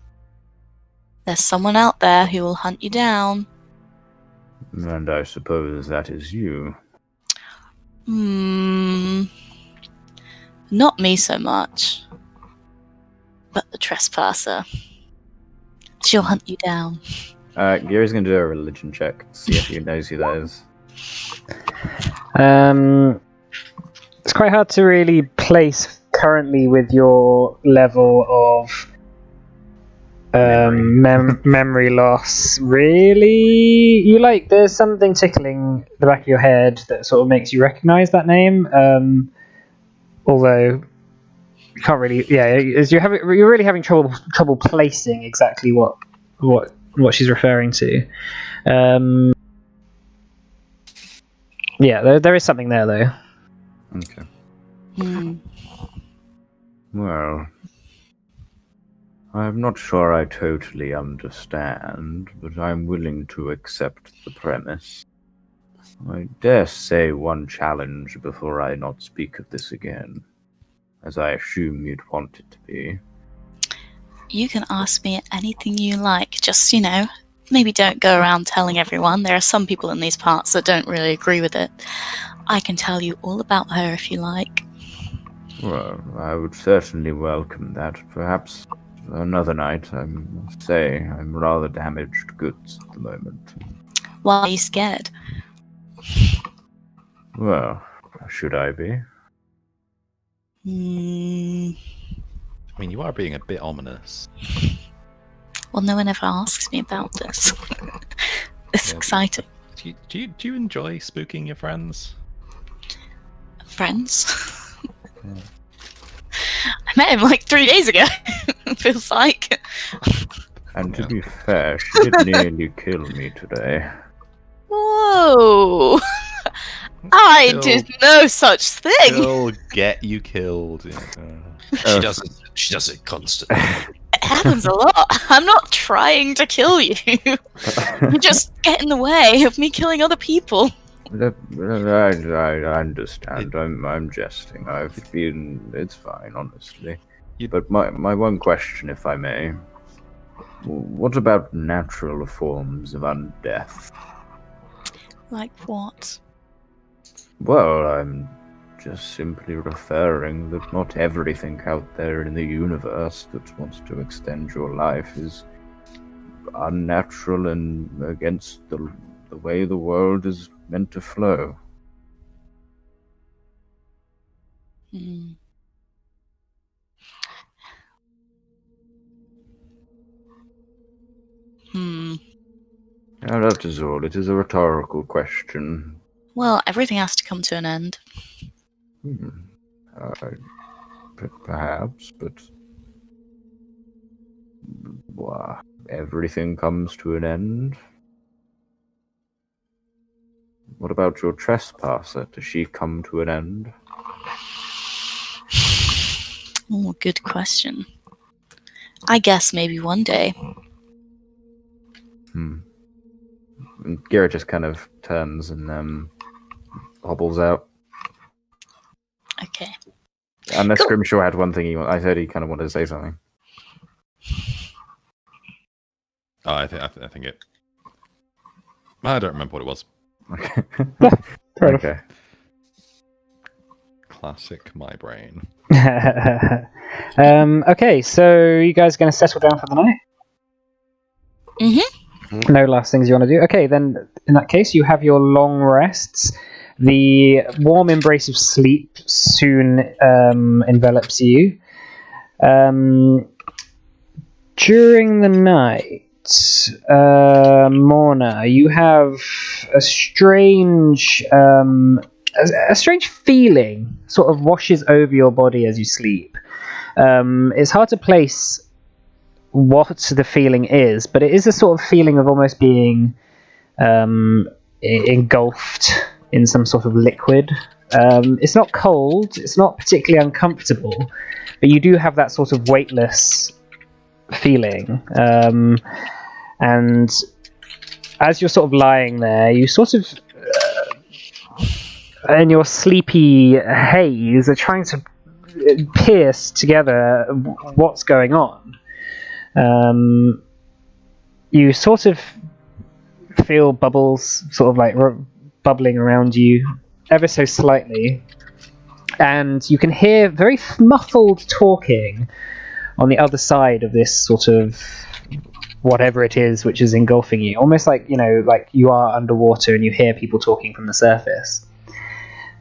B: There's someone out there who will hunt you down.
F: And I suppose that is you.
B: Not me so much. But the trespasser. She'll hunt you down.
F: Gary's gonna do a religion check to see if he knows who that is.
A: It's quite hard to really place currently with your level of memory loss. Really, there's something tickling the back of your head that sort of makes you recognize that name. Although you can't really, you're really having trouble placing exactly what she's referring to. There is something there though.
F: Okay. Well, I'm not sure I totally understand, but I'm willing to accept the premise. I dare say one challenge before I not speak of this again, as I assume you'd want it to be.
B: You can ask me anything you like, just, maybe don't go around telling everyone. There are some people in these parts that don't really agree with it. I can tell you all about her if you like.
F: Well, I would certainly welcome that. Perhaps another night. I must say, I'm rather damaged goods at the moment.
B: Why are you scared?
F: Well, should I be?
D: I mean, you are being a bit ominous.
B: Well, no one ever asks me about this. It's exciting.
D: Do you enjoy spooking your friends?
B: Friends? I met him like 3 days ago. It feels like.
F: And to be fair, she did nearly kill me today.
B: Whoa! I did no such thing.
D: She'll get you killed.
C: She does it constantly.
B: It happens a lot. I'm not trying to kill you. You just get in the way of me killing other people.
F: I understand. I'm jesting. It's fine, honestly. But my one question, if I may, what about natural forms of undeath?
B: Like what?
F: Well, I'm just simply referring that not everything out there in the universe that wants to extend your life is unnatural and against the way the world is meant to flow. Now that is all. It is a rhetorical question.
B: Well, everything has to come to an end.
F: Perhaps, but everything comes to an end. What about your trespasser? Does she come to an end?
B: Oh, good question. I guess maybe one day.
F: And Garrett just kind of turns and hobbles out.
B: Okay.
F: Unless
B: Cool.
F: Grimshaw had one thing I heard he kind of wanted to say something.
D: Oh, I think it. I don't remember what it was.
F: Okay.
A: Fair enough.
F: Okay.
D: Classic my brain.
A: Okay, so you guys are going to settle down for the night?
B: Mhm.
A: No last things you want to do? Okay, then in that case, you have your long rests. The warm embrace of sleep soon envelops you. During the night, Morna, you have a strange feeling sort of washes over your body as you sleep. It's hard to place what the feeling is, but it is a sort of feeling of almost being engulfed in some sort of liquid. It's not cold, it's not particularly uncomfortable, but you do have that sort of weightless feeling. And as you're sort of lying there, you sort of, in your sleepy haze, are trying to pierce together what's going on. You sort of feel bubbles sort of like bubbling around you ever so slightly, and you can hear very muffled talking on the other side of this sort of whatever it is which is engulfing you, almost like, you know, like you are underwater and you hear people talking from the surface.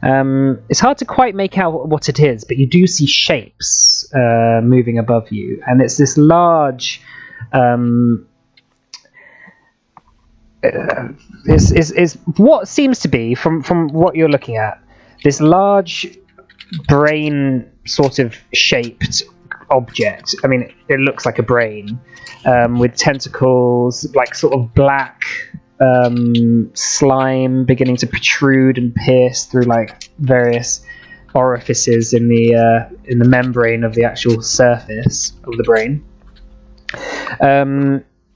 A: It's hard to quite make out what it is, but you do see shapes moving above you, and it's this large is what seems to be, from what you're looking at, this large brain sort of shaped object. I mean, it looks like a brain with tentacles, like sort of black slime beginning to protrude and pierce through like various orifices in the membrane of the actual surface of the brain.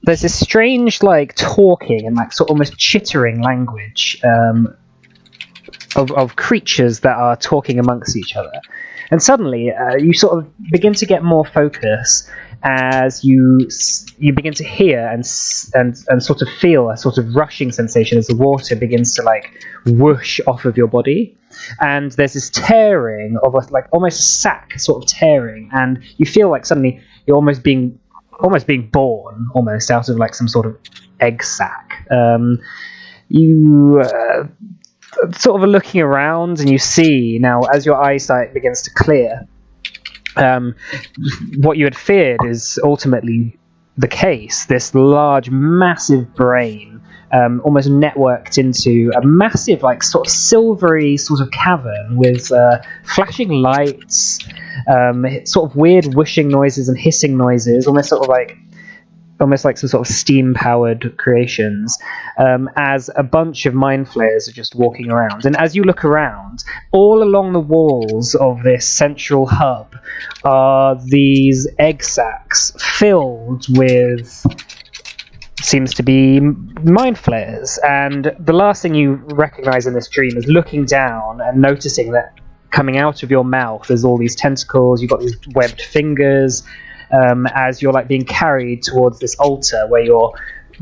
A: There's this strange like talking and like sort of almost chittering language of creatures that are talking amongst each other. And suddenly you sort of begin to get more focus as you begin to hear and sort of feel a sort of rushing sensation as the water begins to like whoosh off of your body. And there's this tearing of like almost a sack sort of tearing, and you feel like suddenly you're almost being born almost out of like some sort of egg sac. You sort of are looking around, and you see now, as your eyesight begins to clear, what you had feared is ultimately the case. This large, massive brain, almost networked into a massive, like sort of silvery sort of cavern with flashing lights, sort of weird whooshing noises and hissing noises, almost like some sort of steam-powered creations, as a bunch of mind flayers are just walking around. And as you look around, all along the walls of this central hub are these egg sacs filled with, seems to be, mind flayers. And the last thing you recognize in this dream is looking down and noticing that coming out of your mouth there's all these tentacles, you've got these webbed fingers, as you're like being carried towards this altar where you're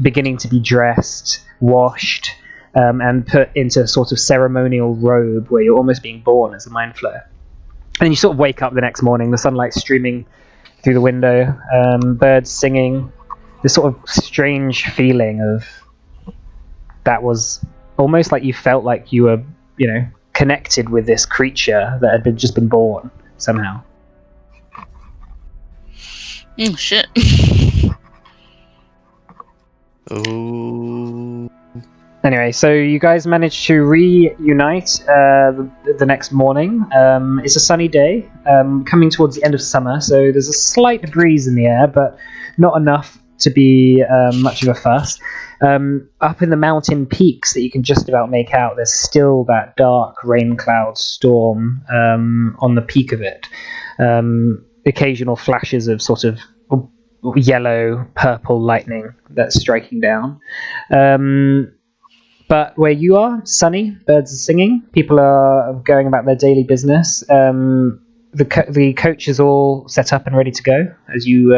A: beginning to be dressed, washed, and put into a sort of ceremonial robe where you're almost being born as a mind flayer. And you sort of wake up the next morning, the sunlight streaming through the window, birds singing, this sort of strange feeling of that was almost like you felt like you were, you know, connected with this creature that had just been born somehow.
B: Oh, shit.
C: Oh.
A: Anyway, so you guys managed to reunite the next morning. It's a sunny day, coming towards the end of summer, so there's a slight breeze in the air, but not enough to be much of a fuss. Up in the mountain peaks that you can just about make out, there's still that dark rain cloud storm on the peak of it. Occasional flashes of sort of yellow, purple lightning that's striking down. But where you are, sunny, birds are singing, people are going about their daily business. The coach is all set up and ready to go as you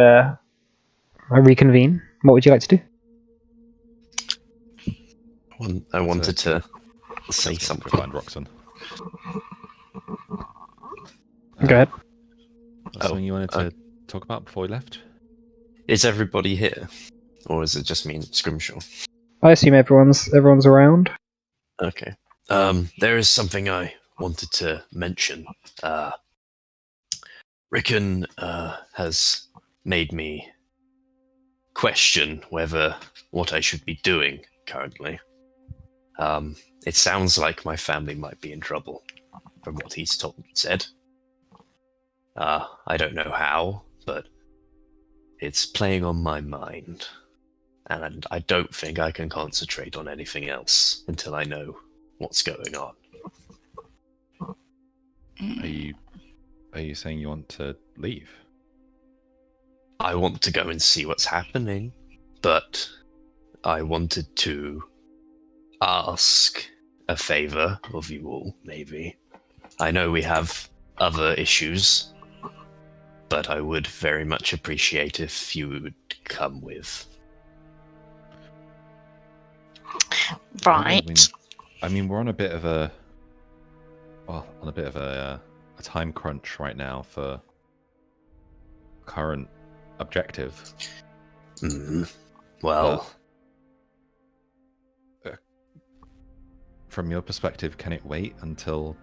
A: reconvene. What would you like to do?
C: I wanted to say something.
D: Find Roxon.
A: Go ahead.
D: Something you wanted to talk about before we left?
C: Is everybody here? Or is it just me and Scrimshaw?
A: I assume everyone's around.
C: Okay. There is something I wanted to mention. Rickon has made me question whether what I should be doing currently. It sounds like my family might be in trouble, from what he's said. I don't know how, but it's playing on my mind. And I don't think I can concentrate on anything else until I know what's going on.
D: Are you saying you want to leave?
C: I want to go and see what's happening, but I wanted to ask a favor of you all, maybe. I know we have other issues, but I would very much appreciate if you would come with.
B: Right.
D: I mean, we're on a bit of a time crunch right now for current objective.
C: Well,
D: from your perspective, can it wait until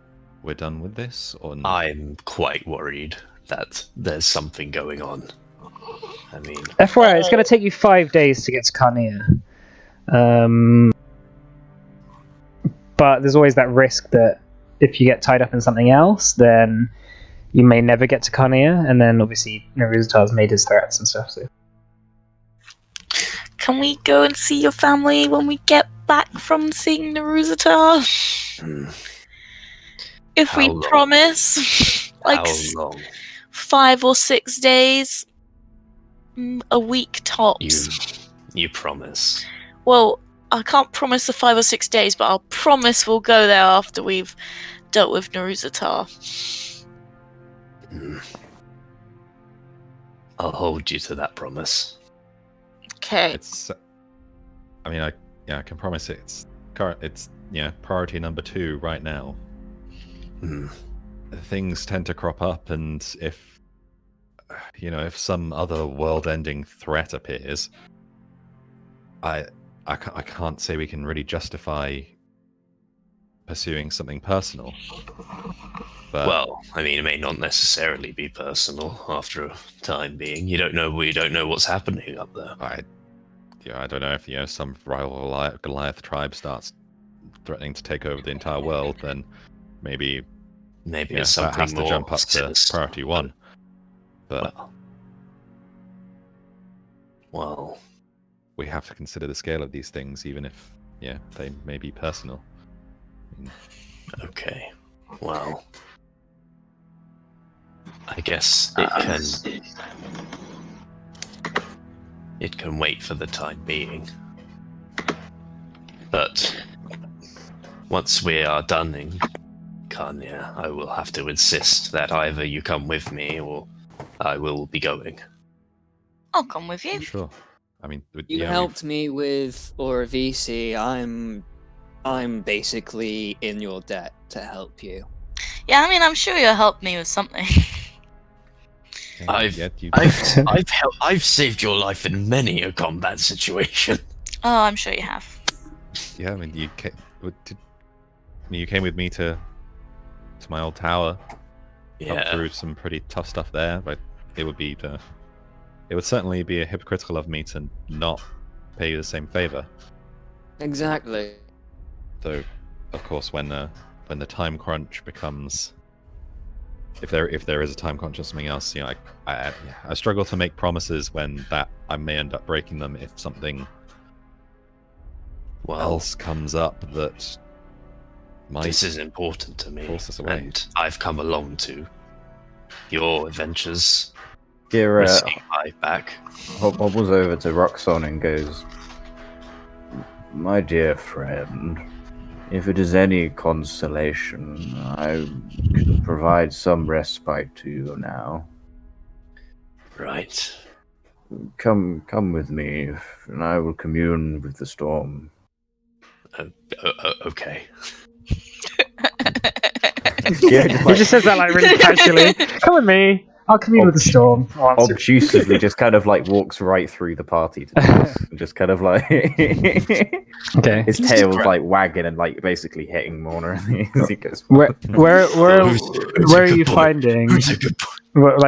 D: we're done with this, or not?
C: I'm quite worried that there's something going on. I mean,
A: FYI, it's going to take you 5 days to get to Carnea. But there's always that risk that if you get tied up in something else, then you may never get to Carnea, and then obviously Naruzatar's made his threats and stuff. So.
B: Can we go and see your family when we get back from seeing Naruzatar? If
C: How
B: we
C: long?
B: promise, like
C: how long?
B: 5 or 6 days, a week tops.
C: You promise?
B: Well, I can't promise the 5 or 6 days, but I'll promise we'll go there after we've dealt with Naruzatar.
C: I'll hold you to that promise.
B: Okay.
D: It's. I mean, I can promise it's priority number 2 right now. Things tend to crop up, and if some other world-ending threat appears, I can't say we can really justify pursuing something personal. But
C: Well, I mean, it may not necessarily be personal after a time being. You don't know. We don't know what's happening up there.
D: I don't know if some rival Goliath tribe starts threatening to take over the entire world, then maybe
C: Maybe
D: that
C: it's something
D: has to
C: more
D: jump up to
C: sinister.
D: priority 1. But
C: Well,
D: we have to consider the scale of these things, even if they may be personal.
C: okay. Well, I guess it can wait for the time being. But once we are done in Carnea, I will have to insist that either you come with me or I will be going.
B: I'll come with you.
D: Sure. I mean,
E: You helped me with Aura VC. I'm basically in your debt to help you.
B: Yeah, I mean, I'm sure you'll help me with something.
C: I've saved your life in many a combat situation.
B: Oh, I'm sure you have.
D: Yeah, I mean, you came with me to my old tower. Up through some pretty tough stuff there, but it would certainly be a hypocritical of me to not pay you the same favor.
E: Exactly.
D: Though, of course, when the time crunch becomes, if there is a time crunch or something else, I struggle to make promises when that I may end up breaking them if something
C: Well,
D: else comes up that might
C: this is important to me,
D: force us away.
C: and I've come along to your adventures,
F: Gira
C: risking my back.
F: hobbles over to Roxon and goes, "My dear friend, if it is any consolation, I can provide some respite to you now.
C: Right.
F: Come with me, and I will commune with the storm."
C: Okay.
F: Gira just,
A: He just says that like really casually. Come with me. I'll commune with the storm. I'll answer.
F: obtrusively just kind of like walks right through the party to this, and just kind of like
A: Okay.
F: his tail's like wagging and like basically hitting Morna as he goes.
A: Where
C: Who's
A: are
C: a
A: you
C: good boy?
A: finding?
C: Who's a good boy?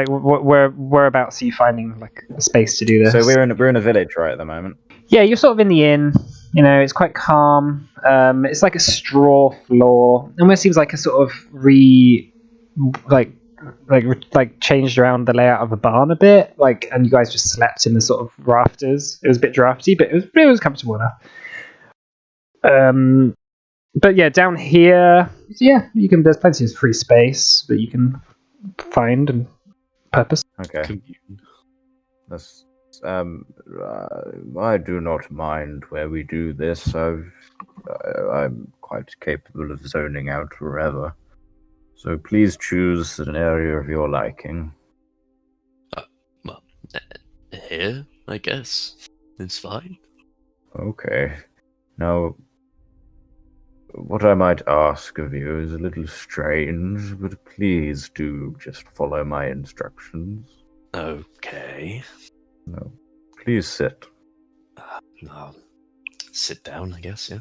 A: Whereabouts are you finding like a space to do this?
F: So we're in a village right at the moment.
A: Yeah, you're sort of in the inn. You know, it's quite calm. It's like a straw floor. Almost seems like a sort of changed around the layout of a barn a bit. Like, and you guys just slept in the sort of rafters. It was a bit drafty, but it was comfortable enough. But yeah, down here, yeah, there's plenty of free space that you can find and purpose.
F: Okay. That's I do not mind where we do this. I'm quite capable of zoning out wherever. So please choose an area of your liking.
C: Here, I guess. It's fine.
F: Okay. Now, what I might ask of you is a little strange, but please do just follow my instructions.
C: Okay.
F: No, please sit.
C: I'll sit down, I guess, yeah.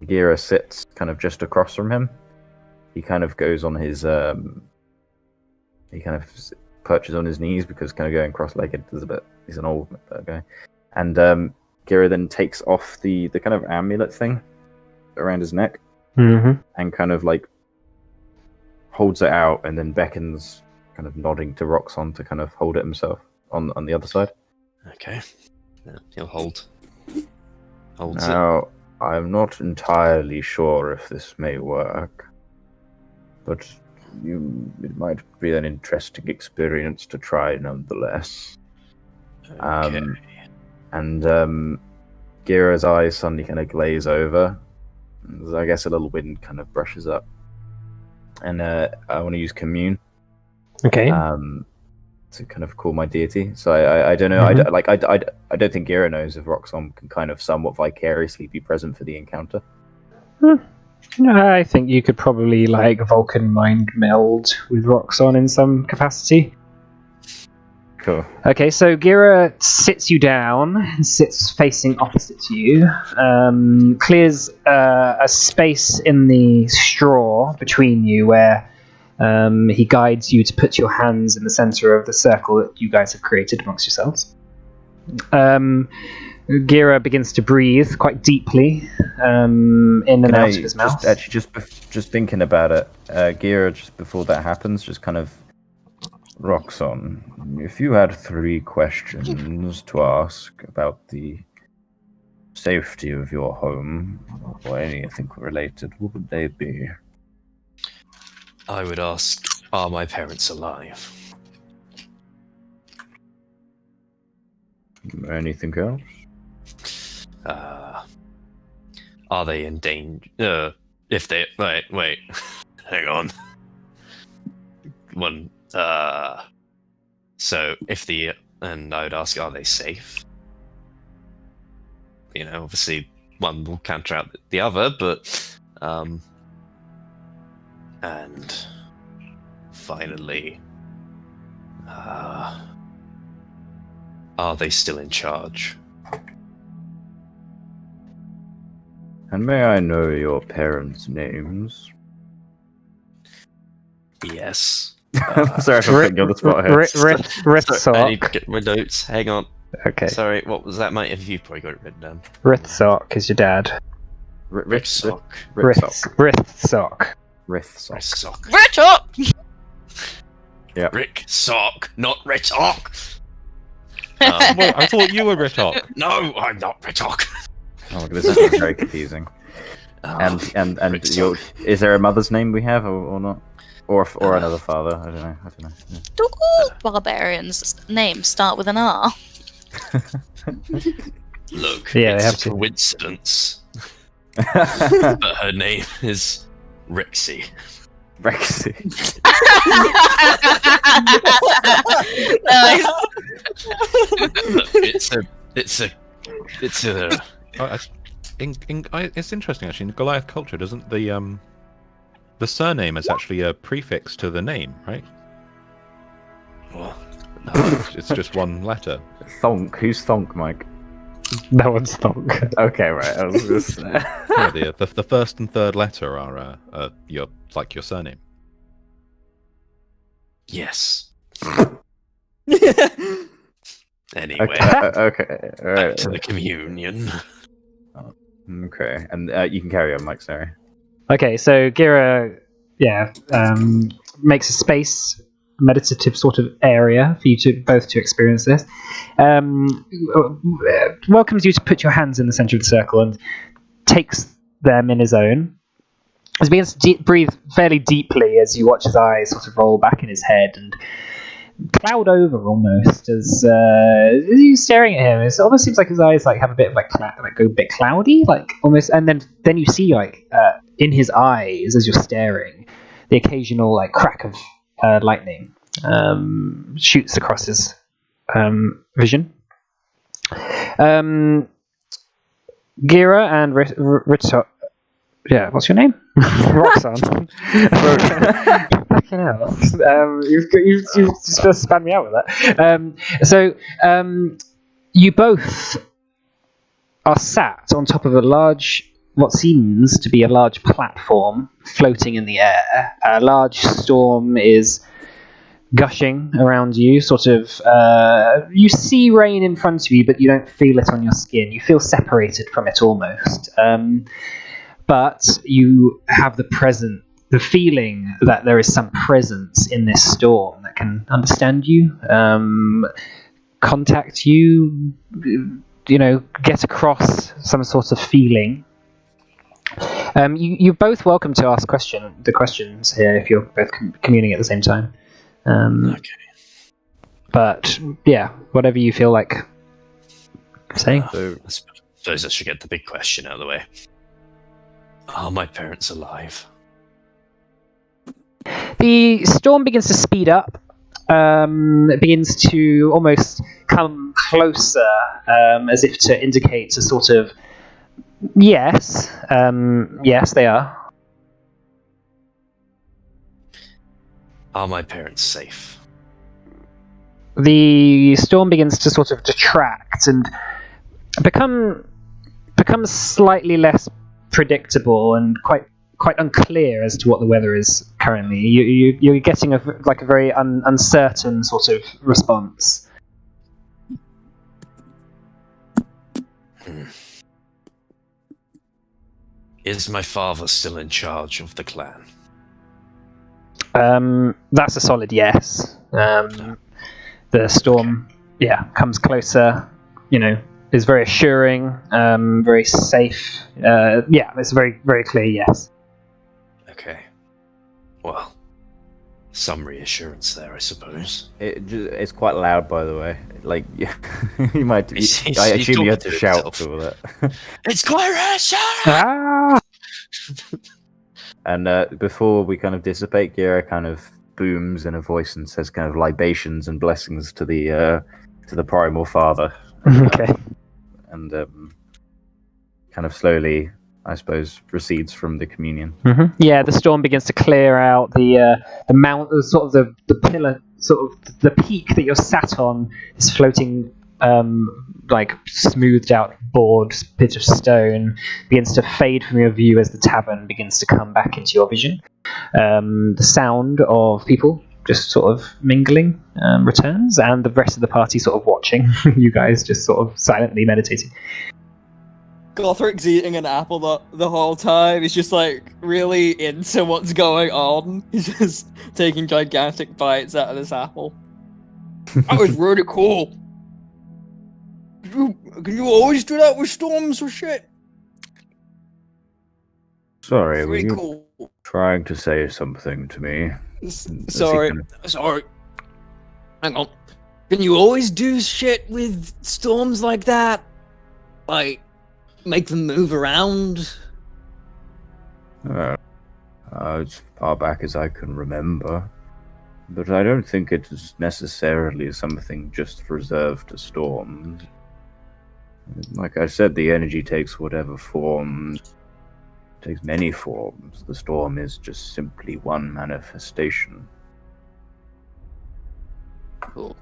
F: Gira sits kind of just across from him. He kind of goes on his he kind of perches on his knees because kind of going cross-legged is a bit. He's an old guy, and Gira then takes off the kind of amulet thing around his neck
A: Mm-hmm.
F: and kind of like holds it out and then beckons, kind of nodding to Roxon to kind of hold it himself on the other side.
C: Okay. Yeah, he'll hold. Holds it.
F: Now, I'm not entirely sure if this may work, but it might be an interesting experience to try nonetheless.
C: Okay.
F: And Gira's eyes suddenly kind of glaze over. I guess a little wind kind of brushes up. And I want to use commune
A: Okay.
F: to kind of call my deity. So I don't know. I don't think Gira knows if Roxon can kind of somewhat vicariously be present for the encounter.
A: I think you could probably like Vulcan mind meld with Roxon in some capacity.
F: Cool.
A: Okay, so Gira sits you down and sits facing opposite to you. Clears a space in the straw between you where he guides you to put your hands in the center of the circle that you guys have created amongst yourselves. Gira begins to breathe quite deeply in and out of his mouth.
F: Just thinking about it, Gira, just before that happens, just kind of Roxon, if you had 3 questions to ask about the safety of your home or anything related, what would they be?
C: I would ask, are my parents alive?
F: Anything else?
C: Are they in danger? If they... Wait. Hang on. So, if the... And I would ask, are they safe? You know, obviously, one will counter out the other, but... And... Finally... are they still in charge?
F: And may I know your parents' names?
C: Yes.
F: I'm sorry if I'm putting you on the spot here.
C: Sorry, I need to
A: Rithsock.
C: get my notes. Hang on.
A: Okay.
C: Sorry, what was that, mate? If you've probably got it written down.
A: Rithsock is your dad.
C: Rithsock.
A: Rithsock.
F: Rithsock.
C: Rithsock.
B: Rich up!
F: Yeah.
C: Rick Sock, not Rithsock.
D: Well, I thought you were Ritok.
C: No, I'm not Rithsock.
F: Oh, this is very confusing.
C: Oh,
F: And
C: Rick's
F: your, is there a mother's name we have or not? Or another father? I don't know. Yeah.
B: Do all barbarians' names start with an R?
C: Look,
A: Yeah, they
C: it's
A: have
C: a
A: to.
C: coincidence, but her name is Rixie.
F: Rexy.
B: Nice.
C: Look, it's a.
D: Oh, it's interesting actually. In Goliath culture, doesn't the surname is actually a prefix to the name, right?
C: Well,
D: It's just one letter.
F: Thonk. Who's Thonk, Mike?
A: No one's thunk.
F: Okay, right. I was just...
D: Yeah, the first and third letter are your surname.
C: yes.
F: okay,
C: Anyway,
F: okay, all
C: back
F: right.
C: to the communion.
F: Okay, and you can carry on, Mike. Sorry.
A: Okay, so Gira, makes a space, meditative sort of area for you to both to experience this. Welcomes you to put your hands in the center of the circle and takes them in his own. As he begins to breathe fairly deeply as you watch his eyes sort of roll back in his head and cloud over almost as you staring at him. It almost seems like his eyes like have a bit of go a bit cloudy, like almost, and then you see in his eyes as you're staring, the occasional like crack of lightning shoots across his vision. Gira and Rito. Yeah, what's your name? Roxanne. Fucking hell. You've just spanned me out with that. You both are sat on top of a large, what seems to be a large platform floating in the air. A large storm is gushing around you, sort of. You see rain in front of you, but you don't feel it on your skin. You feel separated from it almost. But you have the feeling that there is some presence in this storm that can understand you, contact you, get across some sort of feeling. You're both welcome to ask the questions here if you're both communing at the same time.
C: Okay.
A: But yeah, whatever you feel like saying.
F: So,
C: I suppose I should get the big question out of the way. Are my parents alive?
A: The storm begins to speed up. It begins to almost come closer, as if to indicate a sort of yes. Yes, they are.
C: Are my parents safe?
A: The storm begins to sort of detract and becomes slightly less predictable and quite unclear as to what the weather is currently. You're getting a very uncertain sort of response.
C: Is my father still in charge of the clan?
A: That's a solid yes. The storm, comes closer. Is very assuring, very safe. It's a very, very clear yes.
C: Okay. Well, some reassurance there, I suppose.
F: it's quite loud, by the way. Like, you might. I
C: He's
F: assume you had to
C: talking to
F: shout
C: himself.
F: to all that.
C: It's Clara!
A: Ah!
F: And before we kind of dissipate, Gira kind of booms in a voice and says, kind of libations and blessings to the primal father.
A: Okay.
F: And kind of slowly, I suppose, recedes from the communion.
A: Mm-hmm. Yeah, the storm begins to clear out the mount, sort of the pillar, sort of the peak that you're sat on is floating, like smoothed out board, bit of stone begins to fade from your view as the tavern begins to come back into your vision. The sound of people just sort of mingling returns, and the rest of the party sort of watching. You guys just sort of silently meditating.
E: Gothric's eating an apple the whole time. He's just like really into what's going on. He's just taking gigantic bites out of this apple. That was really cool. Can you always do that with storms or shit?
F: Sorry, were
E: Very
F: you
E: cool.
F: trying to say something to me?
E: Sorry. Sorry. Hang on. Can you always do shit with storms like that? Like, make them move around?
F: As far back as I can remember. But I don't think it is necessarily something just reserved to storms. Like I said, the energy takes whatever form. It takes many forms. The storm is just simply one manifestation.
E: Cool.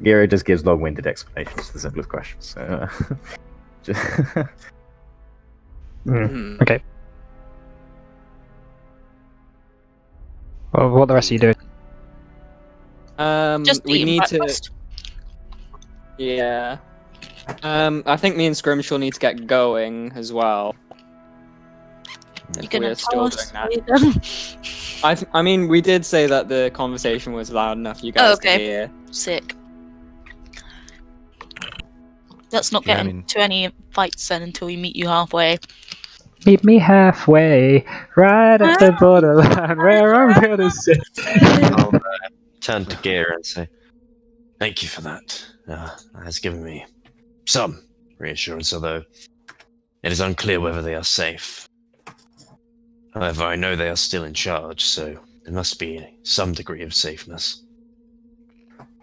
F: Gary just gives long-winded explanations to the simplest questions. So,
E: Hmm.
A: Okay. Well, what are the rest of you doing?
B: Just
E: We
B: eating
E: need
B: breakfast.
E: to. Yeah. I think me and Scrimshaw need to get going as well.
B: You're
E: If
B: gonna
E: we're
B: tell
E: still
B: us
E: doing that. I mean, we did say that the conversation was loud enough for you guys to
B: okay.
E: hear.
B: Sick. Let's not
D: Yeah,
B: get
D: I mean-
B: into any fights then until we meet you halfway.
A: Meet me halfway, right at the borderline where I'm gonna sit.
C: I'll turn to Gira and say, "Thank you for that. That has given me some reassurance, although it is unclear whether they are safe. However, I know they are still in charge, so there must be some degree of safeness."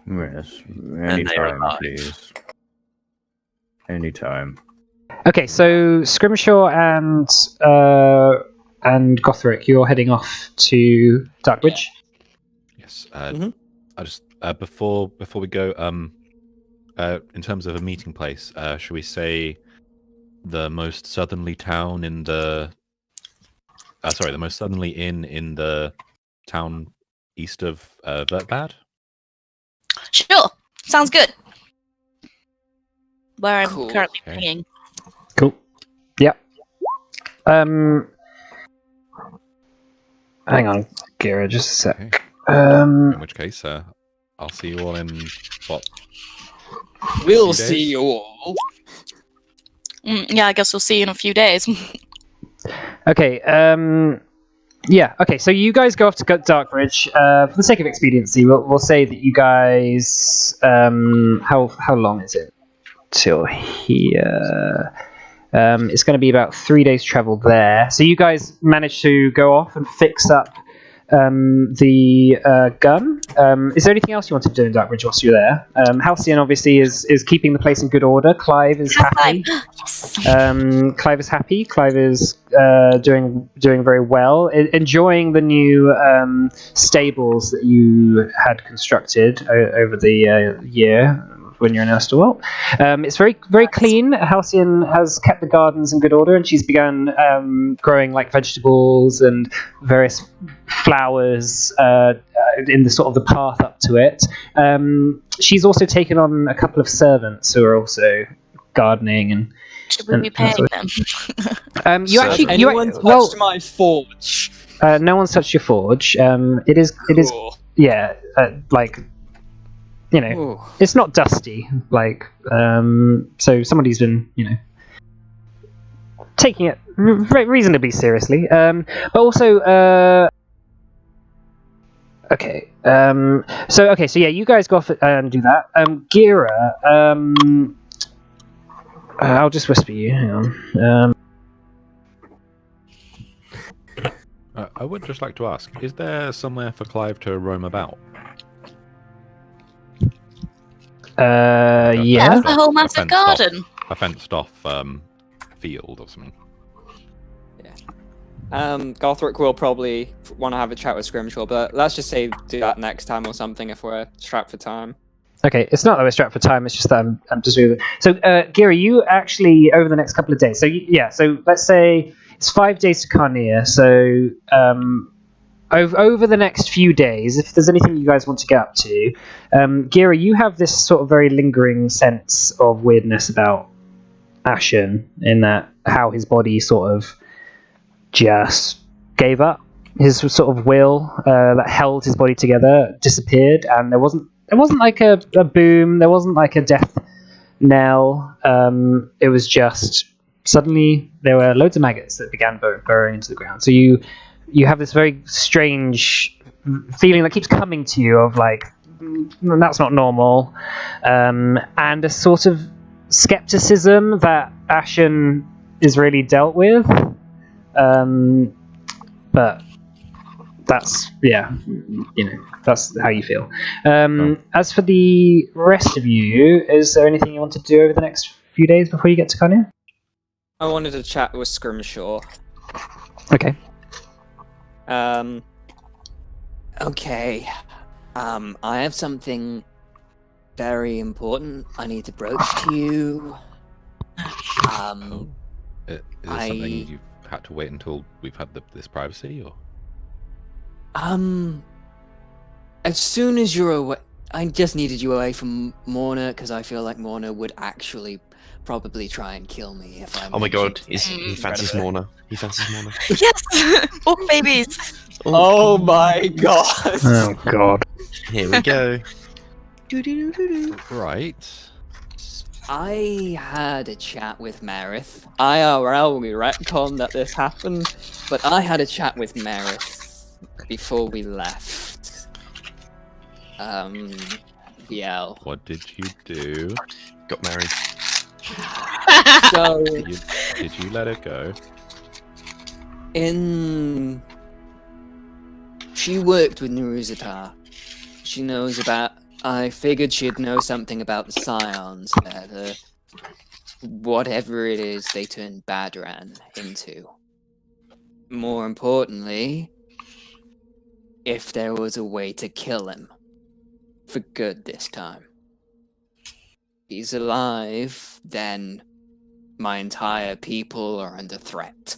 F: yes,
C: they're
F: anytime,
C: alive.
F: please. Anytime.
A: Okay, so Scrimshaw and Gothric, you're heading off to Darkbridge.
D: Yes.
E: Mhm.
D: I just before we go, in terms of a meeting place, should we say the most southerly town in the? The most southerly inn in the town east of Vertbad?
B: Sure. Sounds good. Where I'm
E: Cool.
B: currently
D: Okay.
B: pinging.
A: Cool. Yep. Hang on, Gira, just a sec.
D: Okay.
A: Um,
D: In which case, I'll see you all in what?
E: We'll
D: Few days?
E: see you all.
B: Yeah, I guess we'll see you in a few days.
A: okay. Yeah. Okay. So you guys go off to Darkbridge. For the sake of expediency, we'll say that you guys. How long is it till here? It's going to be about 3 days travel there. So you guys managed to go off and fix up the gun. Is there anything else you want to do in Darkbridge whilst you're there? Halcyon obviously is keeping the place in good order. Clive is happy.
B: Yes.
A: Clive is happy. Clive is doing very well. Enjoying the new stables that you had constructed over the year when you're in Erstwhile. It's very clean. Halcyon has kept the gardens in good order, and she's begun growing like vegetables and various flowers in the sort of the path up to it. She's also taken on a couple of servants who are also gardening and.
B: Should we be paying them?
A: You
C: So-
A: actually,
E: Anyone touched
A: well,
E: my forge?
A: no one's touched your forge. It is,
E: Cool.
A: yeah, like, you know,
E: Ooh.
A: it's not dusty, like, so somebody's been, you know, taking it reasonably seriously. But also, okay, so yeah, you guys go off and do that. Gira, I'll just whisper you. Hang on.
D: I would just like to ask: is there somewhere for Clive to roam about?
A: Yeah.
B: That's the whole massive
D: fenced off-
B: garden.
D: a fenced-off field or something.
E: Gothric will probably want to have a chat with Scrimshaw, but let's just say do that next time or something if we're strapped for time.
A: Okay, it's not that we're strapped for time. It's just that I'm just doing it. So, Giri, you actually over the next couple of days. So yeah, so let's say it's 5 days to Carnea. So over the next few days, if there's anything you guys want to get up to, Giri, you have this sort of very lingering sense of weirdness about Ashen in that how his body sort of just gave up. His sort of will that held his body together disappeared, and there wasn't like a boom. There wasn't like a death knell. It was just suddenly there were loads of maggots that began burrowing into the ground. So you have this very strange feeling that keeps coming to you of like, that's not normal, and a sort of skepticism that Ashen is really dealt with. But that's that's how you feel. As for the rest of you, is there anything you want to do over the next few days before you get to Kanya?
E: I wanted to chat with Scrimshaw.
A: Okay.
E: Okay. I have something very important I need to broach to you.
D: Is it something you've had to wait until we've had this privacy, or?
E: As soon as you're away, I just needed you away from Morna because I feel like Morna would actually probably try and kill me if I.
C: Oh my god, he
B: Mm.
C: fancies Morna. He fancies Morna.
B: Yes! Orc babies!
E: Oh my god!
A: Oh god.
C: Here we go.
D: Right.
E: I had a chat with Marith. IRL, we retconned that this happened, but I had a chat with Marith before we left. VL.
D: What did you do?
C: Got married.
E: So,
D: Did you let it go?
E: she worked with Naruzatar. She knows about. I figured she'd know something about the Scions, whatever it is they turned Badran into. More importantly, if there was a way to kill him. For good this time. If he's alive, then my entire people are under threat.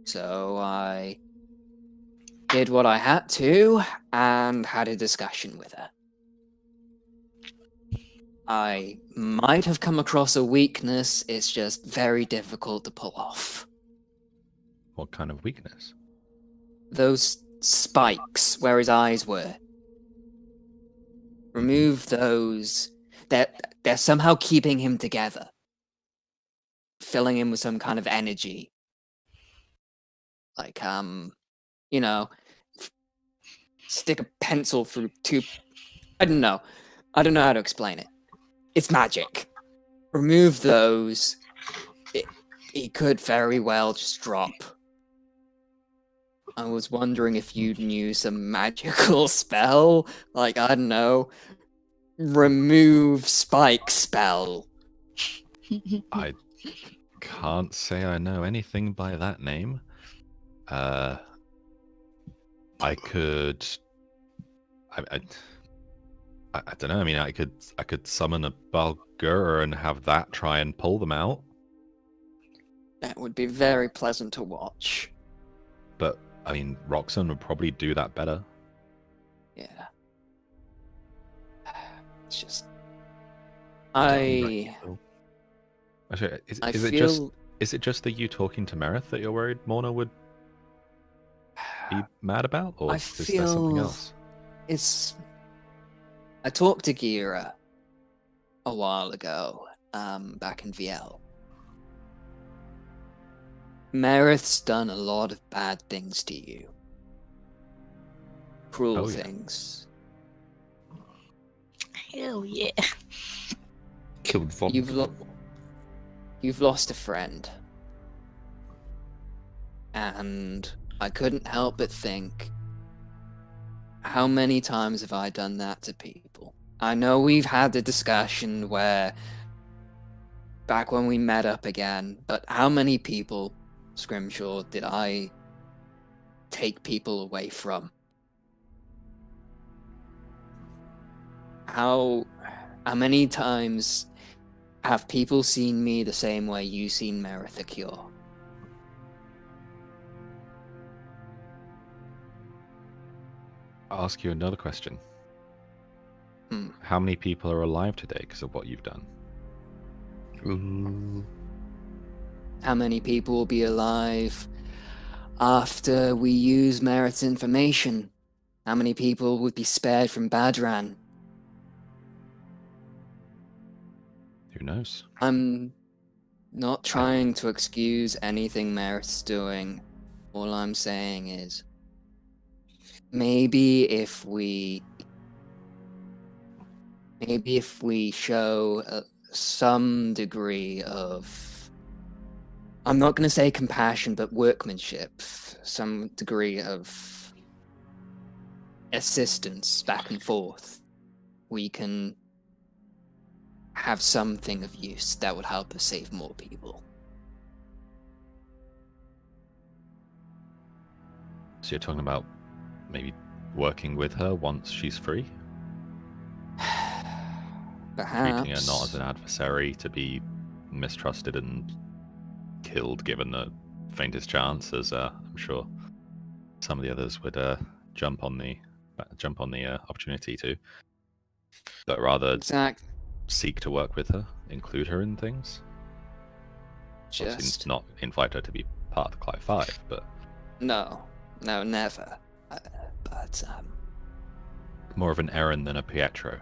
E: So I did what I had to and had a discussion with her. I might have come across a weakness, it's just very difficult to pull off.
D: What kind of weakness?
E: Those spikes where his eyes were. Remove those. They're somehow keeping him together. Filling him with some kind of energy. Like, stick a pencil through two. I don't know how to explain it. It's magic. Remove those. He could very well just drop. I was wondering if you knew some magical spell. Like, I don't know. Remove spike spell.
D: I can't say I know anything by that name. I could. I don't know. I mean, I could summon a Balgur and have that try and pull them out.
E: That would be very pleasant to watch.
D: But I mean, Roxanne would probably do that better.
E: Yeah. It's just. I
D: Actually, is
E: feel
D: it just the you talking to Merith that you're worried Morna would be mad about, or
E: I
D: is there something
E: feel-
D: else?
E: it's. I talked to Gira a while ago, back in VL. Merith's done a lot of bad things to you. Cruel
D: Oh, yeah.
E: things.
B: Hell yeah.
C: Killed Von.
E: You've lost a friend. And I couldn't help but think, how many times have I done that to people? I know we've had the discussion where, back when we met up again, but how many people, Scrimshaw, did I take people away from? How many times have people seen me the same way you seen Merith Cure?
D: I'll ask you another question.
E: Hmm.
D: How many people are alive today because of what you've done?
C: Ooh.
E: How many people will be alive after we use Merith's information? How many people would be spared from Badran?
D: Who knows?
E: I'm Not trying to excuse anything Merith's doing. All I'm saying is, maybe if we show some degree of, I'm not going to say compassion, but workmanship, some degree of assistance back and forth, we can have something of use that would help us save more people.
D: So you're talking about maybe working with her once she's free?
E: Perhaps.
D: Treating her not as an adversary to be mistrusted and killed given the faintest chance, as I'm sure some of the others would jump on the opportunity to, but rather
E: Exact.
D: seek to work with her, include her in things. Obviously
E: Just
D: not invite her to be part of the Clive Five, but
E: no, never. But
D: more of an Aaron than a Pietro.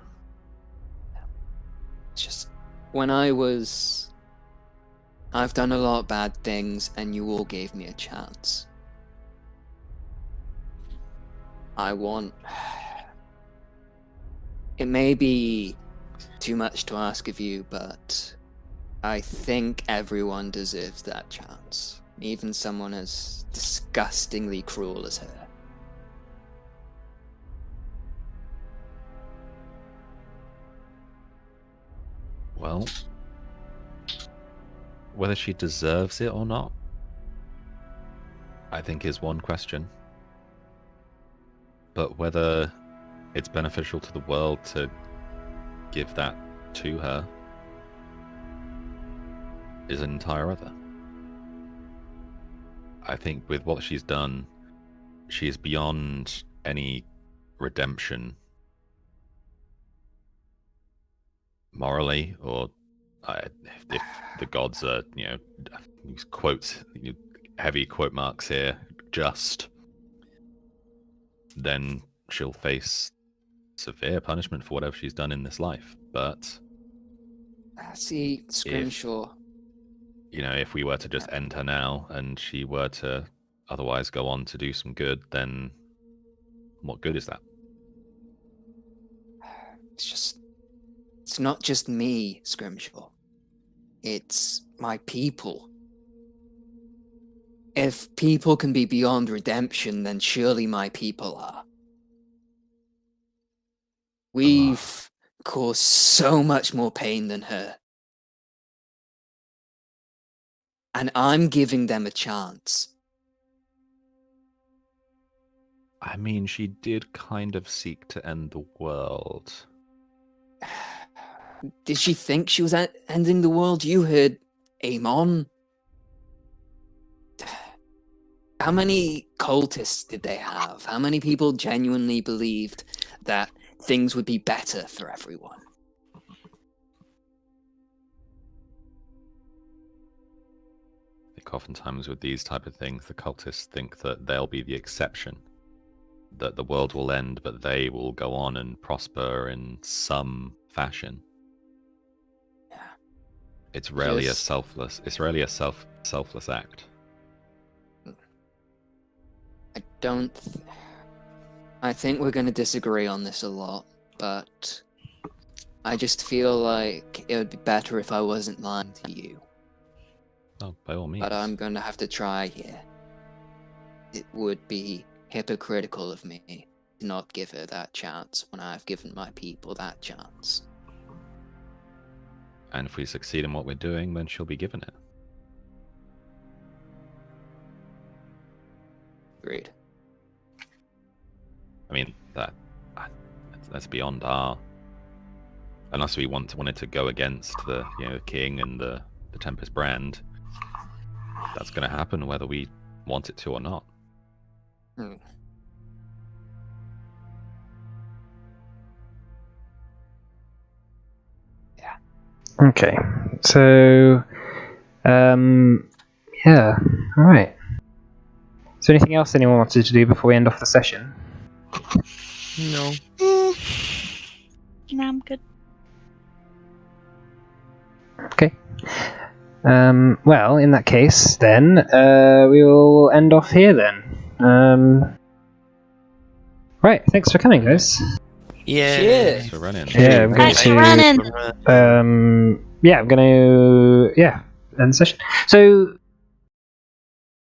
E: just when I've done a lot of bad things, and you all gave me a chance. I want. It may be too much to ask of you, but I think everyone deserves that chance. Even someone as disgustingly cruel as her.
D: Well, whether she deserves it or not, I think is one question. But whether it's beneficial to the world to give that to her is an entire other. I think with what she's done, she is beyond any redemption morally, or if the gods are, use quotes, heavy quote marks here, just, then she'll face severe punishment for whatever she's done in this life. But
E: See, Scrimshaw.
D: if we were to just end her now and she were to otherwise go on to do some good, then what good is that?
E: It's not just me, Scrimshaw. It's my people. If people can be beyond redemption, then surely my people are. We've caused so much more pain than her. And I'm giving them a chance.
D: I mean, she did kind of seek to end the world.
E: Did she think she was ending the world? You heard Amon. How many cultists did they have? How many people genuinely believed that things would be better for everyone?
D: I think oftentimes with these type of things, the cultists think that they'll be the exception, that the world will end, but they will go on and prosper in some fashion.
E: Yeah.
D: It's rarely
E: Yes.
D: a selfless. It's rarely a selfless act.
E: I think we're going to disagree on this a lot, but I just feel like it would be better if I wasn't lying to you.
D: Oh, by all means.
E: But I'm going to have to try here. It would be hypocritical of me to not give her that chance when I've given my people that chance.
D: And if we succeed in what we're doing, then she'll be given it.
E: Agreed.
D: I mean, that's beyond our. Unless we wanted to go against the king and the Tempest brand, that's going to happen whether we want it to or not.
E: Yeah.
A: Okay, so, yeah, all right. Is there anything else anyone wanted to do before we end off the session?
G: No.
B: No, I'm good.
A: Okay. Well, in that case, then we will end off here. Then. Right. Thanks for coming, guys.
C: Yeah.
E: Cheers.
D: Thanks for running.
A: Yeah, I'm going
B: Thanks for
A: to.
B: running.
A: I'm going to. Yeah, end the session. So